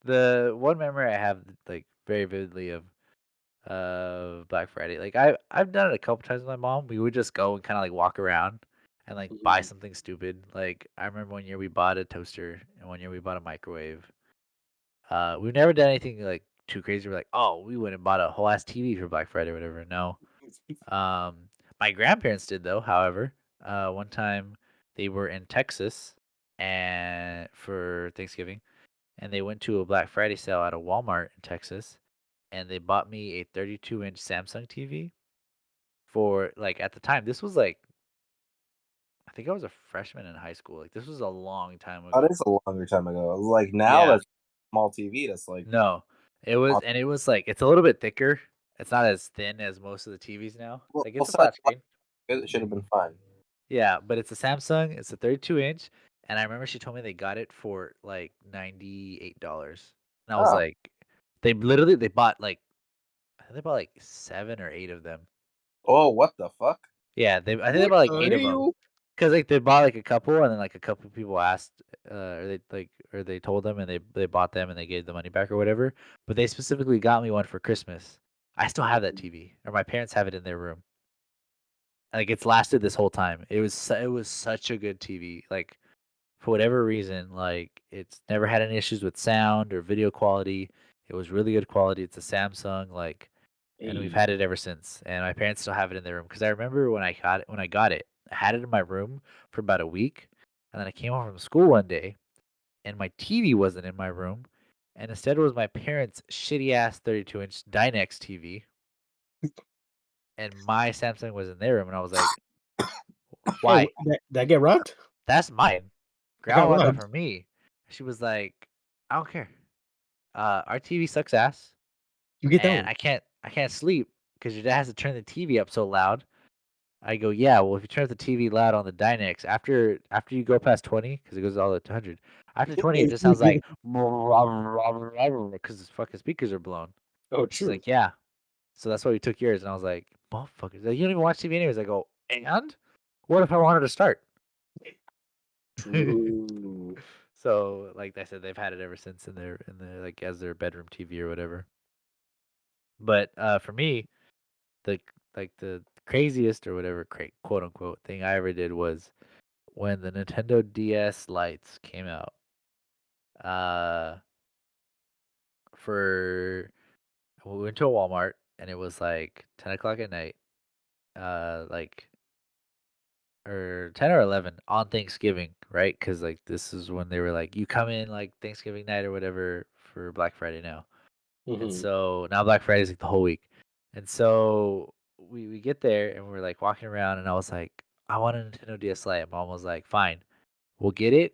The one memory I have like very vividly of Black Friday, like I've done it a couple times with my mom. We would just go and kind of like walk around and like buy Mhm. something stupid. Like I remember one year we bought a toaster and one year we bought a microwave. We've never done anything like too crazy. We're like, oh, we went and bought a whole ass TV for Black Friday or whatever. No. Um, my grandparents did though. However, one time they were in Texas and for Thanksgiving, and they went to a Black Friday sale at a Walmart in Texas, and they bought me a 32-inch Samsung TV for like at the time. This was like I think I was a freshman in high school. Like this was a long time oh, ago. that's a longer time ago. Like now, Yeah. that's small TV. That's like No, it was like it's a little bit thicker. It's not as thin as most of the TVs now. Like well it's a such. flat screen. It should have been fine. Yeah, but it's a Samsung. It's a 32-inch, and I remember she told me they got it for like $98, and I was Oh, like, they bought like I think they bought like 7 or 8 of them. oh, what the fuck? Yeah, I think they What bought like the 8 of them. hell? Cause like they bought like a couple, and then like a couple people asked, or they told them, and they bought them, and they gave the money back or whatever. But they specifically got me one for Christmas. I still have that TV, or my parents have it in their room. Like it's lasted this whole time. It was such a good TV. Like for whatever reason, like it's never had any issues with sound or video quality. It was really good quality. It's a Samsung, like, and we've Hey, had it ever since. And my parents still have it in their room because I remember when I got it, I had it in my room for about a week, and then I came home from school one day, and my TV wasn't in my room, and instead it was my parents' shitty ass 32-inch Dynex TV, and my Samsung was in their room, and I was like, oh, why? did I get robbed? That's mine. I got Grandma bought that robbed. for me. She was like, I don't care. Our TV sucks ass, You get that and one. I can't sleep because your dad has to turn the TV up so loud. I go, yeah. Well, if you turn up the TV loud on the Dynex, after you go past 20, because it goes all the way to 100. After 20, it just sounds like because the fucking speakers are blown. Oh, She's true. like, yeah. So that's why we took yours, and I was like, motherfuckers, like, you don't even watch TV anyways. I go, and what if I wanted to start? True. So, like I said, they've had it ever since in their like as their bedroom TV or whatever. But for me, the the craziest or whatever quote unquote thing I ever did was when the Nintendo DS lights came out. Uh, for we went to a Walmart and it was like 10 o'clock at night, like or 10 or 11 on Thanksgiving, right? Because like this is when they were like, you come in like Thanksgiving night or whatever for Black Friday now. And Hmm. so now Black Friday is like the whole week. And so we get there and we're like walking around and I was like, I want a Nintendo DS Lite. And Mom was like, fine, we'll get it,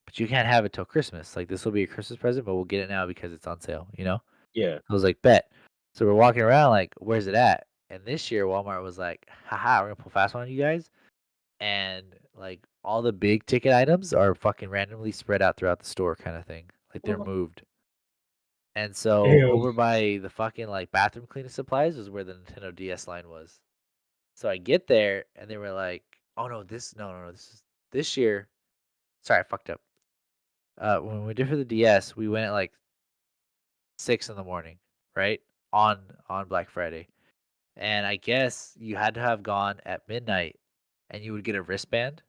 but you can't have it till Christmas. Like this will be a Christmas present, but we'll get it now because it's on sale, you know? Yeah. I was like, bet. So we're walking around like, where's it at? And this year Walmart was like, haha, we're gonna pull fast one on you guys. And like all the big ticket items are fucking randomly spread out throughout the store kind of thing. Like they're moved. And so Damn. over by the fucking like bathroom cleaning supplies was where the Nintendo DS line was. So I get there and they were like, "Oh no, no, this is this year." Sorry, I fucked up. When we did for the DS, we went at like 6 in the morning, right? On Black Friday. And I guess you had to have gone at midnight and you would get a wristband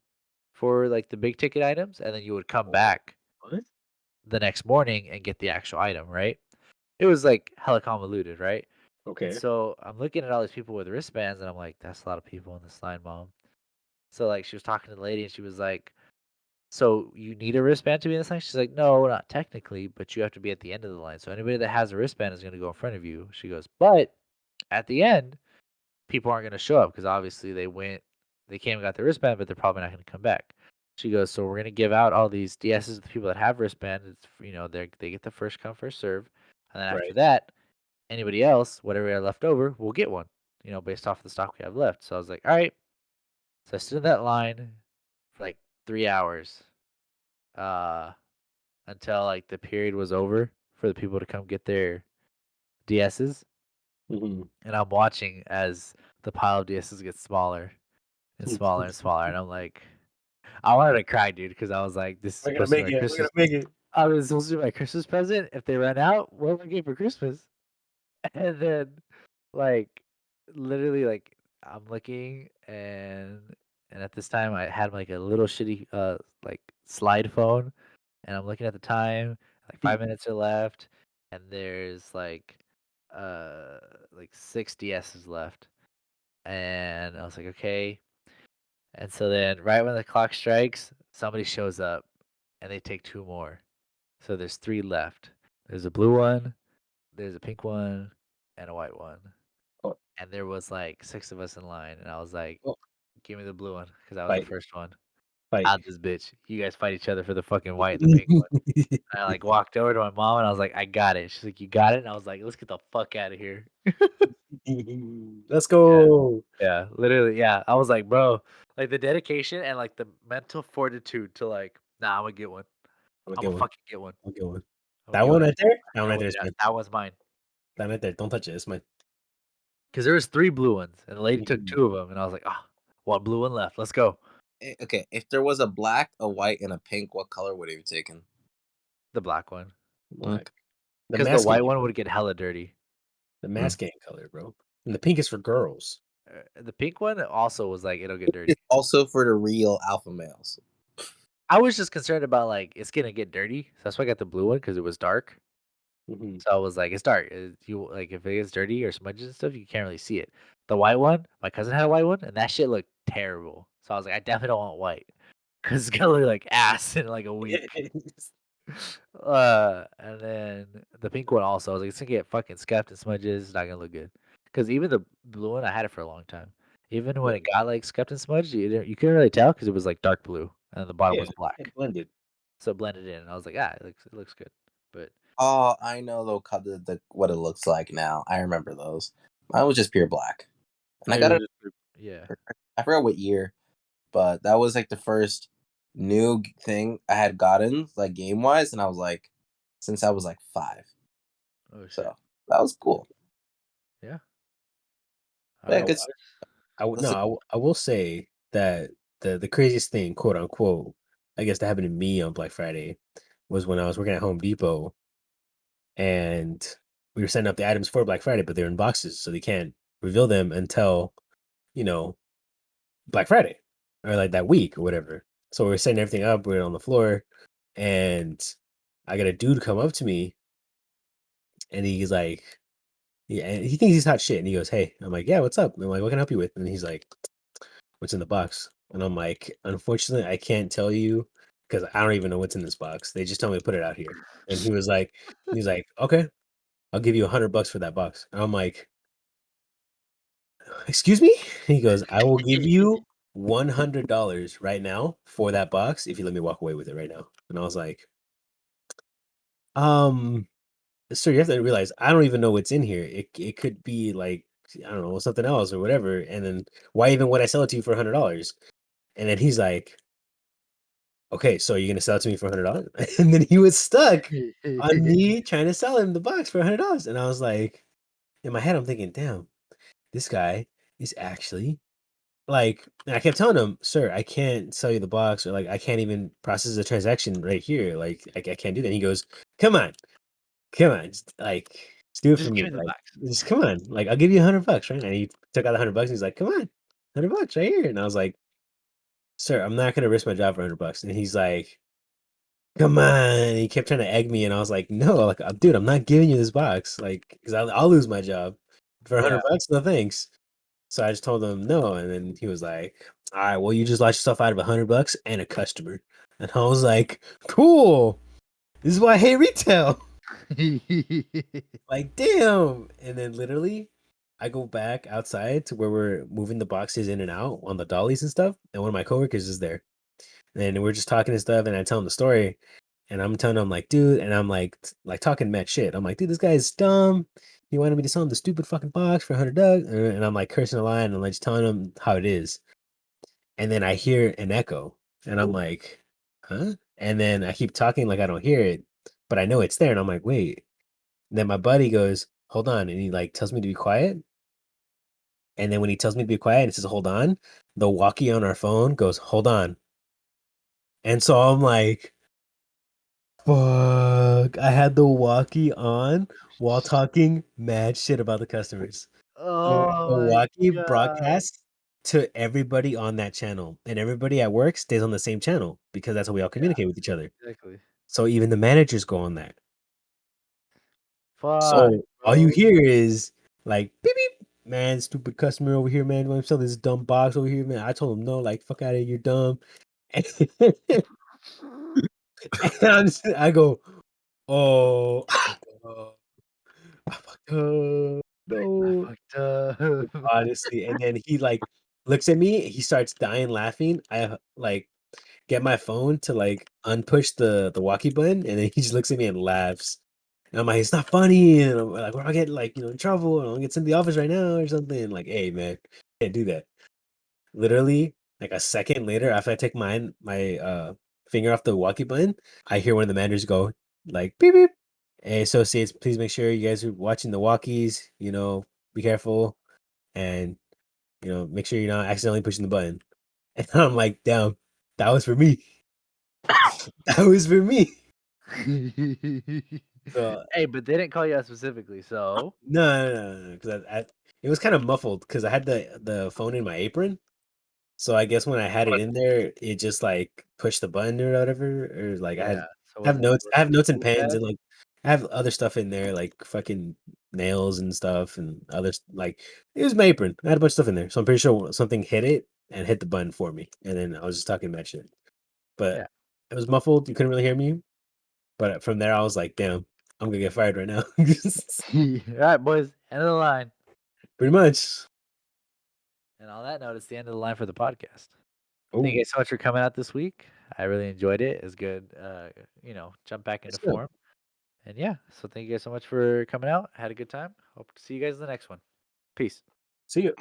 for like the big ticket items and then you would come back What? the next morning and get the actual item, right? It was like hella convoluted, right? And Okay. so I'm looking at all these people with wristbands and I'm like, that's a lot of people in this line, Mom. So like she was talking to the lady and she was like, so you need a wristband to be in this line? She's like, no, not technically, but you have to be at the end of the line. So anybody that has a wristband is going to go in front of you. She goes, but at the end, people aren't going to show up because obviously they came and got their wristband, but they're probably not going to come back. She goes, so we're going to give out all these DSs to the people that have wristband. It's, they get the first come, first serve. And then after Right. that, anybody else, whatever we have left over, will get one, based off the stock we have left. So I was like, all right. So I stood in that line for like 3 hours uh, until like the period was over for the people to come get their DSs. Hmm. And I'm watching as the pile of DSs gets smaller and smaller and smaller. And I'm like, I wanted to cry, dude, because I was like, this is We're gonna supposed to be make my it. We're gonna Christmas. make it. I was supposed to be my Christmas present. If they run out, what am I getting for Christmas? And then, like, literally, like, I'm looking and at this time I had like a little shitty like slide phone, and I'm looking at the time, like 5 minutes are left, and there's uh like 6 DSs left, and I was like, okay. And so then, right when the clock strikes, somebody shows up, and they take two more. So there's three left. There's a blue one, there's a pink one, and a white one. Oh, And there was like six of us in line, and I was like, oh, "Give me the blue one," because I was the fight. first one. Fight. Out this bitch. You guys fight each other for the fucking white and the pink one. And I like walked over to my mom, and I was like, "I got it." She's like, "You got it?" And I was like, "Let's get the fuck out of here." Let's Yeah, go. yeah, literally, yeah. I was like, bro, like the dedication and like the mental fortitude to like, nah, I'm gonna get one. I'm gonna I'm get gonna one. fucking get one. I'm gonna get one. I'm gonna That get one one. right there. That one right No, there is yeah, mine. that was mine. That right there. Don't touch it. It's mine. Because there was three blue ones, and the lady took Mhm. two of them, and I was like, ah, one blue one left. Let's go. Okay, if there was a black, a white, and a pink, what color would you have taken? The black one. Black. The Because the masking. white one would get hella dirty. The masking color, bro. And the pink is for girls. The pink one also was like, it'll get dirty. Also for the real alpha males. I was just concerned about like it's gonna get dirty, so that's why I got the blue one because it was dark. Hmm. So I was like, it's dark. You like if it gets dirty or smudges and stuff, you can't really see it. The white one, my cousin had a white one, and that shit looked terrible. So I was like, I definitely don't want white because it's gonna look like ass in like a week. And then the pink one also, I was like, it's gonna get fucking scuffed and smudges. It's not gonna look good. Because even the blue one, I had it for a long time. Even when it got like scuffed and smudged, you couldn't really tell because it was like dark blue and then the bottom Yeah, was black. it blended. So it blended in, and I was like, it looks good. But Oh, I know what it looks like now. I remember those. Mine was just pure black, and I got it. yeah, I forgot what year, but that was like the first new thing I had gotten, like game wise, and I was like, since I was like 5, oh shit, so that was cool. yeah. I Yeah, don't know. good. No, I will say that the craziest thing, quote unquote, I guess that happened to me on Black Friday was when I was working at Home Depot and we were setting up the items for Black Friday, but they're in boxes, so they can't reveal them until, you know, Black Friday or like that week or whatever. So we're setting everything up, we're on the floor, and I got a dude come up to me and he's like, Yeah, and he thinks he's hot shit, and he goes, "Hey," I'm like, "Yeah, what's up?" I'm like, "What can I help you with?" And he's like, "What's in the box?" And I'm like, "Unfortunately, I can't tell you because I don't even know what's in this box. They just told me to put it out here." And he's like, "Okay, I'll give you $100 for that box." And I'm like, "Excuse me?" He goes, "I will give you $100 right now for that box if you let me walk away with it right now." And I was like, um. Sir, you have to realize I don't even know what's in here. It could be like I don't know something else or whatever. And then why even would I sell it to you for $100? And then he's like, "Okay, so you're gonna sell it to me for $100?" And then he was stuck on me trying to sell him the box for $100. And I was like, in my head, I'm thinking, "Damn, this guy is actually like." And I kept telling him, "Sir, I can't sell you the box, or like I can't even process the transaction right here. Like I can't do that." And he goes, "Come on." Come on, just do it for Just give me, me the like, box. just come on, like, I'll give you $100, right? And he took out the $100, he's like, "Come on, $100 right here." And I was like, "Sir, I'm not gonna risk my job for $100." And he's like, "Come on." And he kept trying to egg me, and I was like, "No, like, dude, I'm not giving you this box, like, because I'll lose my job. For Yeah. $100, no thanks." So I just told him no, and then he was like, "Alright, well, you just lost yourself out of $100 and a customer." And I was like, "Cool. This is why I hate retail." Like, damn. And then literally, I go back outside to where we're moving the boxes in and out on the dollies and stuff. And one of my coworkers is there. And we're just talking and stuff. And I tell him the story. And I'm telling him, like, dude, and I'm like talking mad shit. I'm like, dude, this guy is dumb. He wanted me to sell him the stupid fucking box for $100. And I'm like cursing a line and like just telling him how it is. And then I hear an echo. And I'm like, huh? And then I keep talking like I don't hear it, but I know it's there. And I'm like, wait. And then my buddy goes, "Hold on," and he, like, tells me to be quiet, and then when he tells me to be quiet and says, "Hold on," the walkie on our phone goes, "Hold on." And so I'm like, "Fuck." I had the walkie on while talking mad shit about the customers. Oh The my walkie god. broadcasts to everybody on that channel, and everybody at work stays on the same channel because that's how we all Yeah, communicate with each other. exactly. So even the managers go on that. Fuck, So all you bro. hear is like beep beep, man, stupid customer over here, man. I'm selling this dumb box over here, man. I told him no, like fuck out of here, you're dumb. And I go, oh, I fucked up. I fucked up. I No, fucked up. honestly. And then he like looks at me, he starts dying laughing. I like get my phone to like unpush the walkie button, and then he just looks at me and laughs. And I'm like, it's not funny. And I'm like, we're gonna get like, in trouble, and I'll get sent to the office right now or something. Like, hey man, can't do that. Literally, like a second later, after I take my finger off the walkie button, I hear one of the managers go, like, beep beep. Hey associates, please make sure you guys are watching the walkies, be careful and make sure you're not accidentally pushing the button. And I'm like, damn, that was for me. That was for me. So Hey, but they didn't call you out specifically, so no, because it was kind of muffled because I had the phone in my apron. So I guess when I had it what? in there, it just like pushed the button or whatever, or like Yeah, so I have notes. I have notes and was pens bad? and like I have other stuff in there, like fucking nails and stuff and others. Like it was my apron. I had a bunch of stuff in there, so I'm pretty sure something hit it and hit the button for me, and then I was just talking about shit. But Yeah. it was muffled. You couldn't really hear me. But from there, I was like, damn, I'm gonna get fired right now. Alright, boys, end of the line. Pretty much. And on that note, it's the end of the line for the podcast. Thank you Oh, guys so much for coming out this week. I really enjoyed it. It's good, jump back into let's go. form. And yeah, so thank you guys so much for coming out. Had a good time. Hope to see you guys in the next one. Peace. See you.